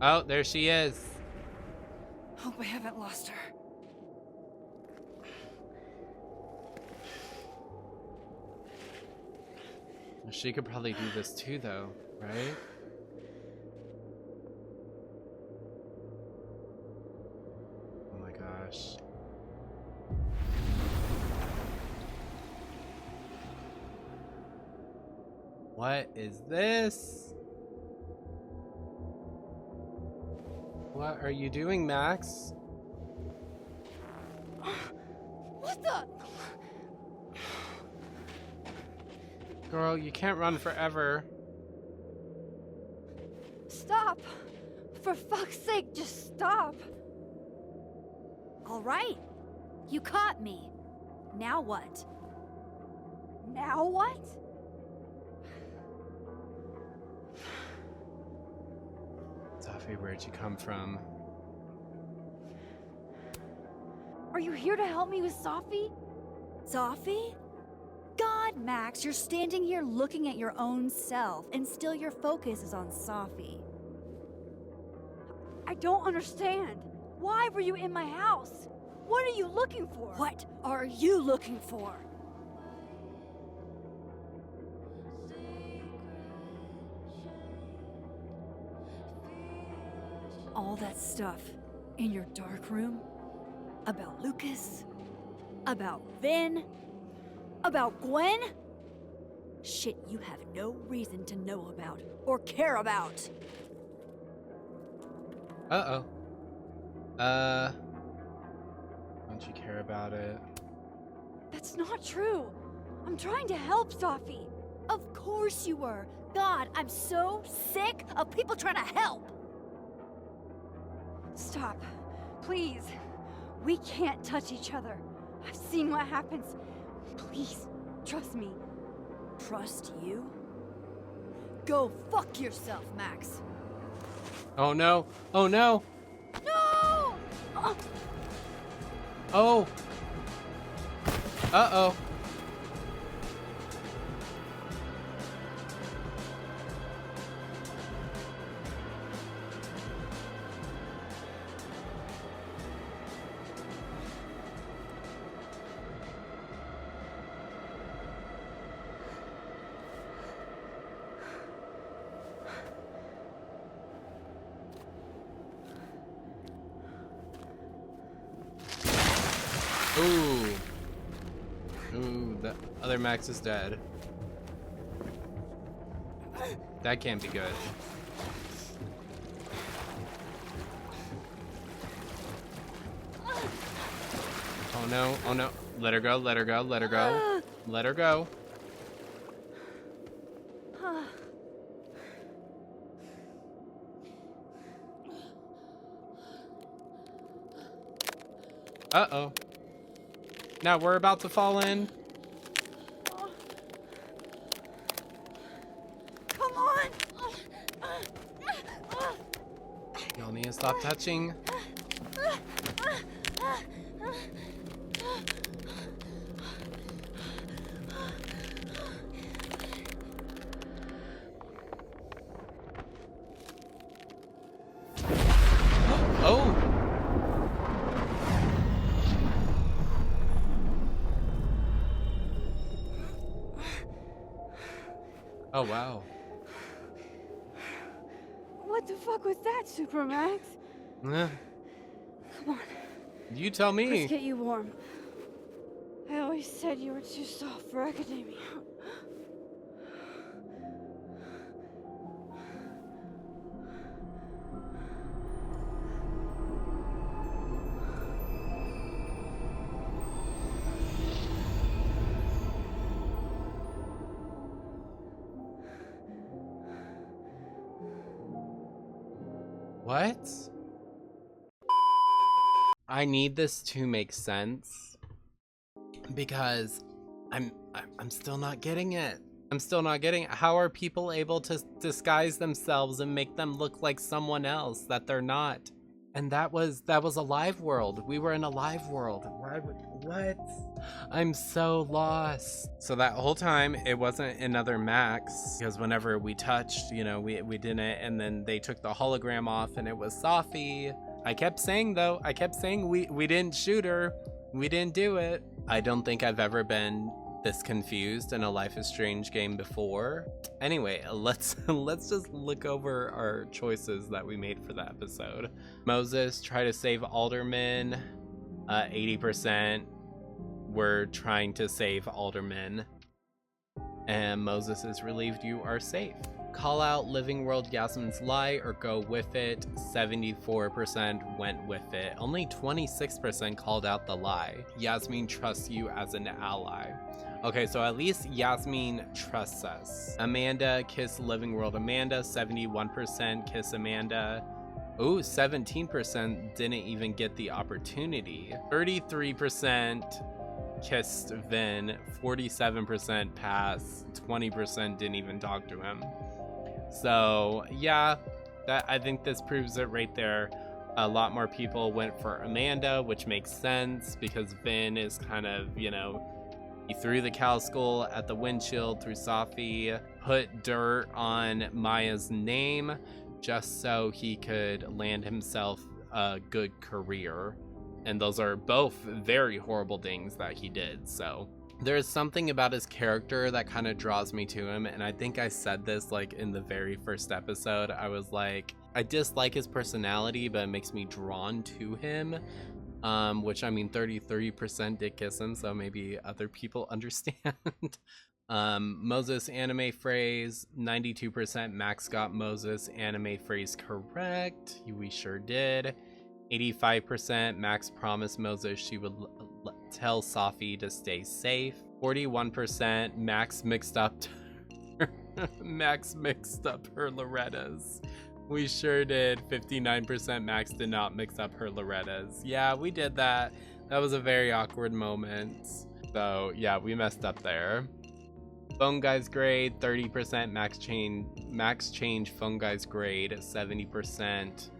Oh, there she is. Hope I haven't lost her. She could probably do this too, though, right? Oh my gosh. What is this? What are you doing, Max? What the? Girl, you can't run forever. Stop! For fuck's sake, just stop! All right. You caught me. Now what? Now what? Sophie, where'd you come from? Are you here to help me with Sophie? Sophie? God, Max, you're standing here looking at your own self, and still your focus is on Sophie. I don't understand. Why were you in my house? What are you looking for? What are you looking for? All that stuff in your dark room about Lucas, about Vinh, about Gwen? Shit you have no reason to know about or care about. Uh-oh. Don't you care about it? That's not true. I'm trying to help Safi. Of course you were. God, I'm so sick of people trying to help. Stop. Please. We can't touch each other. I've seen what happens. Please, trust me. Trust you? Go fuck yourself, Max. Oh no. Oh no. No! Oh. Uh-oh. Ooh. Ooh, the other Max is dead. That can't be good. Oh no, oh no. Let her go, let her go, let her go. Let her go. Uh-oh. Now we're about to fall in. Come on! Y'all need to stop touching. Oh! Oh, wow. What the fuck was that, Supermax? Eh, Come on, you tell me. let's get you warm. I always said you were too soft for academia. What? I need this to make sense because I'm still not getting it. I'm still not getting it. How are people able to disguise themselves and make them look like someone else that they're not? And that was a live world. We were in a live world. What? I'm so lost. So that whole time it wasn't another Max, because whenever we touched, you know, we didn't, and then they took the hologram off and it was Safi. I kept saying we didn't shoot her. We didn't do it. I don't think I've ever been this confused in a Life is Strange game before. Anyway, let's just look over our choices that we made for the episode. Moses, try to save Alderman. 80% were trying to save Alderman. And Moses is relieved you are safe. Call out Living World Yasmin's lie or go with it. 74% went with it. Only 26% called out the lie. Yasmin trusts you as an ally. Okay, so at least Yasmin trusts us. Amanda, kiss Living World Amanda. 71% kiss Amanda. Ooh, 17% didn't even get the opportunity. 33% kissed Vinh. 47% passed. 20% didn't even talk to him. So yeah, I think this proves it right there. A lot more people went for Amanda, which makes sense because Vinh is kind of, you know, he threw the cow skull at the windshield through Safi, put dirt on Maya's name just so he could land himself a good career. And those are both very horrible things that he did. So there's something about his character that kind of draws me to him. And I think I said this like in the very first episode. I was like, I dislike his personality, but it makes me drawn to him. Which, I mean, 33% did kiss him, so maybe other people understand. Moses anime phrase, 92% Max got Moses anime phrase correct. We sure did. 85% Max promised Moses she would tell Safi to stay safe. 41% Max mixed up Max mixed up her Loretta's. We sure did. 59% Max did not mix up her Loretta's. Yeah, we did that. That was a very awkward moment. So yeah, we messed up there. Phone guy's grade, 30% Max changed phone guy's grade. 70%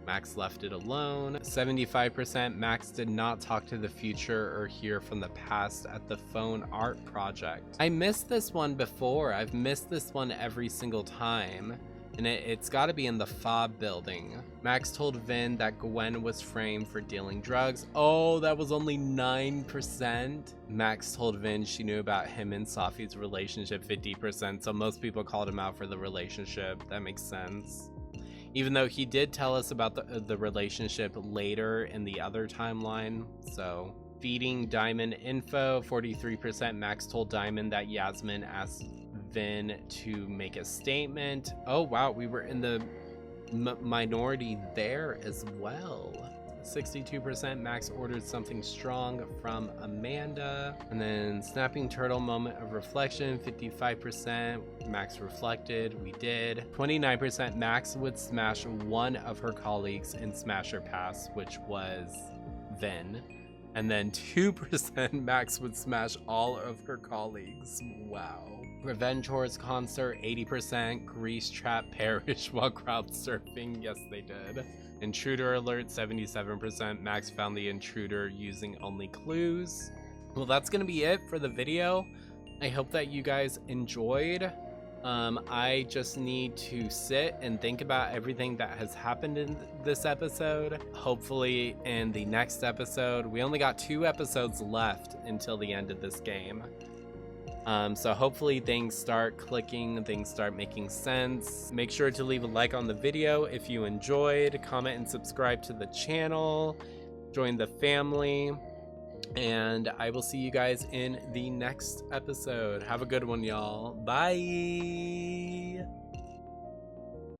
Max left it alone. 75% Max did not talk to the future or hear from the past at the phone art project. I missed this one before. I've missed this one every single time. And it's got to be in the fob building. Max told Vinh that Gwen was framed for dealing drugs. Oh, that was only 9%. Max told Vinh she knew about him and Safi's relationship 50%, so most people called him out for the relationship. That makes sense. Even though he did tell us about the relationship later in the other timeline, so... Feeding Diamond info, 43% Max told Diamond that Yasmin asked Vinh to make a statement. Oh wow, we were in the minority there as well. 62% Max ordered something strong from Amanda. And then snapping turtle moment of reflection, 55% Max reflected. We did. 29% Max would smash one of her colleagues in Smasher Pass, which was Vinh. And then 2% Max would smash all of her colleagues. Wow. Revenge Horse concert, 80%. Grease trap perish while crowd surfing. Yes, they did. Intruder alert, 77%. Max found the intruder using only clues. Well, that's gonna be it for the video. I hope that you guys enjoyed. I just need to sit and think about everything that has happened in this episode. Hopefully in the next episode, we only got 2 episodes left until the end of this game. So hopefully things start clicking, things start making sense. Make sure to leave a like on the video if you enjoyed, comment and subscribe to the channel, join the family. And I will see you guys in the next episode. Have a good one, y'all. Bye.